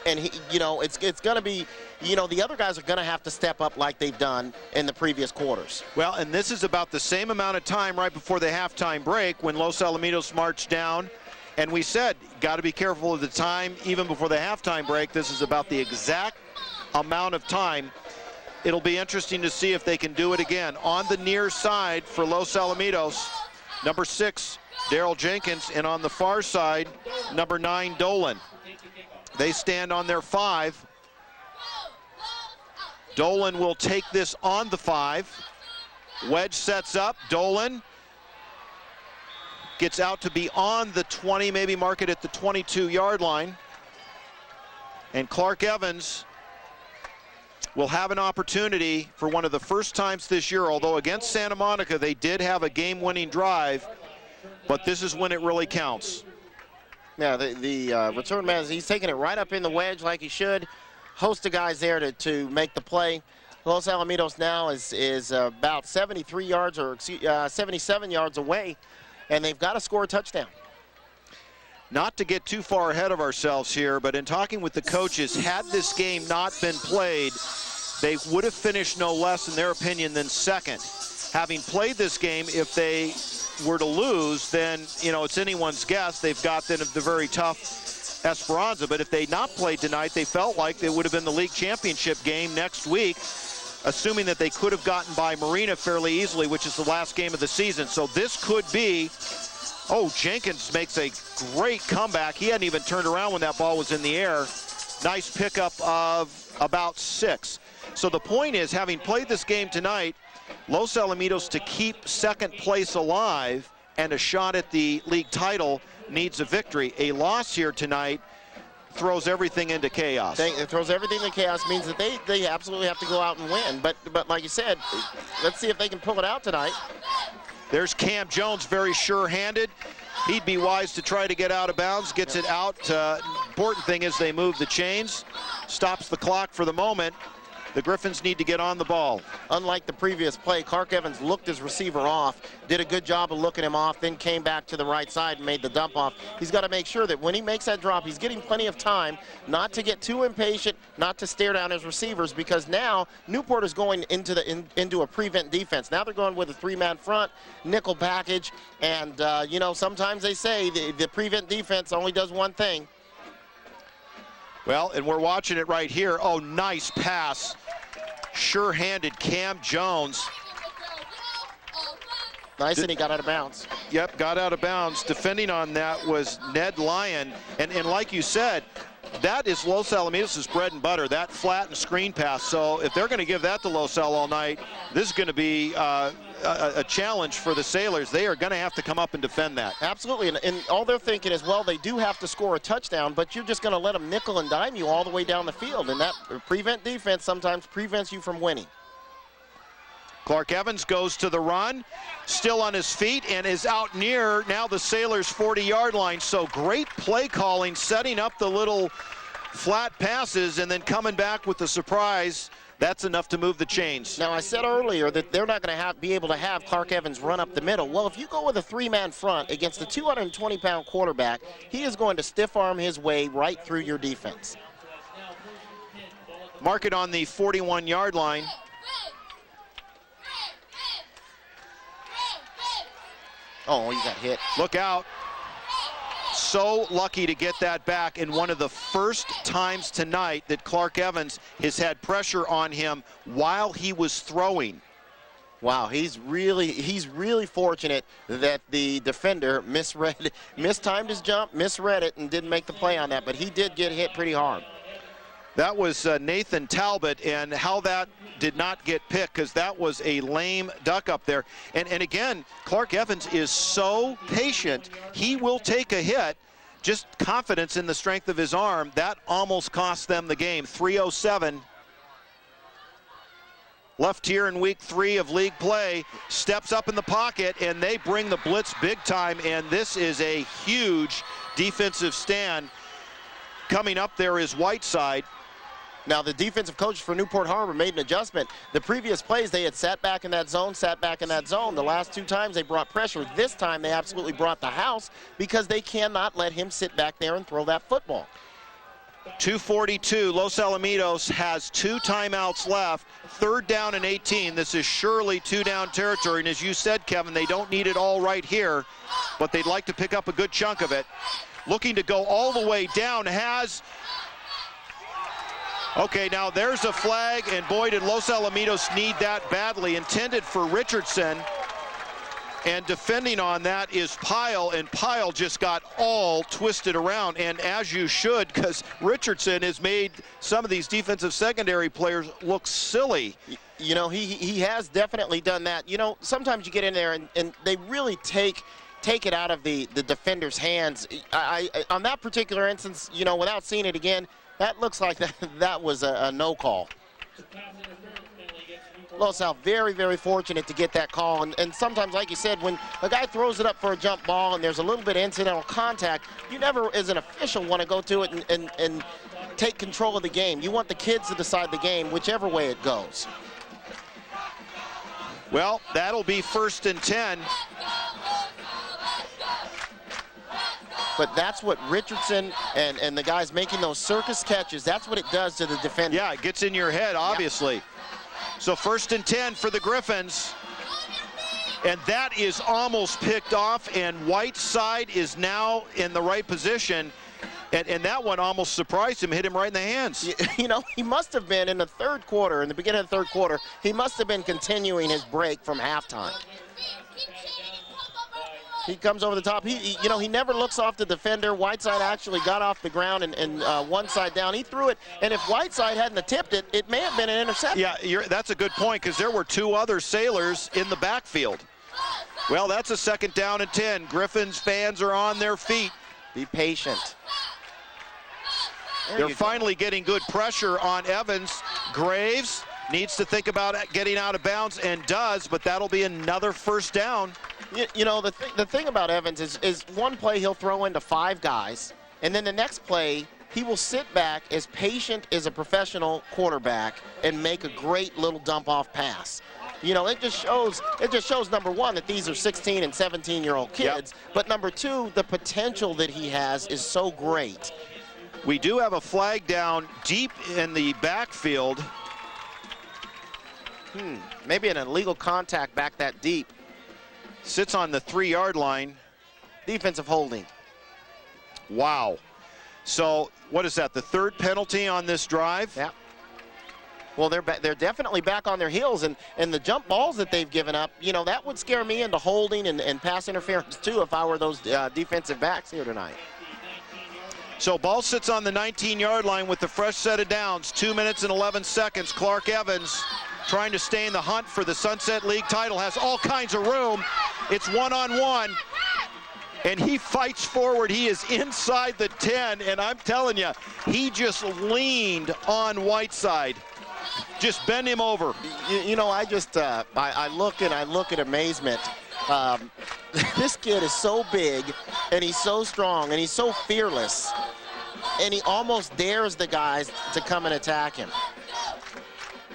and it's going to be, the other guys are going to have to step up like they've done in the previous quarters. Well, and this is about the same amount of time right before the halftime break when Los Alamitos marched down, and we said, got to be careful of the time even before the halftime break. This is about the exact amount of time. It'll be interesting to see if they can do it again. On the near side for Los Alamitos, number 6, Daryl Jenkins, and on the far side, number 9, Dolan. They stand on their 5. Dolan will take this on the 5. Wedge sets up. Dolan gets out to be on the 20, maybe mark it at the 22-yard line. And Clark Evans will have an opportunity for one of the first times this year, although against Santa Monica they did have a game-winning drive, but this is when it really counts. Yeah, the return man, he's taking it right up in the wedge like he should. Host of guys there to make the play. Los Alamitos now is about 73 yards or 77 yards away, and they've got to score a touchdown. Not to get too far ahead of ourselves here, but in talking with the coaches, had this game not been played, they would have finished no less, in their opinion, than second. Having played this game, if they were to lose, then, you know, it's anyone's guess. They've got then the very tough Esperanza. But if they not played tonight, they felt like they would have been the league championship game next week, assuming that they could have gotten by Marina fairly easily, which is the last game of the season. So this could be, oh, Jenkins makes a great comeback. He hadn't even turned around when that ball was in the air. Nice pickup of about 6. So the point is, having played this game tonight, Los Alamitos, to keep second place alive and a shot at the league title, needs a victory. A loss here tonight throws everything into chaos. It throws everything into chaos, means that they absolutely have to go out and win. But like you said, let's see if they can pull it out tonight. There's Cam Jones, very sure-handed. He'd be wise to try to get out of bounds, gets it out. Important thing is they move the chains, stops the clock for the moment. The Griffins need to get on the ball. Unlike the previous play, Clark Evans looked his receiver off, did a good job of looking him off, then came back to the right side and made the dump off. He's got to make sure that when he makes that drop, he's getting plenty of time not to get too impatient, not to stare down his receivers, because now Newport is going into a prevent defense. Now they're going with a 3-man front, nickel package, and you know, sometimes they say the prevent defense only does one thing. Well, and we're watching it right here. Oh, nice pass. Sure-handed Cam Jones. Nice, and he got out of bounds. Yep, got out of bounds. Defending on that was Ned Lyon. And like you said, that is Los Alamitos' bread and butter, that flat and screen pass. So if they're going to give that to Los Al all night, this is going to be a challenge for the Sailors. They are going to have to come up and defend that. Absolutely, and all they're thinking is, well, they do have to score a touchdown, but you're just going to let them nickel and dime you all the way down the field, and that prevent defense sometimes prevents you from winning. Clark Evans goes to the run, still on his feet, and is out near now the Sailors' 40-yard line. So great play calling, setting up the little flat passes, and then coming back with the surprise. That's enough to move the chains. Now, I said earlier that they're not going to be able to have Clark Evans run up the middle. Well, if you go with a 3-man front against a 220-pound quarterback, he is going to stiff-arm his way right through your defense. Mark it on the 41-yard line. Oh, he got hit. Look out. So lucky to get that back, and one of the first times tonight that Clark Evans has had pressure on him while he was throwing. Wow, he's really fortunate that the defender mistimed his jump, misread it, and didn't make the play on that, but he did get hit pretty hard. That was Nathan Talbot, and how that did not get picked, because that was a lame duck up there. And again, Clark Evans is so patient. He will take a hit. Just confidence in the strength of his arm. That almost cost them the game. 3:07 left here in week 3 of league play. Steps up in the pocket, and they bring the blitz big time, and this is a huge defensive stand. Coming up there is Whiteside. Now, the defensive coach for Newport Harbor made an adjustment. The previous plays, they had sat back in that zone. The last 2 times they brought pressure. This time they absolutely brought the house, because they cannot let him sit back there and throw that football. 2:42. Los Alamitos has 2 timeouts left. 3rd down and 18. This is surely 2-down territory. And as you said, Kevin, they don't need it all right here, but they'd like to pick up a good chunk of it. Looking to go all the way down, okay, now there's a flag, and boy, did Los Alamitos need that badly. Intended for Richardson, and defending on that is Pyle, and Pyle just got all twisted around, and as you should, because Richardson has made some of these defensive secondary players look silly. You know, he has definitely done that. You know, sometimes you get in there and they really take it out of the defender's hands. On that particular instance, you know, without seeing it again, that looks like that was a no call. Los Al very, very fortunate to get that call. And sometimes, like you said, when a guy throws it up for a jump ball and there's a little bit of incidental contact, you never, as an official, want to go to it and take control of the game. You want the kids to decide the game, whichever way it goes. Well, that'll be 1st and 10. but that's what Richardson and the guys making those circus catches, that's what it does to the defender. Yeah, it gets in your head, obviously. Yep. So 1st and 10 for the Griffins. And that is almost picked off, and Whiteside is now in the right position. And that one almost surprised him, hit him right in the hands. You know, he must have been in the third quarter, in the beginning of the third quarter, he must have been continuing his break from halftime. He comes over the top. You know, he never looks off the defender. Whiteside actually got off the ground and one side down. He threw it, and if Whiteside hadn't attempted it, it may have been an interception. Yeah, that's a good point, because there were 2 other Sailors in the backfield. Well, that's a 2nd down and 10. Griffins fans are on their feet. Be patient. They're finally getting good pressure on Evans. Graves needs to think about getting out of bounds, and does, but that'll be another 1st down. You know, the thing about Evans is one play he'll throw into 5 guys, and then the next play he will sit back as patient as a professional quarterback and make a great little dump-off pass. You know, it just shows, number one, that these are 16 and 17-year-old kids, but number 2, the potential that he has is so great. We do have a flag down deep in the backfield. Maybe an illegal contact back that deep. Sits on the 3-yard line. Defensive holding. Wow. So what is that, the 3rd penalty on this drive? Yeah. Well, they're definitely back on their heels, and the jump balls that they've given up, you know, that would scare me into holding and pass interference too if I were those defensive backs here tonight. So ball sits on the 19-yard line with the fresh set of downs. 2 minutes and 11 seconds. Clark Evans, trying to stay in the hunt for the Sunset League title, has all kinds of room. It's 1-on-1, and he fights forward. He is inside the 10, and I'm telling you, he just leaned on Whiteside. Just bend him over. You know, I look at amazement. This kid is so big, and he's so strong, and he's so fearless, and he almost dares the guys to come and attack him.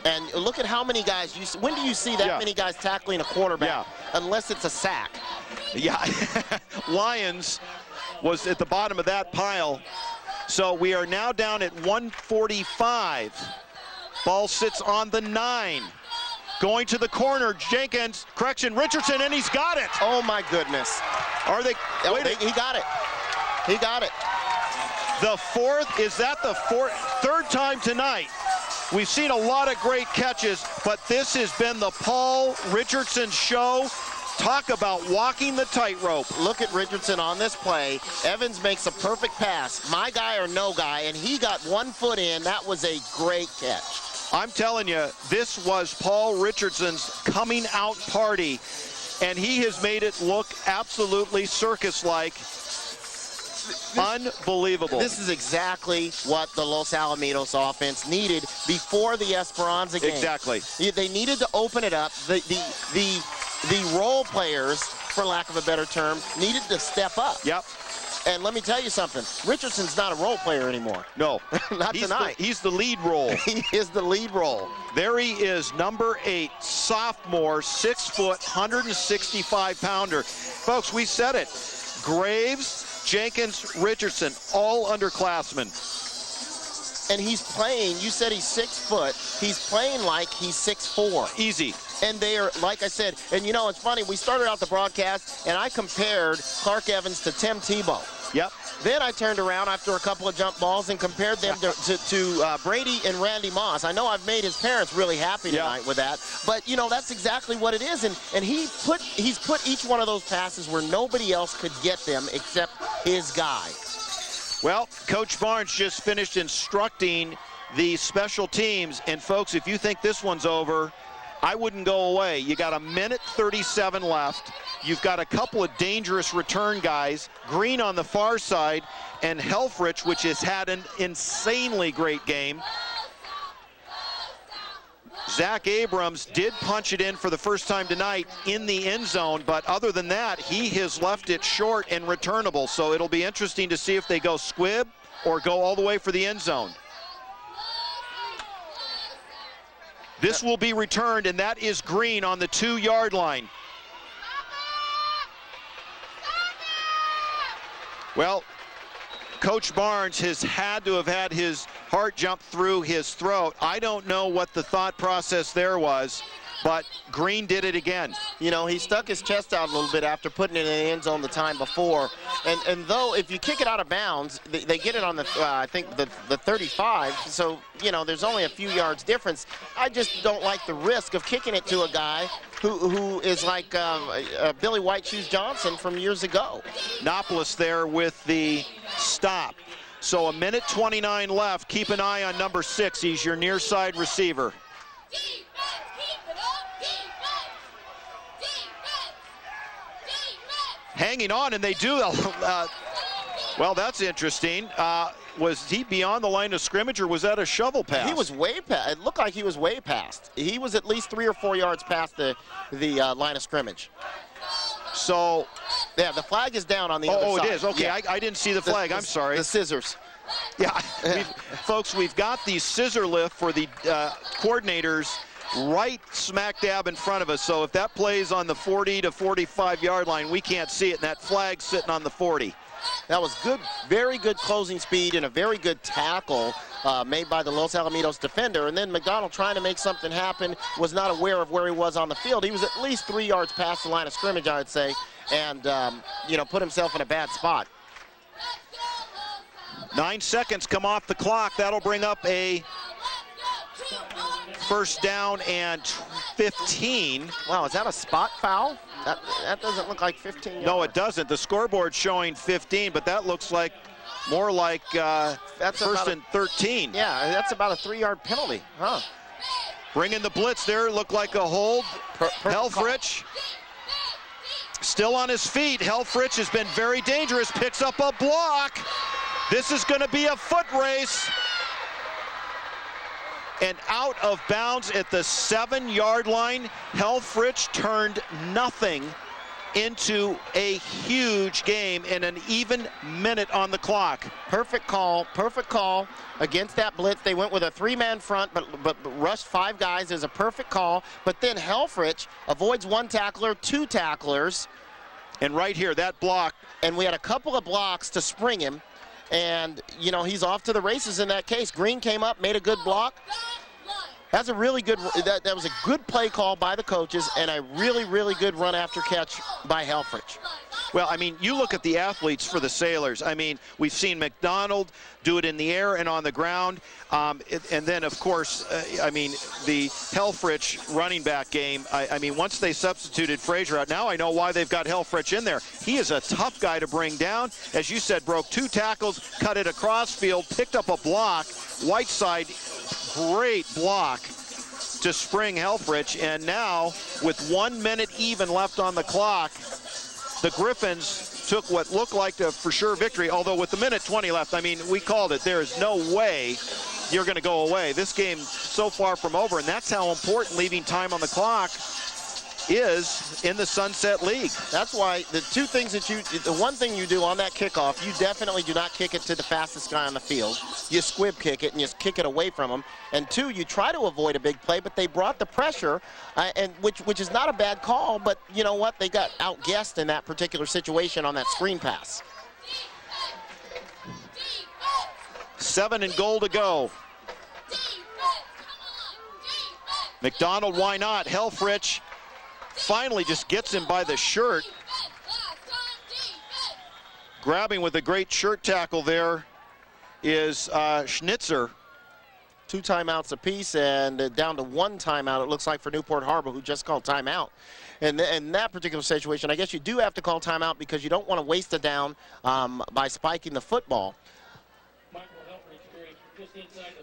And look at how many guys when do you see that many guys tackling a quarterback unless it's a sack? Yeah, Lyons was at the bottom of that pile. So we are now down at 145. Ball sits on the 9. Going to the corner, Jenkins, Richardson, and he's got it. Oh my goodness. Are they, he got it. He got it. The 4th, is that the 3rd time tonight? We've seen a lot of great catches, but this has been the Paul Richardson show. Talk about walking the tightrope. Look at Richardson on this play. Evans makes a perfect pass. My guy or no guy, and he got 1 foot in. That was a great catch. I'm telling you, this was Paul Richardson's coming out party, and he has made it look absolutely circus-like. Unbelievable. This is exactly what the Los Alamitos offense needed before the Esperanza game. Exactly. They needed to open it up. The role players, for lack of a better term, needed to step up. Yep. And let me tell you something. Richardson's not a role player anymore. No. Not tonight. He's the lead role. He is the lead role. There he is, number 8, sophomore, 6 foot, 165-pounder. Folks, we said it. Graves, Jenkins, Richardson, all underclassmen. And he's playing, you said he's 6 foot. He's playing like he's 6'4". Easy. And they are, like I said, and you know, it's funny, we started out the broadcast, and I compared Clark Evans to Tim Tebow. Yep. Then I turned around after a couple of jump balls and compared them to Brady and Randy Moss. I know I've made his parents really happy tonight with that, but, you know, that's exactly what it is. And he's put each one of those passes where nobody else could get them except his guy. Well, Coach Barnes just finished instructing the special teams, and, folks, if you think this one's over, I wouldn't go away. You got 1:37 left. You've got a couple of dangerous return guys, Green on the far side, and Helfrich, which has had an insanely great game. Zach Abrams did punch it in for the first time tonight in the end zone, but other than that, he has left it short and returnable. So it'll be interesting to see if they go squib or go all the way for the end zone. This will be returned, and that is Green on the 2-yard line. Well, Coach Barnes has had to have had his heart jump through his throat. I don't know what the thought process there was, but Green did it again. You know, he stuck his chest out a little bit after putting it in the end zone the time before. And though if you kick it out of bounds, they get it on the, I think, the 35. So, you know, there's only a few yards difference. I just don't like the risk of kicking it to a guy who is like Billy White Shoes Johnson from years ago. Nopolis there with the stop. So a minute 29 left. Keep an eye on number 6. He's your near side receiver. Hanging on, and they do. Well, that's interesting. Was he beyond the line of scrimmage, or was that a shovel pass? He was way past. It looked like he was way past. He was at least 3 or 4 yards past the line of scrimmage. So, yeah, the flag is down on the other side. Oh, it is. Okay, yeah. I didn't see the flag. I'm sorry. The scissors. Yeah, folks, we've got the scissor lift for the coordinators right smack dab in front of us. So if that plays on the 40 to 45 yard line, we can't see it, and that flag's sitting on the 40. That was good, very good closing speed and a very good tackle made by the Los Alamitos defender. And then McDonald, trying to make something happen, was not aware of where he was on the field. He was at least 3 yards past the line of scrimmage, I would say, and you know, put himself in a bad spot. 9 seconds come off the clock. That'll bring up a first down and 15. Wow, is that a spot foul? That doesn't look like 15 yards. No, it doesn't. The scoreboard's showing 15, but that looks like more like that's first and 13. Yeah, that's about a 3-yard penalty, huh? Bringing the blitz there, looked like a hold. Helfrich still on his feet. Helfrich has been very dangerous, picks up a block. This is going to be a foot race. And out of bounds at the 7-yard line. Helfrich turned nothing into a huge game in an even minute on the clock. Perfect call against that blitz. They went with a 3-man front, but rushed 5 guys as a perfect call. But then Helfrich avoids 1 tackler, 2 tacklers. And right here, that block. And we had a couple of blocks to spring him. And, you know, he's off to the races in that case. Green came up, made a good block. That's a really good, that was a good play call by the coaches and a really, really good run after catch by Helfrich. Well, I mean, you look at the athletes for the Sailors. I mean, we've seen McDonald do it in the air and on the ground. And then, of course, I mean, the Helfrich running back game, I mean, once they substituted Frazier out, now I know why they've got Helfrich in there. He is a tough guy to bring down. As you said, broke 2 tackles, cut it across field, picked up a block. Whiteside, great block to spring Helfrich. And now, with 1 minute even left on the clock, the Griffins took what looked like a for sure victory, although with the minute 20 left, I mean, we called it. There is no way you're going to go away. This game so far from over, and that's how important leaving time on the clock is in the Sunset League. That's why the 2 things that the one thing you do on that kickoff, you definitely do not kick it to the fastest guy on the field. You squib kick it and you kick it away from him. And 2, you try to avoid a big play, but they brought the pressure, and which is not a bad call, but you know what? They got outguessed in that particular situation on that screen pass. 7 and goal to go. McDonald, why not? Helfrich finally just gets him by the shirt. Grabbing with a great shirt tackle there is Schnitzer. 2 timeouts apiece and down to 1 timeout, it looks like, for Newport Harbor, who just called timeout. And in that particular situation, I guess you do have to call timeout because you don't want to waste a down by spiking the football.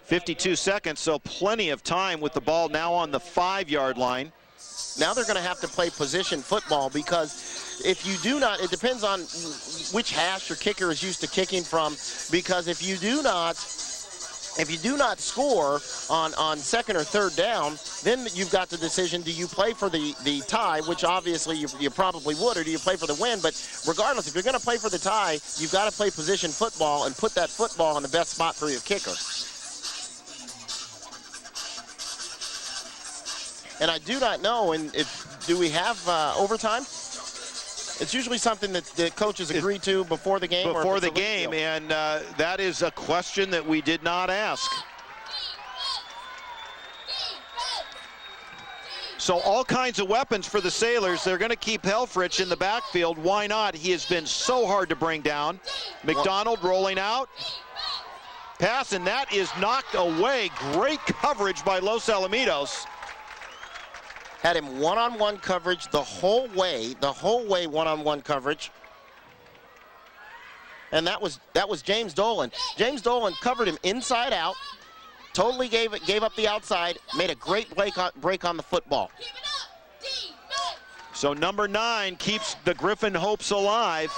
52 seconds, so plenty of time with the ball now on the 5-yard line. Now they're going to have to play position football because if you do not, it depends on which hash your kicker is used to kicking from, because if you do not score on 2nd or 3rd down, then you've got the decision, do you play for the tie, which obviously you probably would, or do you play for the win? But regardless, if you're going to play for the tie, you've got to play position football and put that football in the best spot for your kicker. And I do not know, do we have overtime? It's usually something that the coaches agree to before the game. Before the game, and that is a question that we did not ask. So all kinds of weapons for the Sailors. They're going to keep Helfrich in the backfield. Why not? He has been so hard to bring down. McDonald rolling out. Pass, and that is knocked away. Great coverage by Los Alamitos. Had him one-on-one coverage the whole way one-on-one coverage. And that was James Dolan. James Dolan covered him inside out. Totally gave up the outside, made a great break on the football. So number 9 keeps the Griffin hopes alive.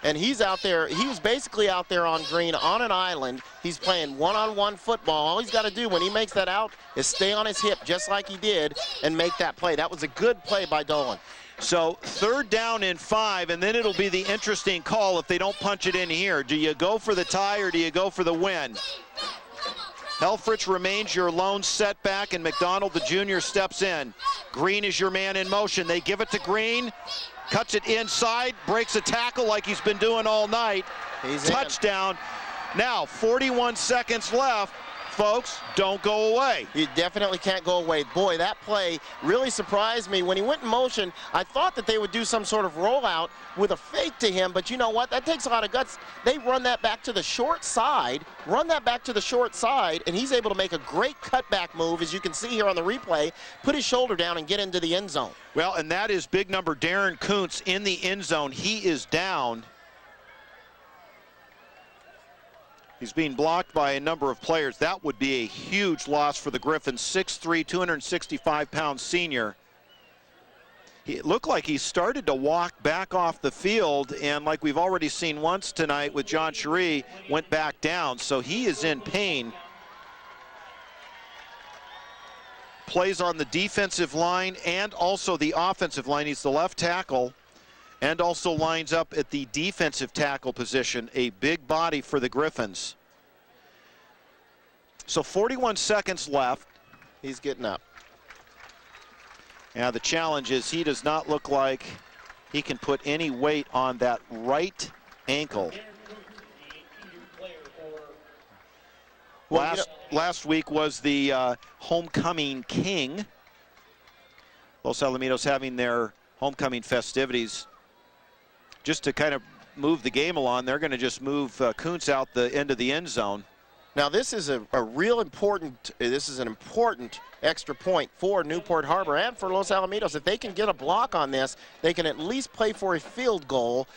And he's out there, he was basically out there on green on an island. He's playing one-on-one football. All he's got to do when he makes that out is stay on his hip just like he did and make that play. That was a good play by Dolan. So 3rd down and 5, and then it'll be the interesting call if they don't punch it in here. Do you go for the tie or do you go for the win? Helfrich remains your lone setback, and McDonald, the junior, steps in. Green is your man in motion. They give it to Green, cuts it inside, breaks a tackle like he's been doing all night. He's touchdown. Now, 41 seconds left. Folks, don't go away. You definitely can't go away. Boy, that play really surprised me. When he went in motion, I thought that they would do some sort of rollout with a fake to him, but you know what? That takes a lot of guts. They run that back to the short side, and he's able to make a great cutback move, as you can see here on the replay, put his shoulder down and get into the end zone. Well, and that is big number Darren Kuntz in the end zone. He is down. He's being blocked by a number of players. That would be a huge loss for the Griffins. 6'3", 265-pound senior. It looked like he started to walk back off the field, and like we've already seen once tonight with John Cherie, went back down. So he is in pain. Plays on the defensive line and also the offensive line. He's the left tackle and also lines up at the defensive tackle position. A big body for the Griffins. So 41 seconds left. He's getting up. Now the challenge is he does not look like he can put any weight on that right ankle. Last week was the homecoming king. Los Alamitos having their homecoming festivities. Just to kind of move the game along, they're going to just move Kuntz out the end of the end zone. Now this is a real important, this is an important extra point for Newport Harbor and for Los Alamitos. If they can get a block on this, they can at least play for a field goal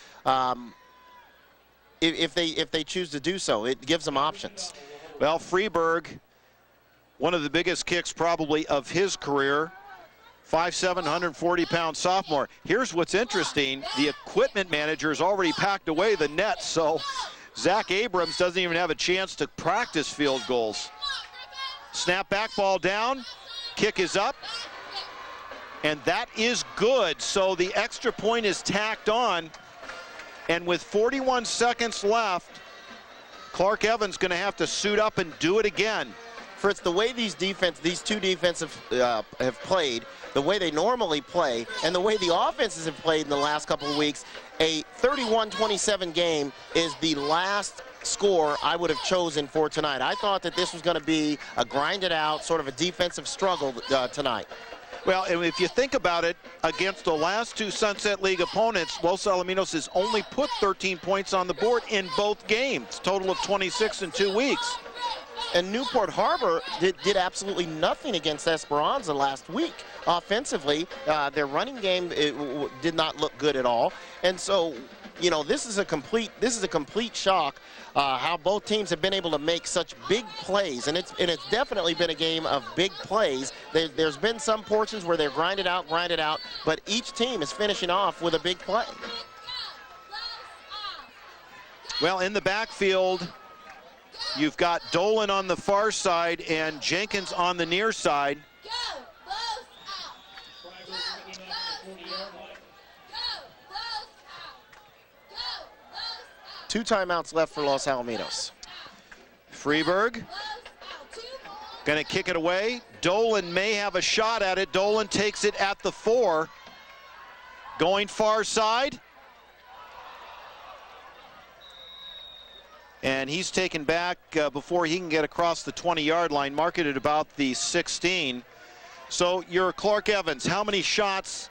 if they choose to do so. It gives them options. Well, Freeberg, one of the biggest kicks probably of his career. 5'7", 140-pound sophomore. Here's what's interesting. The equipment manager has already packed away the net, so Zach Abrams doesn't even have a chance to practice field goals. Snap back, ball down. Kick is up. And that is good. So the extra point is tacked on. And with 41 seconds left, Clark Evans going to have to suit up and do it again. Fritz, the way these two defensive have played, the way they normally play, and the way the offenses have played in the last couple of weeks, a 31-27 game is the last score I would have chosen for tonight. I thought that this was going to be a grinded out, sort of a defensive struggle tonight. Well, and if you think about it, against the last two Sunset League opponents, Los Alamitos has only put 13 points on the board in both games, total of 26 in 2 weeks. And Newport Harbor did absolutely nothing against Esperanza last week. Offensively, their running game did not look good at all. And so, you know, this is a complete shock how both teams have been able to make such big plays. And it's definitely been a game of big plays. There's been some portions where they're grinded out, but each team is finishing off with a big play. Well, in the backfield, you've got Dolan on the far side and Jenkins on the near side. Two timeouts left for Los Alamitos. Freeberg going to kick it away. Dolan may have a shot at it. Dolan takes it at the 4. Going far side. And he's taken back before he can get across the 20-yard line, marked at about the 16. So you're Clark Evans. How many shots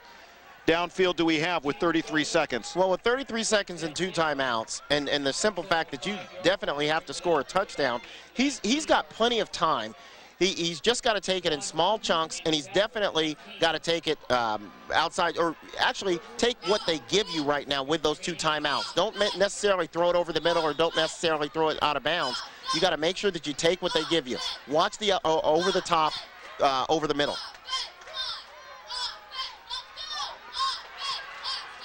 downfield do we have with 33 seconds? Well, with 33 seconds and 2 timeouts, and the simple fact that you definitely have to score a touchdown, he's got plenty of time. He's just got to take it in small chunks, and he's definitely got to take it outside, or actually take what they give you right now with those 2 timeouts. Don't necessarily throw it over the middle, or don't necessarily throw it out of bounds. You got to make sure that you take what they give you. Watch the over the top, over the middle.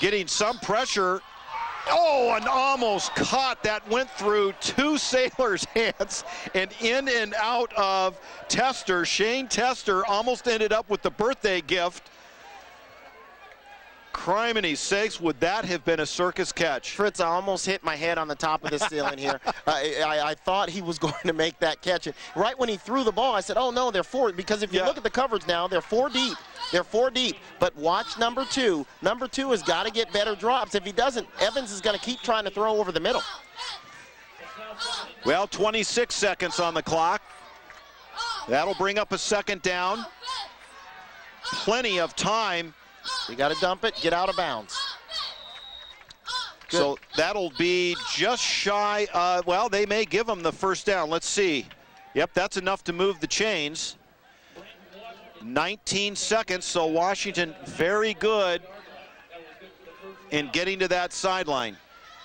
Getting some pressure. Oh, and almost caught. That went through 2 sailors' hands and in and out of Tester. Shane Tester almost ended up with the birthday gift. Criminy sakes, would that have been a circus catch? Fritz, I almost hit my head on the top of the ceiling here. I thought he was going to make that catch. And right when he threw the ball, I said, oh, no, they're 4. Because if you look at the coverage now, they're 4 deep. They're 4 deep. But watch number 2. Number 2 has got to get better drops. If he doesn't, Evans is going to keep trying to throw over the middle. Well, 26 seconds on the clock. That'll bring up a 2nd down. Plenty of time. You got to dump it, get out of bounds. Good. So that'll be just shy. Well, they may give them the 1st down. Let's see. Yep, that's enough to move the chains. 19 seconds, so Washington very good in getting to that sideline.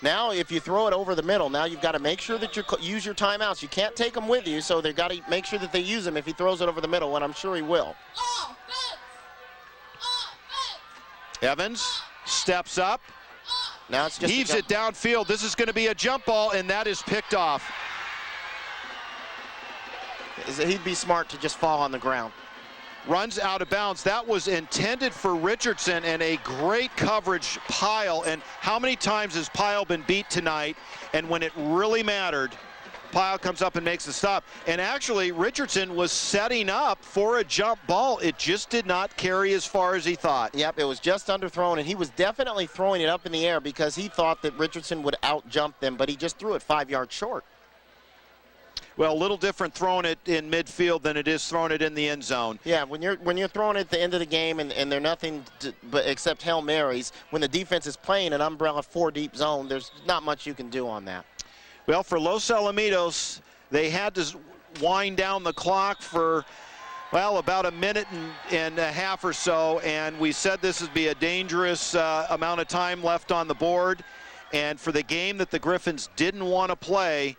Now, if you throw it over the middle, now you've got to make sure that you use your timeouts. You can't take them with you, so they've got to make sure that they use them if he throws it over the middle, and I'm sure he will. Evans steps up. Now it's just heaves it downfield. This is going to be a jump ball, and that is picked off. He'd be smart to just fall on the ground. Runs out of bounds. That was intended for Richardson, and a great coverage. Pyle. And how many times has Pyle been beat tonight? And when it really mattered, Pyle comes up and makes the stop. And actually, Richardson was setting up for a jump ball. It just did not carry as far as he thought. Yep, it was just underthrown, and he was definitely throwing it up in the air because he thought that Richardson would out-jump them, but he just threw it 5 yards short. Well, a little different throwing it in midfield than it is throwing it in the end zone. Yeah, when you're throwing it at the end of the game and they're nothing but except Hail Marys, when the defense is playing an umbrella 4-deep zone, there's not much you can do on that. Well, for Los Alamitos, they had to wind down the clock for, well, about a minute and a half or so, and we said this would be a dangerous amount of time left on the board. And for the game that the Griffins didn't want to play,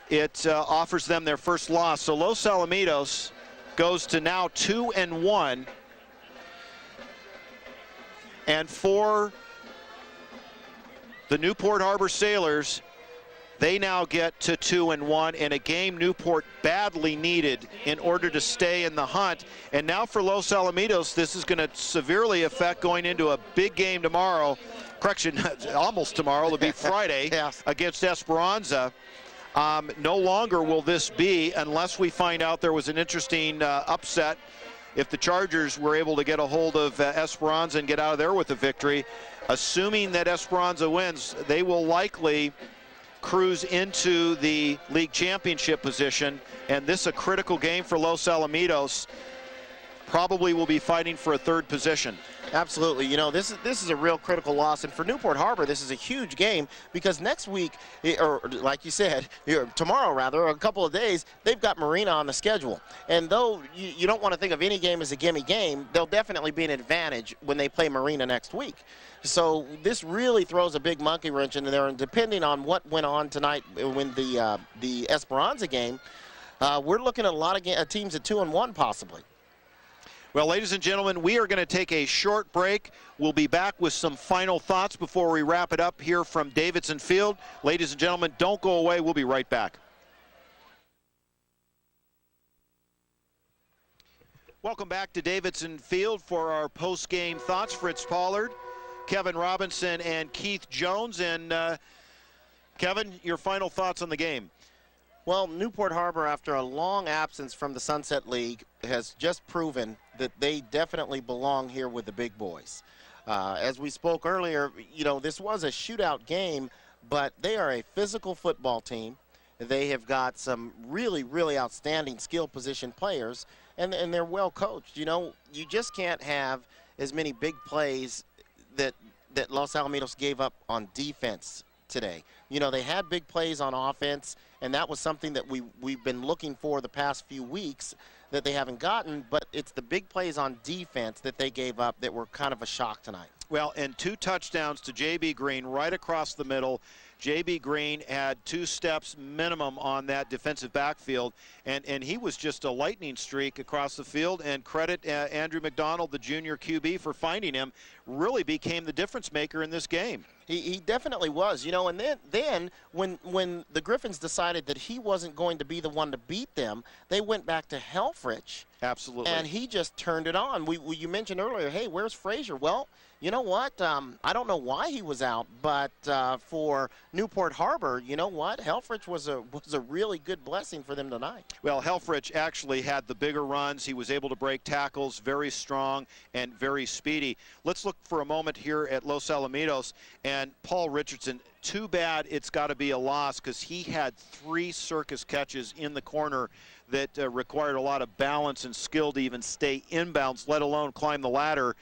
it offers them their first loss. So Los Alamitos goes to now 2-1. And for the Newport Harbor Sailors, they now get to 2-1 in a game Newport badly needed in order to stay in the hunt. And now for Los Alamitos, this is going to severely affect going into a big game tomorrow. Correction, almost tomorrow. It'll be Friday against Esperanza. No longer will this be, unless we find out there was an interesting upset. If the Chargers were able to get a hold of Esperanza and get out of there with a victory, assuming that Esperanza wins, they will likely cruise into the league championship position, and this is a critical game for Los Alamitos. Probably will be fighting for a 3rd position. Absolutely. You know, this is a real critical loss, and for Newport Harbor, this is a huge game because next week, or like you said, tomorrow rather, a couple of days, they've got Marina on the schedule. And though you don't want to think of any game as a gimme game, they'll definitely be an advantage when they play Marina next week. So this really throws a big monkey wrench into there, and depending on what went on tonight when the Esperanza game, we're looking at a lot of teams at 2-1 possibly. Well, ladies and gentlemen, we are going to take a short break. We'll be back with some final thoughts before we wrap it up here from Davidson Field. Ladies and gentlemen, don't go away. We'll be right back. Welcome back to Davidson Field for our post-game thoughts. Fritz Pollard, Kevin Robinson, and Keith Jones. And Kevin, your final thoughts on the game. Well, Newport Harbor, after a long absence from the Sunset League, has just proven that they definitely belong here with the big boys. As we spoke earlier, you know, this was a shootout game, but they are a physical football team. They have got some really, really outstanding skill position players, and they're well coached. You know, you just can't have as many big plays that Los Alamitos gave up on defense today. You know, they had big plays on offense, and that was something that we've been looking for the past few weeks that they haven't gotten, but it's the big plays on defense that they gave up that were kind of a shock tonight. Well, and 2 touchdowns to J.B. Green right across the middle. J.B. Green had 2 steps minimum on that defensive backfield, and he was just a lightning streak across the field, and credit Andrew McDonald, the junior QB, for finding him. Really became the difference maker in this game. He definitely was, you know, and then when the Griffins decided that he wasn't going to be the one to beat them, they went back to Helfrich. Absolutely. And he just turned it on. You mentioned earlier, hey, where's Frazier? Well, you know what? I don't know why he was out, but for Newport Harbor, you know what? Helfrich was a really good blessing for them tonight. Well, Helfrich actually had the bigger runs. He was able to break tackles, very strong and very speedy. Let's look for a moment here at Los Alamitos and Paul Richardson. Too bad it's got to be a loss, because he had 3 circus catches in the corner that required a lot of balance and skill to even stay inbounds, let alone climb the ladder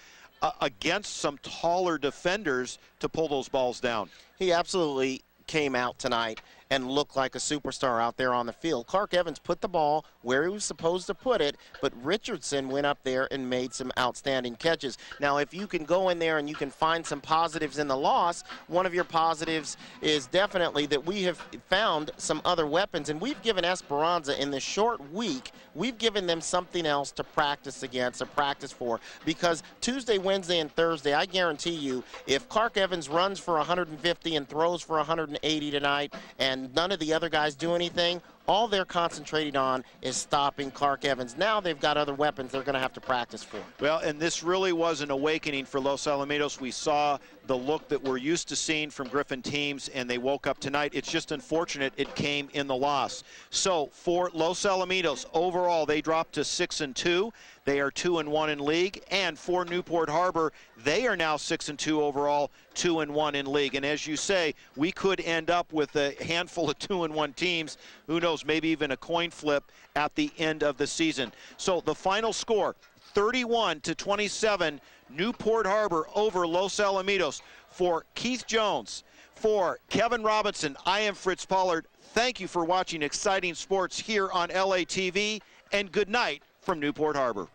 against some taller defenders to pull those balls down. He absolutely came out tonight and looked like a superstar out there on the field. Clark Evans put the ball where he was supposed to put it, but Richardson went up there and made some outstanding catches. Now, if you can go in there and you can find some positives in the loss, one of your positives is definitely that we have found some other weapons, and we've given Esperanza in this short week, we've given them something else to practice against, to practice for, because Tuesday, Wednesday, and Thursday, I guarantee you, if Clark Evans runs for 150 and throws for 180 tonight, and none of the other guys do anything, all they're concentrating on is stopping Clark Evans. Now they've got other weapons they're going to have to practice for. Well, and this really was an awakening for Los Alamitos. We saw the look that we're used to seeing from Griffin teams, and they woke up tonight. It's just unfortunate it came in the loss. So for Los Alamitos, overall, they dropped to 6-2. They are 2-1 in league. And for Newport Harbor, they are now 6-2 overall, 2-1 in league. And as you say, we could end up with a handful of 2-1 teams. Who knows, maybe even a coin flip at the end of the season. So the final score, 31-27, Newport Harbor over Los Alamitos. For Keith Jones, for Kevin Robinson, I am Fritz Pollard. Thank you for watching Exciting Sports here on LATV, and good night from Newport Harbor.